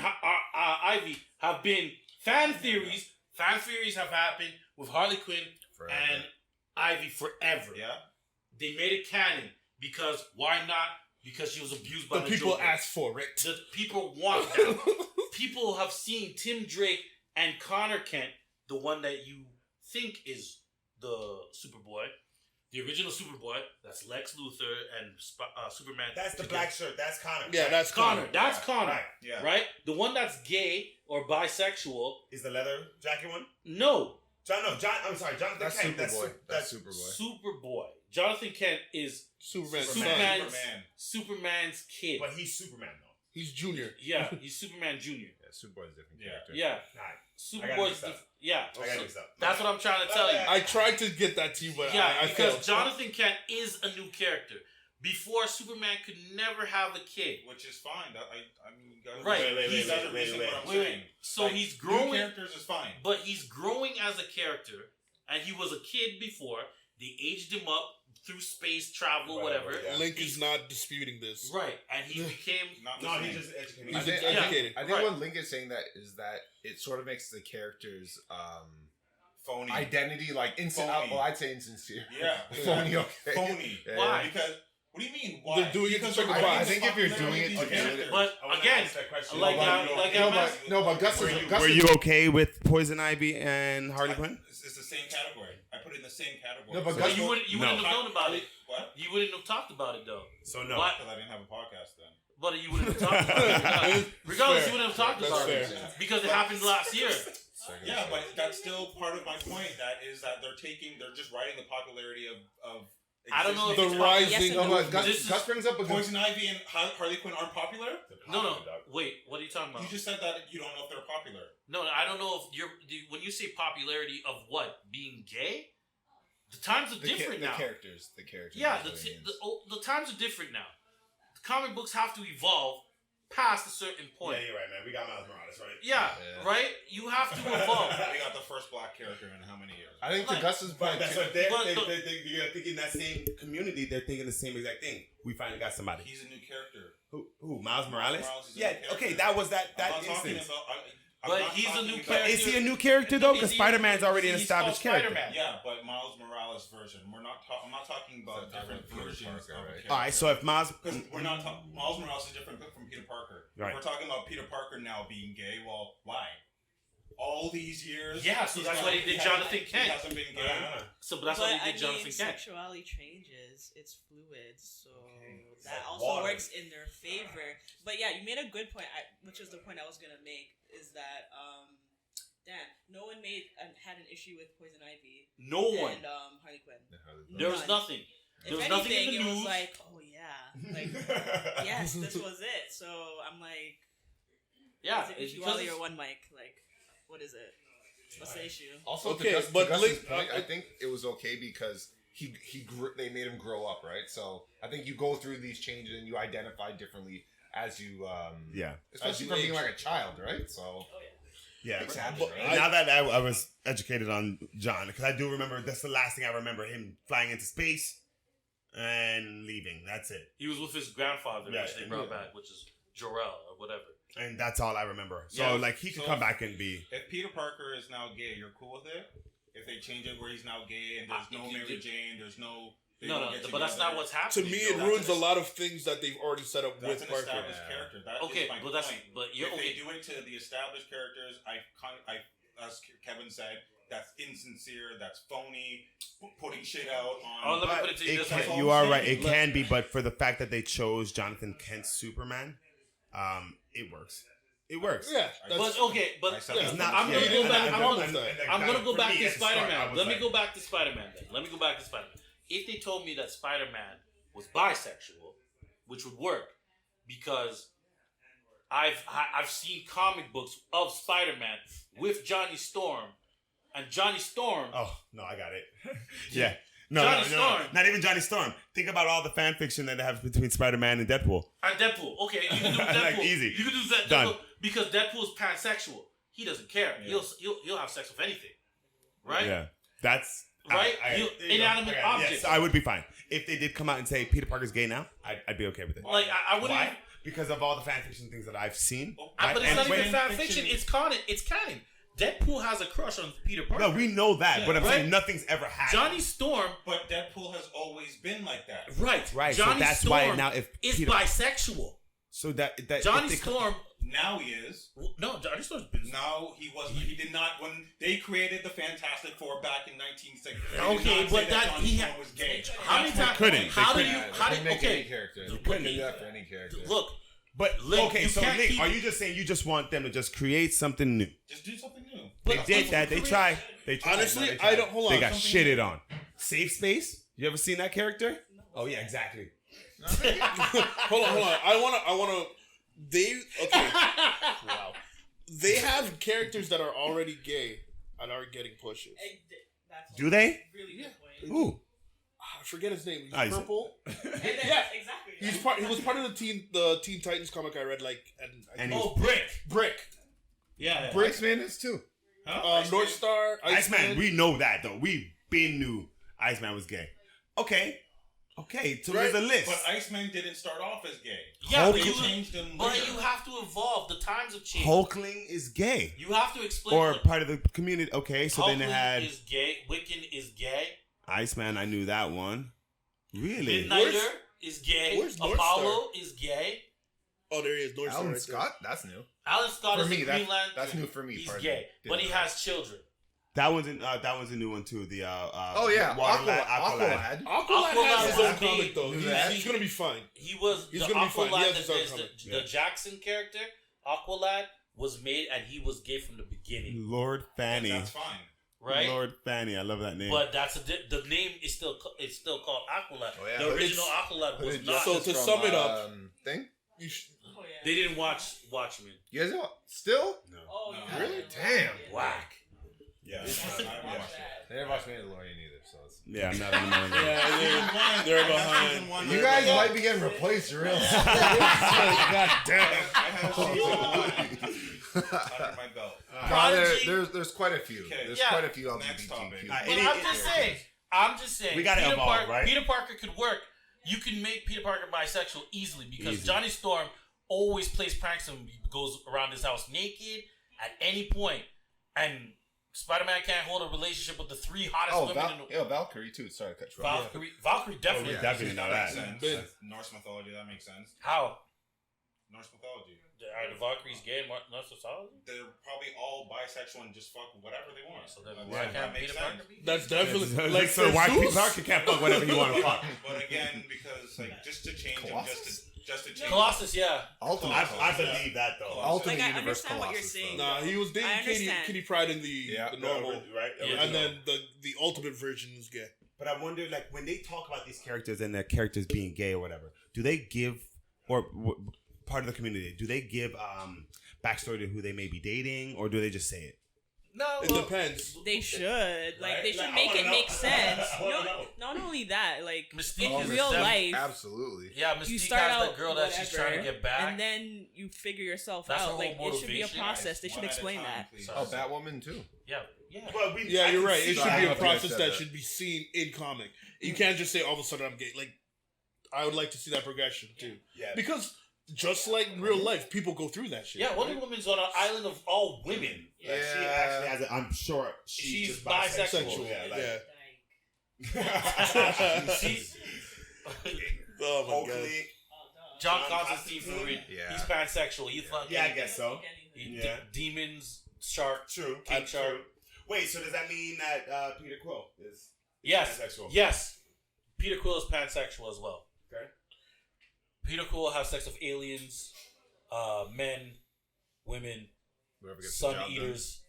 Ivy have been fan theories. Fan theories have happened with Harley Quinn and Ivy forever. Yeah. They made it canon because why not? Because she was abused by The the people Joker. asked for it. The people want that. People have seen Tim Drake and Connor Kent, the one that you think is the Superboy, the original Superboy. That's Lex Luthor and Superman. That's the black shirt. That's Connor. Yeah, that's Connor. Connor. That's Connor. Right. Yeah. Right? The one that's gay or bisexual. Is the leather jacket one? No. I'm sorry, Jonathan that's Kent. Superboy. That's Superboy. Superboy. Jonathan Kent is Superman's Superman. son. Superman's kid. But he's Superman though. He's Junior. Yeah, he's Superman Jr. Yeah, Superboy's a different Yeah. character. Yeah. Alright. Superboy's mix up. yeah. I got mixed up. That's what I'm trying to tell you. I tried to get that to you, but Yeah, I because failed. Jonathan Kent is a new character. Before Superman could never have a kid. Which is fine. I mean, you guys Right. You He's- guys are missing what I'm Wait. saying. So Like, he's new growing, characters is fine. but he's growing as a character, and he was a kid before. They aged him up through space travel, whatever. Yeah. Link is not disputing this. Right, and he became. Not No, the he same. just educated He's me. educated. I think Right. what Link is saying that is that it sort of makes the characters phony. identity like Phony. well, I'd say insincere. Yeah. Phony. Okay. Phony. Yeah. Why? Because what do you mean? Why? They're doing it to Because check they're the writing box. I think if you're doing it these to characters. But I wanna again, ask that question. like No, I'm asking. but Gus Were is you- Gus Were is- you okay with Poison Ivy and Harley Quinn? It's the same category. I put it in the same category. No, but But Gus- you wouldn't No. have known about it. What? You wouldn't have talked about it though. So no. What? Because I didn't have a podcast then. But you wouldn't have talked about it. Regardless, you wouldn't have talked That's about fair. it because it happened last year. Yeah, but that's still part of my point. That is that they're just writing the popularity of. I don't know if The it's rising. Yes and No, but Gus, This is- Gus brings up a good Poison Ivy and Harley Quinn aren't popular. No. Wait, what are you talking about? You just said that you don't know if they're popular. No, I don't know if when you say popularity of what, being gay? The times are different now. The characters. Yeah, is what it means. the times are different now. The comic books have to evolve past a certain Yeah, point. you're right, man. We got Miles Morales, right? Yeah, Yeah. right? You have to evolve. We got the first black character in how many years? I think to Like- Gus's But point, that's too- what But they're thinking that same community. They're thinking the same exact thing. We finally got somebody. He's a new character. Who? Miles Morales? Morales is a Yeah. new character. Okay, that was that I'm not talking instance. about. But not he's a talking new about- character. Is he a new character though? Because Is he- Spider-Man's already an he's established called character. Spider-Man. Yeah, but Miles Morales version. I'm not talking about It's a different different Peter versions Parker, of a right? character. All right. So if Miles, Because we're not talking. Miles Morales is different from Peter Parker. Right. If we're talking about Peter Parker now being gay, well, why? All these years. Yeah, so that's why they did Jonathan Kent. He hasn't been gay. So that's But why they did I Jonathan mean, Kent. sexuality changes. It's fluid, so It's that like also water. works in their favor. But yeah, you made a good point, which is the point I was gonna make. Is that no one had an issue with Poison Ivy No one. and Harley Quinn. There was None. nothing. If There was anything, nothing in the it was news. like, oh yeah, like yes, this was it. So I'm like, Yeah, is it it's issue because Wally it's- or one mic? Like, what is it? What's the issue? Also, Okay, to but Gus's Link- point, I think it was okay because they made him grow up, right? So I think you go through these changes and you identify differently as you especially from being like a child, right? So yeah. Exactly. Now that I was educated on John, because I do remember that's the last thing I remember, him flying into space and leaving. That's it. He was with his grandfather, which they brought back, which is Jor-El or whatever. And that's all I remember. So like he could come back and be. If Peter Parker is now gay, you're cool with it? If they change it where he's now gay and there's no Mary Jane, there's no. No, but that's not what's happening. To me, it ruins a lot of things that they've already set up with Parker. That's an established character. That is my point. If they do it to the established characters, as Kevin said, that's insincere, that's phony, putting shit out on. Let me put it to you. You are right. It can be, but for the fact that they chose Jonathan Kent's Superman, it works. It works. Yeah, but it's not. I'm gonna go back to Spider-Man. Let me go back to Spider-Man. If they told me that Spider-Man was bisexual, which would work, because I've seen comic books of Spider-Man with Johnny Storm, and Johnny Storm. Oh no, I got it. Yeah. No, not even Johnny Storm. Think about all the fan fiction that they have between Spider-Man and Deadpool. Okay, you can do Deadpool. Like, easy. You can do that. Done. Because Deadpool's pansexual. He doesn't care. Yeah. He'll have sex with anything, right? Yeah, that's right. Inanimate objects. Yes, I would be fine if they did come out and say Peter Parker's gay now. I'd be okay with it. Like I wouldn't. Why? Because of all the fan fiction things that I've seen. But it's not even fan fiction. It's canon. It's canon. Deadpool has a crush on Peter Parker. No, we know that, but I'm saying nothing's ever happened. Johnny Storm, but Deadpool has always been like that. Right. Johnny so that's Storm why now if is bisexual. So that Johnny Storm now he is. No, Johnny Storm's been. No, he wasn't. He did not. When they created the Fantastic Four back in 1960. Okay, but that he was gay. How many times? Couldn't. How do you? Okay. You couldn't do that for any character. Look. But okay, so Nick, are you just saying you just want them to just create something new? Just do something new. They did that. They tried. Honestly, I don't. Hold on. They got shitted on. Safe Space. You ever seen that character? Oh yeah, exactly. Hold on. I wanna. Wow. They have characters that are already gay and are getting pushes. Do they? Really good point. Ooh. I forget his name. He's Isaac. purple. Yeah, exactly. He was part of the Teen Titans comic I read. Brick. Yeah. Iceman is too. North Star. Iceman. We know that though. We been knew Iceman was gay. Okay. So there's a list. But Iceman didn't start off as gay. Yeah, they changed him. But you have to evolve. The times have changed. Hulkling is gay. You have to explain. Or part of the community. Okay, so Hulkling then they had is gay. Wiccan is gay. Iceman. I knew that one. Really? Midnighter is gay. Apollo is gay. Oh, there he is. North Star. Alan Scott. That's new. Alan Scott is me, a Greenland. That's new for me. He's gay, but he has children. That one's a new one too. The Aqualad. Aqualad has his own was comic though. made- He's gonna be fine. He's gonna be fine. He has his own comic. The Jackson character, Aqualad, was made and he was gay from the beginning. Lord Fanny. That's fine. Right? Lord Fanny. I love that name. But the name is still called Aqualad. Oh, yeah. The original Aqualad was not. So to sum it up, They didn't watch Watchmen. You guys know still? No. Oh, No. Really? Damn. Whack. Yeah. I watched it. They never watched Mandalorian either, so it's... Yeah, I'm not in the middle. Yeah, they're behind. You guys might be getting replaced real soon. God damn. I have season 1 under my belt. There's quite a few. Okay. There's Yeah. quite a few Next LGBTQ. topic. But I'm just saying. We gotta Peter evolve, right? Peter Parker could work. You can make Peter Parker bisexual easily because Easy. Johnny Storm always plays pranks and goes around his house naked at any point. And Spider-Man can't hold a relationship with the 3 hottest women in the world. Valkyrie too. Sorry to cut you off. Valkyrie definitely. Oh, definitely know that. Makes sense. Norse mythology, that makes sense. How? Norse mythology. Are the Valkyries gay in Norse mythology? They're probably all bisexual and just fuck whatever they want. So then That why can't makes Peter Parker sense. be? That's definitely Like, so why Peter Parker can't fuck whatever he want to fuck? But again, because just to change them, just to change Colossus, yeah. Ultimate. I believe that though. Ultimate Like, I Universe understand what you're Colossus, saying. though. Nah, he was dating I understand. Kitty Pryde in the normal, right? Yeah. and then the ultimate version is gay. But I wonder, like, when they talk about these characters and their characters being gay or whatever, do they give, or part of the community, do they give backstory to who they may be dating, or do they just say it? No, It depends. They should. Like, Right? they should Like, I make wanna it know. make sense. I wanna know. Not only that, like, Mystique in is real def- life, Absolutely. Yeah, Mystique you start has out the girl that she's trying to whatever, get back. and then you figure yourself That's her out. whole Like, it should be a motivation. process. They should One at a explain time, that. please. Oh, Batwoman too. yeah. Well, Yeah, I you're can right. see It should I be don't a know if you process said that that. should be seen in comic. You can't just say all of a sudden I'm gay. Like, I would like to see that progression too. Yeah. Because just like in real life, people go through that shit. Yeah, Wonder Woman's on an island of all women. Like, she actually has. I'm sure she's just bisexual. Yeah. Like, Yeah. She, Oh my god. Oakley. John Constantine for it. Yeah. He's pansexual. He fucking Yeah, I guess so. he- demons, shark, True. king shark. Wait, so does that mean that Peter Quill is Yes, pansexual? yes. Peter Quill is pansexual as well. Okay. Peter Quill will have sex with aliens, men, women, Whoever gets the sun job done. eaters,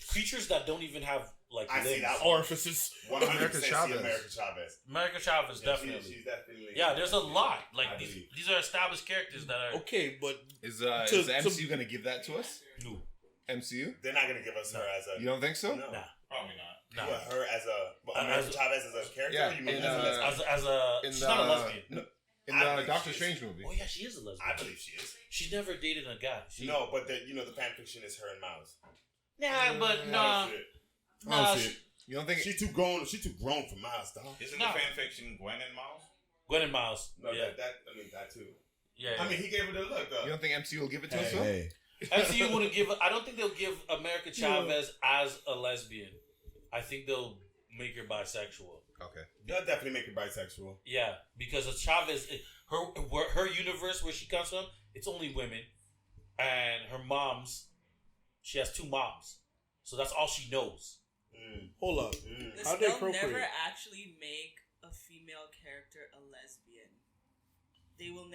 creatures that don't even have like I see limbs. that. Orifices. 100% America see Chavez. America Chavez. America Chavez, Yeah, definitely. She's definitely. Yeah, there's a lot. Like I these, believe. these are established characters that are Okay, but Is To- the MCU gonna give that to us? new. MCU? They're not gonna give us her as a. You don't think so? No. Nah. Probably not. Nah. What, her as a As America a- Chavez as a character? Yeah, Or you mean in, as a lesbian? As a In she's the, not a lesbian. no, in I the believe Doctor she is. Strange movie. Oh yeah, she is a lesbian. I believe she is. She never dated a guy. She, No, but the fan fiction is her and Miles. Nah, but I nah. don't see it. I Nah, don't see it. You don't think? She too grown. She too grown for Miles, dog. Isn't No. the fan fiction Gwen and Miles? Gwen and Miles. No, yeah. that too. Yeah. I mean, he gave her the look, though. you don't think MCU will give it to us? Though? MCU wouldn't give. I don't think they'll give America Chavez as a lesbian. I think they'll make her bisexual. Okay. They'll definitely make her bisexual. Yeah, because of Chavez, her universe where she comes from, it's only women, and her moms. She has two moms, so that's all she knows. hold up. Listen, How'd they they'll procreate? never actually make a female character a lesbian. They will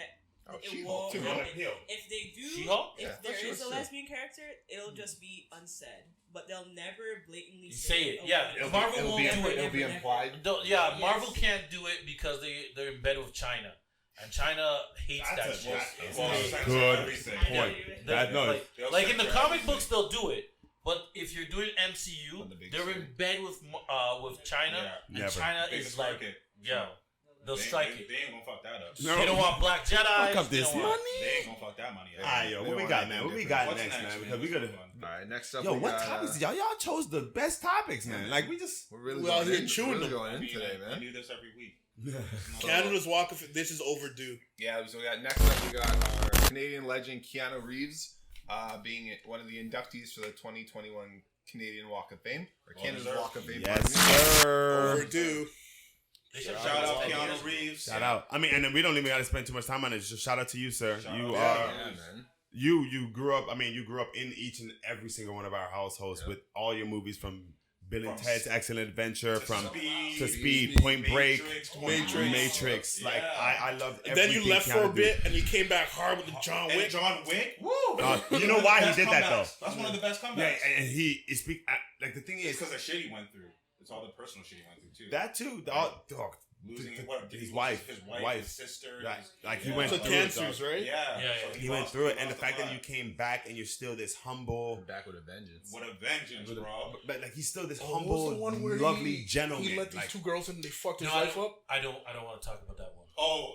Oh, it She-Hulk won't too, happen. Appeal. If they do, She-Hulk? if Yeah, there she is was a too. lesbian character, it'll just be unsaid. But they'll never blatantly Say it. "Oh, Yeah, it's Marvel It'll won't be, do it. it'll be Never, implied. Yeah, Yes. Marvel can't do it because they're in bed with China, and China hates that shit. Good everything. point. They're- That no. like in the censor comic everything. books, they'll do it. But if you're doing MCU, On the big they're in screen. bed with China, Yeah. and Never. China They is just like, strike it. yeah, they'll strike it. They ain't gonna fuck that up. No. They don't want black Jedi. Fuck up this They ain't gonna fuck that money up. Alright, yo, They what we don't got, want man? What we anything got What's next, man? man? Because we gotta. All right. Next up, Yo, we what got, topics did y'all? Y'all chose the best topics, man. Like we just. We're really We out going here in. chewing We're really them. going I in mean, today, I man. do this every week. Canada's Walk of This is overdue. Yeah, so we got next up we got our Canadian legend Keanu Reeves, being one of the inductees for the 2021 Canadian Walk of Fame or Canada's deserved. Walk of Fame. Yes, pardon me. sir. Overdue. They should Shout out Keanu Keanu Reeves. Shout out. I mean, and then we don't even got to spend too much time on it. Just shout out to you, sir. Shout You out. are. Yeah, man. You grew up. I mean, you grew up in each and every single one of our households with all your movies from Bill and From Ted's Excellent Adventure, from Speed, to Speed, Point Break, Matrix. Matrix. Like Yeah. I loved. And then you everything left for a Keanu bit did. and you came back hard with the John And Wick. John Wick. Woo! You know why he did that, though? That's one of the best comebacks. Yeah, and he speak like the thing It's is because of shit he went through. It's all the personal shit he went through too. that too. Dog, Losing his wife, his sister, his like, sister. like he Yeah. went So through cancers, it, dog. right? Yeah, Yeah, So He went lost- through it, he and the lost fact a that you lot. came back and you're still this humble, Back with a vengeance. What a vengeance, bro. but like he's still this Oh, what was humble, the one where lovely gentleman. He let these like, two girls in and they fucked his No, wife up? I don't want to talk about that one. Oh,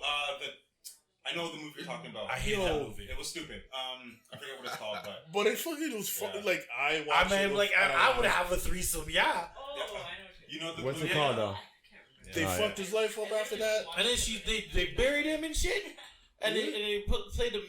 I know the movie you're talking about. I hate that movie. It was stupid. I forget what it's called, but But it fucking was fucking Yeah. like I I watched it mean, with- like I would have a threesome, yeah. Oh, I know what you know the what's movie. it called though? They fucked his life up after that. And then they buried him and shit, and they played the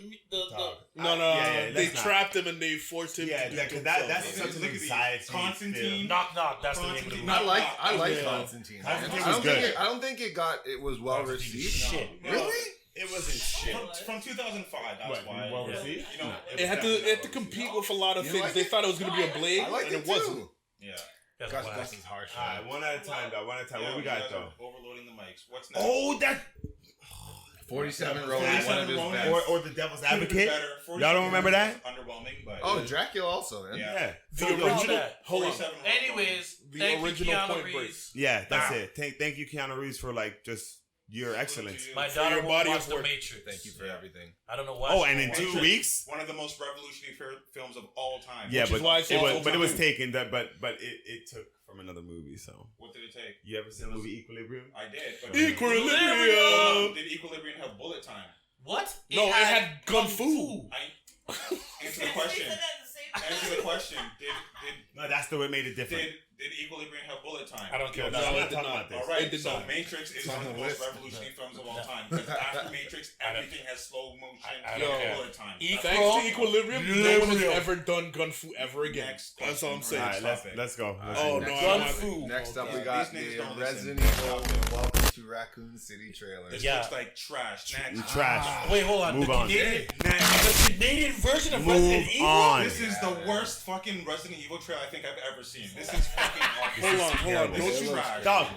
No, Yeah, they let's not. trapped him and they forced him Yeah, to like, do that's Look such at an these. anxiety. Constantine. knock. That's the name of the Constantine. movie. I like Yeah. Constantine. Constantine I was don't good. think I don't think it was well Constantine received. shit. No. Really? It wasn't shit. From 2005. That's What, why. well yeah. received? You know, It had to compete with a lot of You things. like They it? thought it was gonna be a blade, I like and it it wasn't. too. Yeah. That's Gus whack. Gus is harsh. All right, one at a time, though. One at a time. What we you got guys though? are overloading the mics. What's next? Oh, that 47 Ronin, 47 one of his Ronin. best. or the Devil's Could've been Advocate. better. Y'all don't remember that? Underwhelming, but Oh, Dracula also, man. Yeah. Yeah. The So, yo, original. that. Hold on. 47 Ronin. Anyways, The thank original you, Keanu Point Break. Reeves. yeah, that's Nah. it. Thank you, Keanu Reeves, for like just You're excellent. My For daughter your body watched of The work. Matrix. Thank you for everything. I don't know why. Oh, she and in won't 2 watch it. weeks. One of the most revolutionary films of all time. Yeah, Which is why I say but it was time. taken. But it took from another movie. So What did it take? you ever seen the movie Equilibrium? I did. But Equilibrium. Did Equilibrium have bullet time? What? No, it had gun fu. Answer the question. Answer the question. Did No, that's the way it made it different. did Equilibrium have bullet time? I don't care. No, No, I'm it not did talking not. about this. All right, It did so not. Matrix is one of the most revolutionary films of all time. Because after Matrix, everything has slow motion I don't care. bullet time. Thanks to Equilibrium, no one has ever done gun fu ever again. Next That's all I'm saying. All right, let's go. Oh, no, Next I'm up- not. fu. Next up, Yeah, we got these niggas the don't Resident listen. Evil Welcome to Raccoon City trailer. This Yeah. looks like trash. Next. Trash. Wait, hold on. Move on. The Canadian version of Move Resident Evil. on. This is the worst fucking Resident Evil trailer I think I've ever seen. This is fucking awful. Hold on. This Don't is you trash. Dog.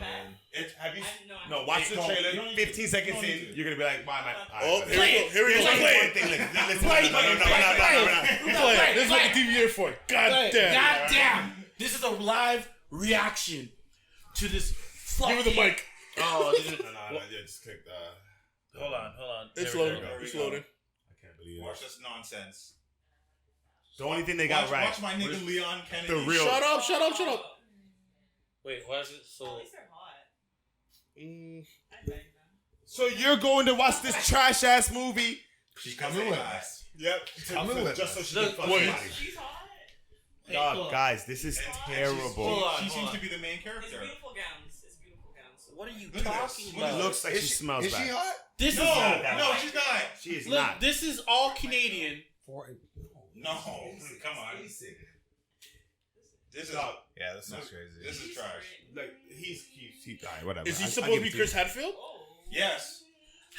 Have you? No, No, watch the Don't. trailer. You don't need 15 to. seconds You don't in, need to. you're gonna be like, why am I? Oh, here we go. Here we There's go. only Play one it. thing. Listen, Play it. no. Play it. This is what the TV here for. God damn. God damn! This is a live reaction to this. Give her the mic. Oh, this is, No, just click hold on. It's There we loading. go. It's loading. I can't believe Watch it. this nonsense. The only thing they got Watch, right. watch my nigga Leon Kennedy. The real- Shut up. Wait, why is it so? At least they're hot. Mm, I bang them. So you're going to watch this trash ass movie? She's coming with us. Yep. Just so she can Look, fuck wait. somebody. She's hot. Hey, hold Dog, on. guys, this is terrible. Hold on, She hold seems on. to be the main It's character. beautiful gowns. It's beautiful gowns. What are you Look at talking this. about? It looks like she smells Is bad. she hot? This No, is no, she's not. She is look. not. This is all Canadian. No, come on. This is Dog, Yeah, this looks crazy. this is trash. like he's alright, whatever. Is he I supposed to give be it Chris you. Hadfield? Oh. Yes.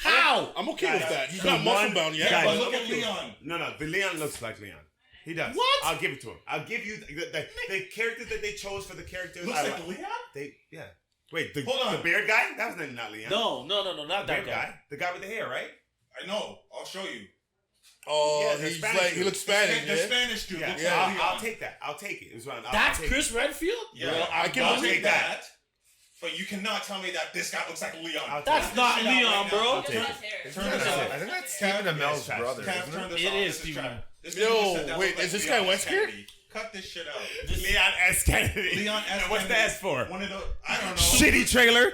How? I'm okay with that. He's The not muscle one- bound yet. guys, But but look at Leon. No, the Leon looks like Leon. He does. What? I'll give it to him. I'll give you the characters that they chose for the characters. Looks I like Leon? Yeah. Wait, Hold on. the beard guy? That was not Leon. No, not the that beard guy. The guy with the hair, right? I know. I'll show you. Oh, Yeah, the he's Spanish like he dude. looks Spanish. The Yeah. Spanish dude. Yeah. Looks Yeah. like Leon. I'll take that. I'll take it. I'll That's take Chris Redfield. Yeah, Well, I can I'll believe take that. But you cannot tell me that this guy looks like Leon. I'll That's take not Shit out Leon, right now. bro. I'll take it. Turn this I off. think that's Stephen Amell's Yeah, brother, Kev, isn't turn it? this It off. is This Stephen. trash. This Yo, nigga said that wait, looked like is this Leon guy Wesker? Kennedy. Cut this shit out. Leon S. Kennedy. Leon S. What's the Kennedy. S for? One of the, I don't know. Shitty trailer.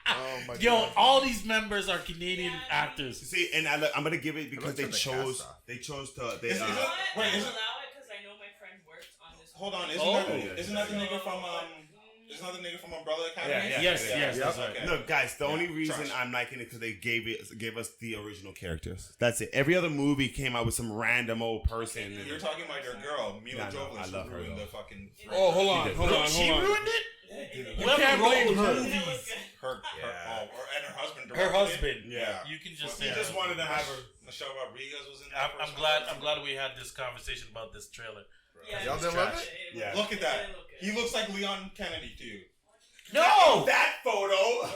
Oh my Yo, god. all these members are Canadian actors. See, and I'm gonna give it because Let's turn the cast off. they chose to. Is They, it- You know what? Wait, I'll is it- allow it because I know my friend worked on this. Hold on, Oh. isn't that the nigga from isn't that the nigga from Umbrella Academy? Yeah. Yes, Yep. that's right. Okay. Look, guys, the only Yeah, reason trash. I'm liking it because they gave us the original characters. That's it. Every other movie came out with some random old person. You're And, talking about your girl, Mila Yeah, I know. Jovovich, I love who her, ruined though. the fucking. Oh, hold on. She ruined it. You can't blame her. Her, Yeah. and her husband. Her directed it. husband. Yeah. You can just he say. just wanted to have her. Michelle Rodriguez was in there. I'm glad we had this conversation about this trailer. Yeah, Y'all it's didn't love trash. it? Yeah. Look at that. It looked good. He looks like Leon Kennedy to you. No. That photo.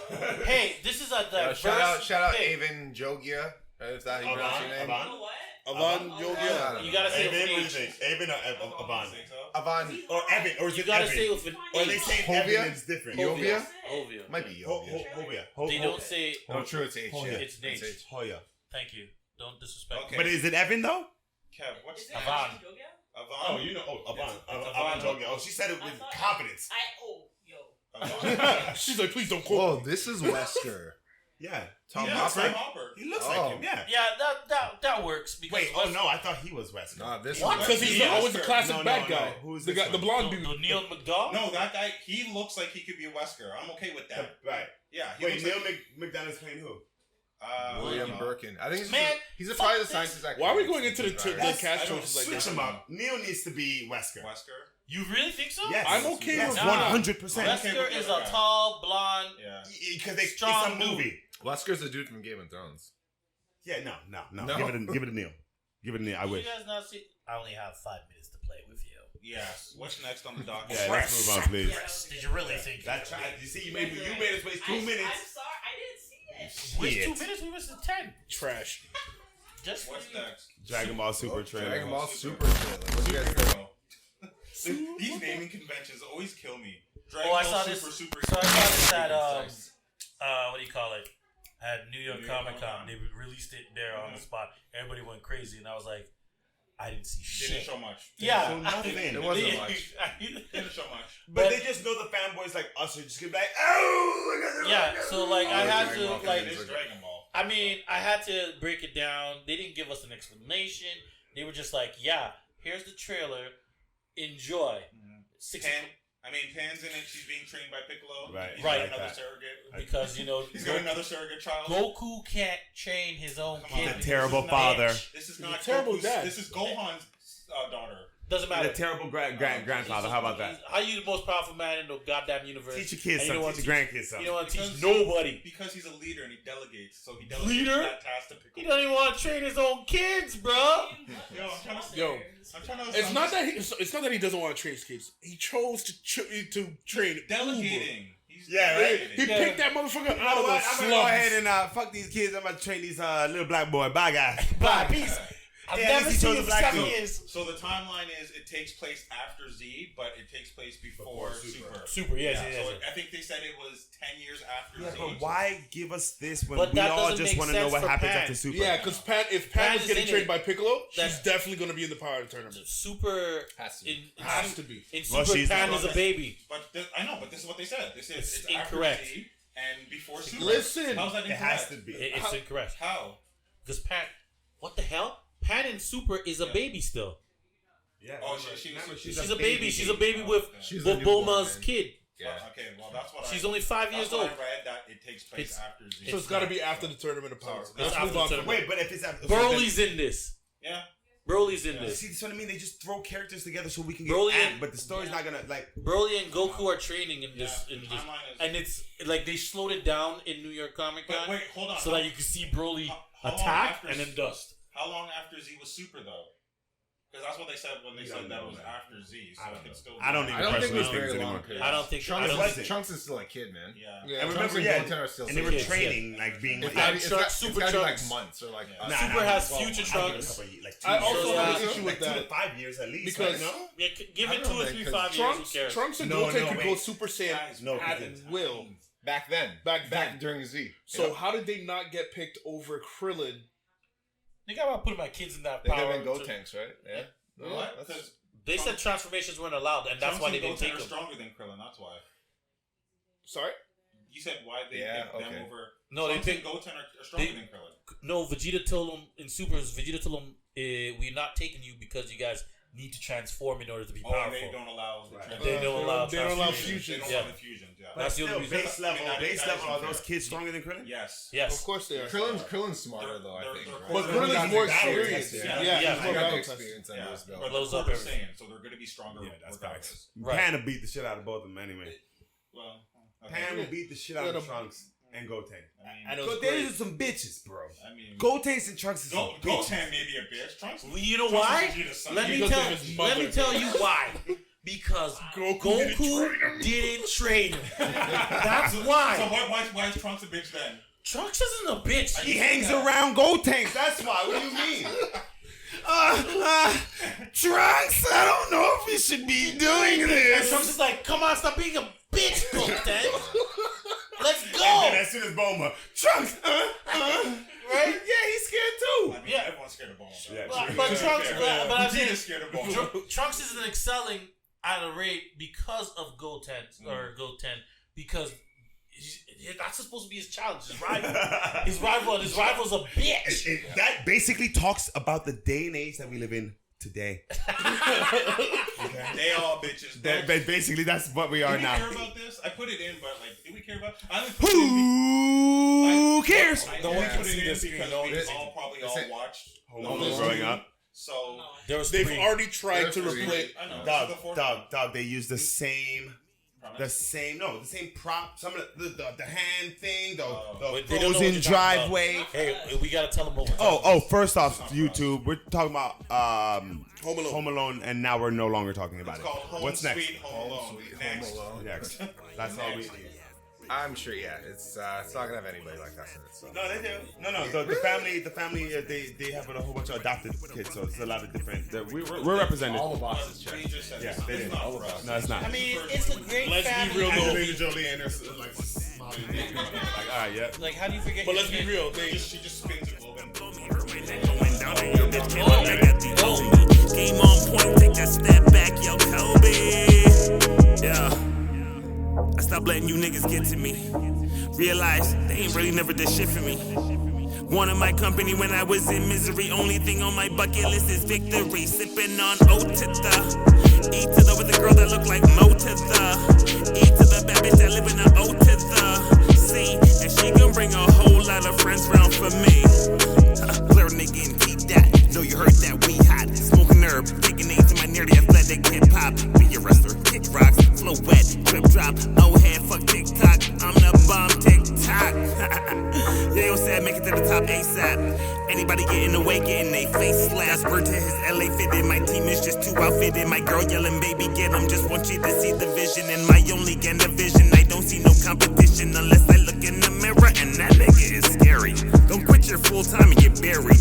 Hey, this is a diverse. Shout out hey, Avon Jogia, if that you pronounce your name. You know what? Avon Yeah. Jogia. You gotta say it with Evan, an what do you H. think? Evan or Avon? Think so? Avon Or Evan, or is You it gotta Evan? say it with an Or they H. say Hovia? Evan is different. Hovia? Ovia. Might be Ho- Jovia. ho- Hovia. They don't say. No, true, it's H. Hoya. Yeah. It's H. H. Hoya. Thank you. Don't disrespect. Okay. But is it Evan though? Kev, what's Is it that? Avon. actually Jogia? Avon? Oh, you know, Avon. It's Avon Jogia. Oh, she said it with I thought- confidence. Yo. Avon. She's like, please don't quote Whoa, me. this is Wesker. Yeah. Tom he Hopper? looks like Hopper. he looks Oh. like him. Yeah. Yeah, that works. Because Wait. Oh no, I thought he was Wesker. Nah, this What? is Because he's Yeah. always the classic No, bad no, guy. no. Who's the this guy, the one? blonde dude? The Neil McDowell. No, that guy, he looks like he could be a Wesker. I'm okay with that. Right. Yeah. He Wait, looks Neil like, McDonald's playing who? William Birkin. I think Man, he's a fuck probably the this. scientist that Why are we creates going into the Right. cast I don't choices like Switch that? him up. Neil needs to be Wesker. Wesker. You really think so? Yes. I'm okay yes, with that. 100%. Yes. Wesker is a tall, blonde. Yeah. Because it's Strong a dude. movie. Wesker's the dude from Game of Thrones. Yeah, no. No. Give it a Neil. Give it a Neil. I Did wish. you guys not see? I only have 5 minutes to play with you. Yes. What's next on the docket? Yeah, let's move on, please. Yeah, that was Did good. you really think That you see, you made us waste 2 I'm minutes. sorry, I didn't see it. Wait, Shit. 2 minutes? We wasted 10. Trash. Just for What's you. next? Dragon Ball Super trailer. Dragon Ball Super trailer. What do you guys think? These naming conventions always kill me. Oh, I saw this. So I saw this at what do you call it? At New York Comic Con. They released it there on the spot. Everybody went crazy, and I was like, I didn't see shit. Didn't show much. Yeah, It wasn't much. Didn't show much. But they just know the fanboys like us are just gonna be like, oh, yeah. So like, I had to like, It's Dragon Ball. I mean, I had to break it down. They didn't give us an explanation. They were just like, yeah, here's the trailer. Enjoy. Pan's in it. She's being trained by Piccolo. Right. He's Right. got another surrogate. Because, he's got another surrogate child. Goku can't train his own kid. The terrible father. This is not terrible Goku's, dad. This is Gohan's daughter. Doesn't matter. The terrible grandfather. How about that? How you the most powerful man in the goddamn universe? Teach your kids and you don't something. wanna Teach your grandkids something. You don't want to teach nobody. Because he's a leader and he delegates. So he delegates Leader? that task to Piccolo. He don't even want to train his own kids, bro. I'm trying to It's not that he doesn't want to train his kids. He chose to train delegating. He's He picked that motherfucker out of the I'm gonna go ahead slums. and fuck these kids. I'm gonna train these little black boy. Bye, guys. Bye, peace. I've Yeah, never he seen chose him a black 7 dude. years. So the timeline is it takes place after Z, but it takes place before Super. Super, yes. So I think they said it was 10 years after Z. But why give us this when But we that all doesn't just make want to know sense what for happens Pan. after Super? Yeah, because if Pan Pan is is getting in trained it. by Piccolo, she's That's- definitely going to be in the Power tournament. Super Has to be. Has to be. In Well, Super, she's Pan not. is a baby. But but this is what they said. They said It's it's after incorrect. Z and before Super. Listen, How's that It incorrect? has to be. It's incorrect. How? Because Pan, what the hell? Pan in Super is a baby still. Yeah. Oh, She's a baby. She's a baby with She's a Bulma's newborn, kid. Yeah. Okay, well that's what She's only 5 years that's what old. I read that it takes place It's- after Z. so it's got to be after the tournament of power. It's Let's after move the on. tournament. Wait, but if it's after Broly's in this. Yeah. Broly's in this. See, that's what I mean. They just throw characters together so we can get Broly act, and- but the story's not gonna like. Broly and Goku are training in this, Yeah, in the this, timeline is- and it's like they slowed it down in New York Comic But Con, wait, hold on. so that you can see Broly How long attack after and then dust. How long after Z was Super though? Because that's what they said when they said that was after Z. So I don't it could know. still. I don't even I don't think it was Personally, very things long. anymore. period. I don't think. I Trunks, don't was think it? Trunks is still a kid, man. Yeah. Yeah. And Trunks remember, and Goten are still and they were kids, training like being It's like. gotta be, Trunks, it's Super gotta be Trunks. like months or like. Super has future I'll give it a Trunks. couple of years, like I 2 also years. have an Like issue with 2 to that. 5 years at least. Because- right? No? Yeah, give I it don't 2 know, or 3, because 5 years. Who Trunks, cares? Trunks and No, Goten no, could wait. go Super Saiyan Guys, No, at because- will. Back then. Back then. during Z. So how did they not get picked over Krillin? They got to put my kids in that They could power. have been Gotenks, right? Yeah. No, What? that's- Because They said transformations weren't allowed, and that's Trunks why they and didn't Goten take are them. stronger than Krillin. That's why. Sorry? You said why they Yeah, picked them okay. over. No, they Trunks and picked. Goten are stronger they- than Krillin. No, Vegeta told them in Supers. Vegeta told them, "We're not taking you because you guys need to transform in order to be Oh, and powerful." they don't allow. the Right. trans- They don't allow They don't allow transfusions. They fusions. don't Yeah. allow infusions. Yeah. But That's the still, only reason. base level, I mean, that are isn't those fair. kids stronger than Krillin? Yes. Yes. Of course they are. Krillins smarter though, I They're- think. they're right? But They're Krillin's got more the battle experienced. test, Yeah, yeah. he's Yeah. more They got the battle tested. experience Yeah. under his belt. But Blows those up are everything. Saiyan, so they're going to be stronger. Yeah, that's regardless. facts. Right. Pan will beat the shit out of both of them anyway. Well, okay. Pan will beat the shit out of Trunks and Goten. I know it's Goten great. is some bitches, bro. I mean, Goten's and Trunks is some bitches. Goten may be a bitch. Trunks. Well, you know Trunks why? is Vegeta's son. Let me Because tell. of his Let me mother. tell you why. Because Goku didn't train him. That's So why. why is Trunks a bitch then? Trunks isn't a bitch. He hangs around Gotenks. That's why. What do you mean? Trunks, I don't know if we should be doing And this. Trunks is like, "Come on, stop being a bitch, Goten. Let's And go." as soon as Bulma, Trunks, right? Yeah, he's scared too. I mean, Yeah. everyone's scared of Bulma. Yeah, though. But Trunks, but I'm saying, Vegeta's scared of Bulma. Trunks isn't excelling at a rate because of Goten because that's supposed to be his challenge, his rival. His rival's a bitch. That basically talks about the day and age that we live in today. They all bitches. Basically, that's what we are Did we now. care about this? I put it in, but like, did we care about? I only put it in. Who cares? I No only one can put see it in the screen. because No one we can see all probably Is all it- watched. Home Alone growing up. So There was They've three. already tried to There's three. replace. I know. This is the fourth one. Dog. They use the same prop. Some of the hand thing, the Wait, they don't know what frozen you're talking driveway. about. Hey, we gotta tell them what we're Oh, first off, YouTube, we're talking about Home Alone. and now we're no longer talking about It's it. called Home What's next? Sweet Home Alone. Next. Next. That's all we need. I'm sure. Yeah, it's not gonna have anybody like us in it. So. No, they do. No. The family, they have a whole bunch of adopted kids, so it's a lot of different. We're represented. All the boxes checked. Yeah, they did. All the boxes. No, it's not. I mean, it's a great Let's family. be real though. Angelina Jolie and her like smiling, like, all right, yeah. Like, how do you forget? But let's be real. She just spins it over and Game on point, take a step back, yo, Kobe. Yeah. I stopped letting you niggas get to me. Realize they ain't really never did shit for me. Wanted my company when I was in misery. Only thing on my bucket list is victory. Sipping on O to the E to the with a girl that look like Mo to the E to the bad bitch that live in the O to the C. And she gon' bring a whole lot of friends round for me. Blerd nigga and keep that. Know you heard that we hot. Smoking herb, taking names to my nerdy athletic hip hop. Be a wrestler, kick rocks, flow wet, trip drop. Oh head, fuck TikTok. I'm the bomb TikTok. Yeah, yo said make it to the top ASAP. Anybody get in the way, getting they face slapped. Word to his LA fitted. My team is just too outfitted. My girl yelling, baby, get him. Just want you to see the vision. And my only gain the vision. I don't see no competition unless I look in the mirror. And that nigga is scary. Don't quit your full time and get buried.